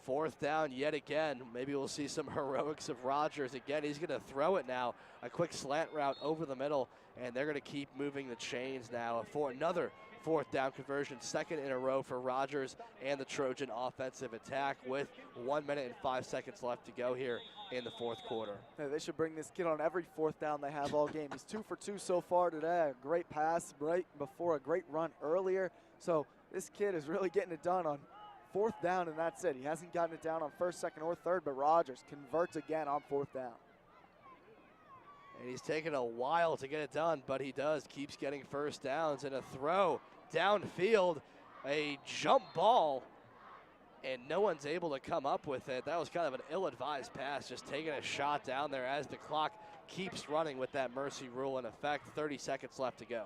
4th down yet again. Maybe we'll see some heroics of Rogers again. He's going to throw it now. A quick slant route over the middle, and they're going to keep moving the chains now for another 4th down conversion. 2nd in a row for Rogers and the Trojan offensive attack, with 1 minute and 5 seconds left to go here in the 4th quarter. Hey, they should bring this kid on every 4th down they have all game. He's 2 for 2 so far today. A great pass right before a great run earlier. So this kid is really getting it done on 4th down, and that's it. He hasn't gotten it down on 1st, 2nd, or 3rd, but Rogers converts again on 4th down. And he's taken a while to get it done, but he does. Keeps getting first downs, and a throw downfield, a jump ball, and no one's able to come up with it. That was kind of an ill-advised pass, just taking a shot down there as the clock keeps running with that mercy rule in effect. 30 seconds left to go.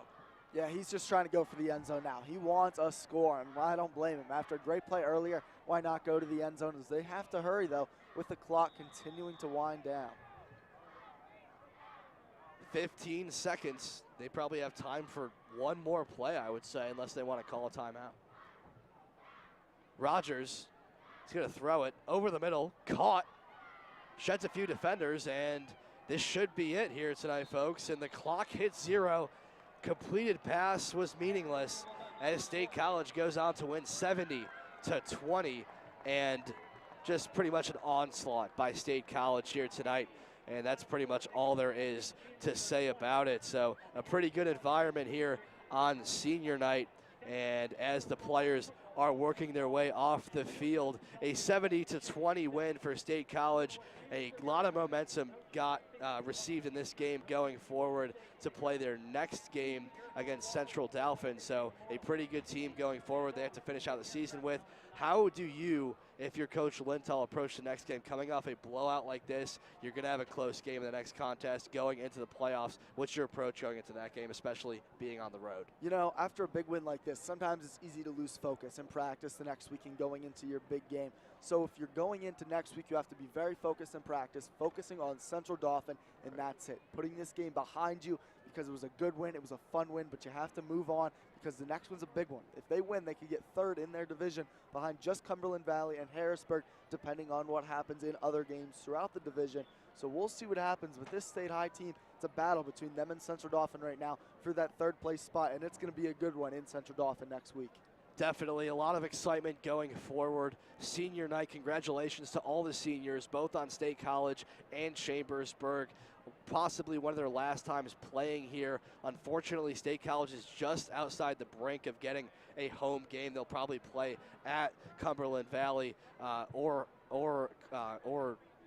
Yeah, he's just trying to go for the end zone now. He wants a score, and I don't blame him. After a great play earlier, why not go to the end zone? As they have to hurry, though, with the clock continuing to wind down. 15 seconds. They probably have time for one more play, I would say, unless they want to call a timeout. Rogers is going to throw it over the middle, caught, sheds a few defenders, and this should be it here tonight, folks. And the clock hits 0. Completed pass was meaningless as State College goes on to win 70-20, and just pretty much an onslaught by State College here tonight. And that's pretty much all there is to say about it. So a pretty good environment here on senior night. And as the players are working their way off the field, a 70-20 win for State College. A lot of momentum got received in this game going forward to play their next game against Central Dauphin. So a pretty good team going forward they have to finish out the season with. How do you, if you're Coach Lintel, approach the next game? Coming off a blowout like this, you're going to have a close game in the next contest going into the playoffs. What's your approach going into that game, especially being on the road? You know, after a big win like this, sometimes it's easy to lose focus and practice the next week and going into your big game. So if you're going into next week, you have to be very focused in practice, focusing on Central Dauphin, and that's it. Putting this game behind you because it was a good win, it was a fun win, but you have to move on because the next one's a big one. If they win, they could get third in their division behind just Cumberland Valley and Harrisburg, depending on what happens in other games throughout the division. So we'll see what happens with this State High team. It's a battle between them and Central Dauphin right now for that third place spot, and it's going to be a good one in Central Dauphin next week. Definitely a lot of excitement going forward. Senior night, congratulations to all the seniors, both on State College and Chambersburg. Possibly one of their last times playing here. Unfortunately, State College is just outside the brink of getting a home game. They'll probably play at Cumberland Valley or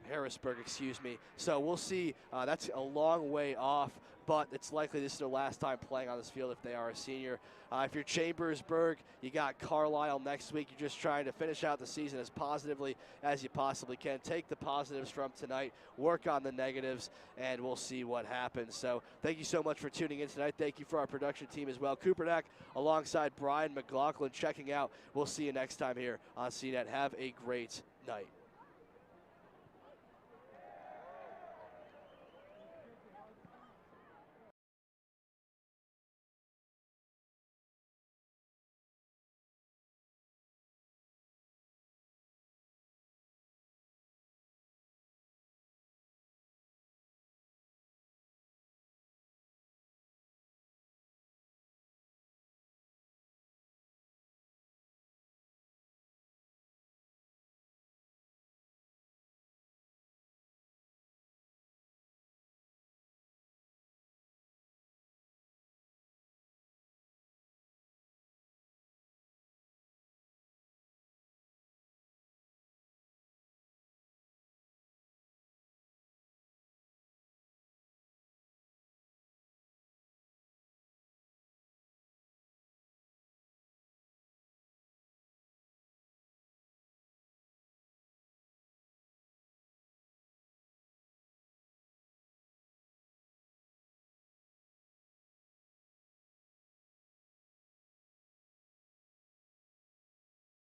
Harrisburg, excuse me. So we'll see. That's a long way off, but it's likely this is their last time playing on this field if they are a senior. If you're Chambersburg, you got Carlisle next week. You're just trying to finish out the season as positively as you possibly can. Take the positives from tonight, work on the negatives, and we'll see what happens. So thank you so much for tuning in tonight. Thank you for our production team as well. Cooper Deck alongside Brian McLaughlin checking out. We'll see you next time here on CNET. Have a great night.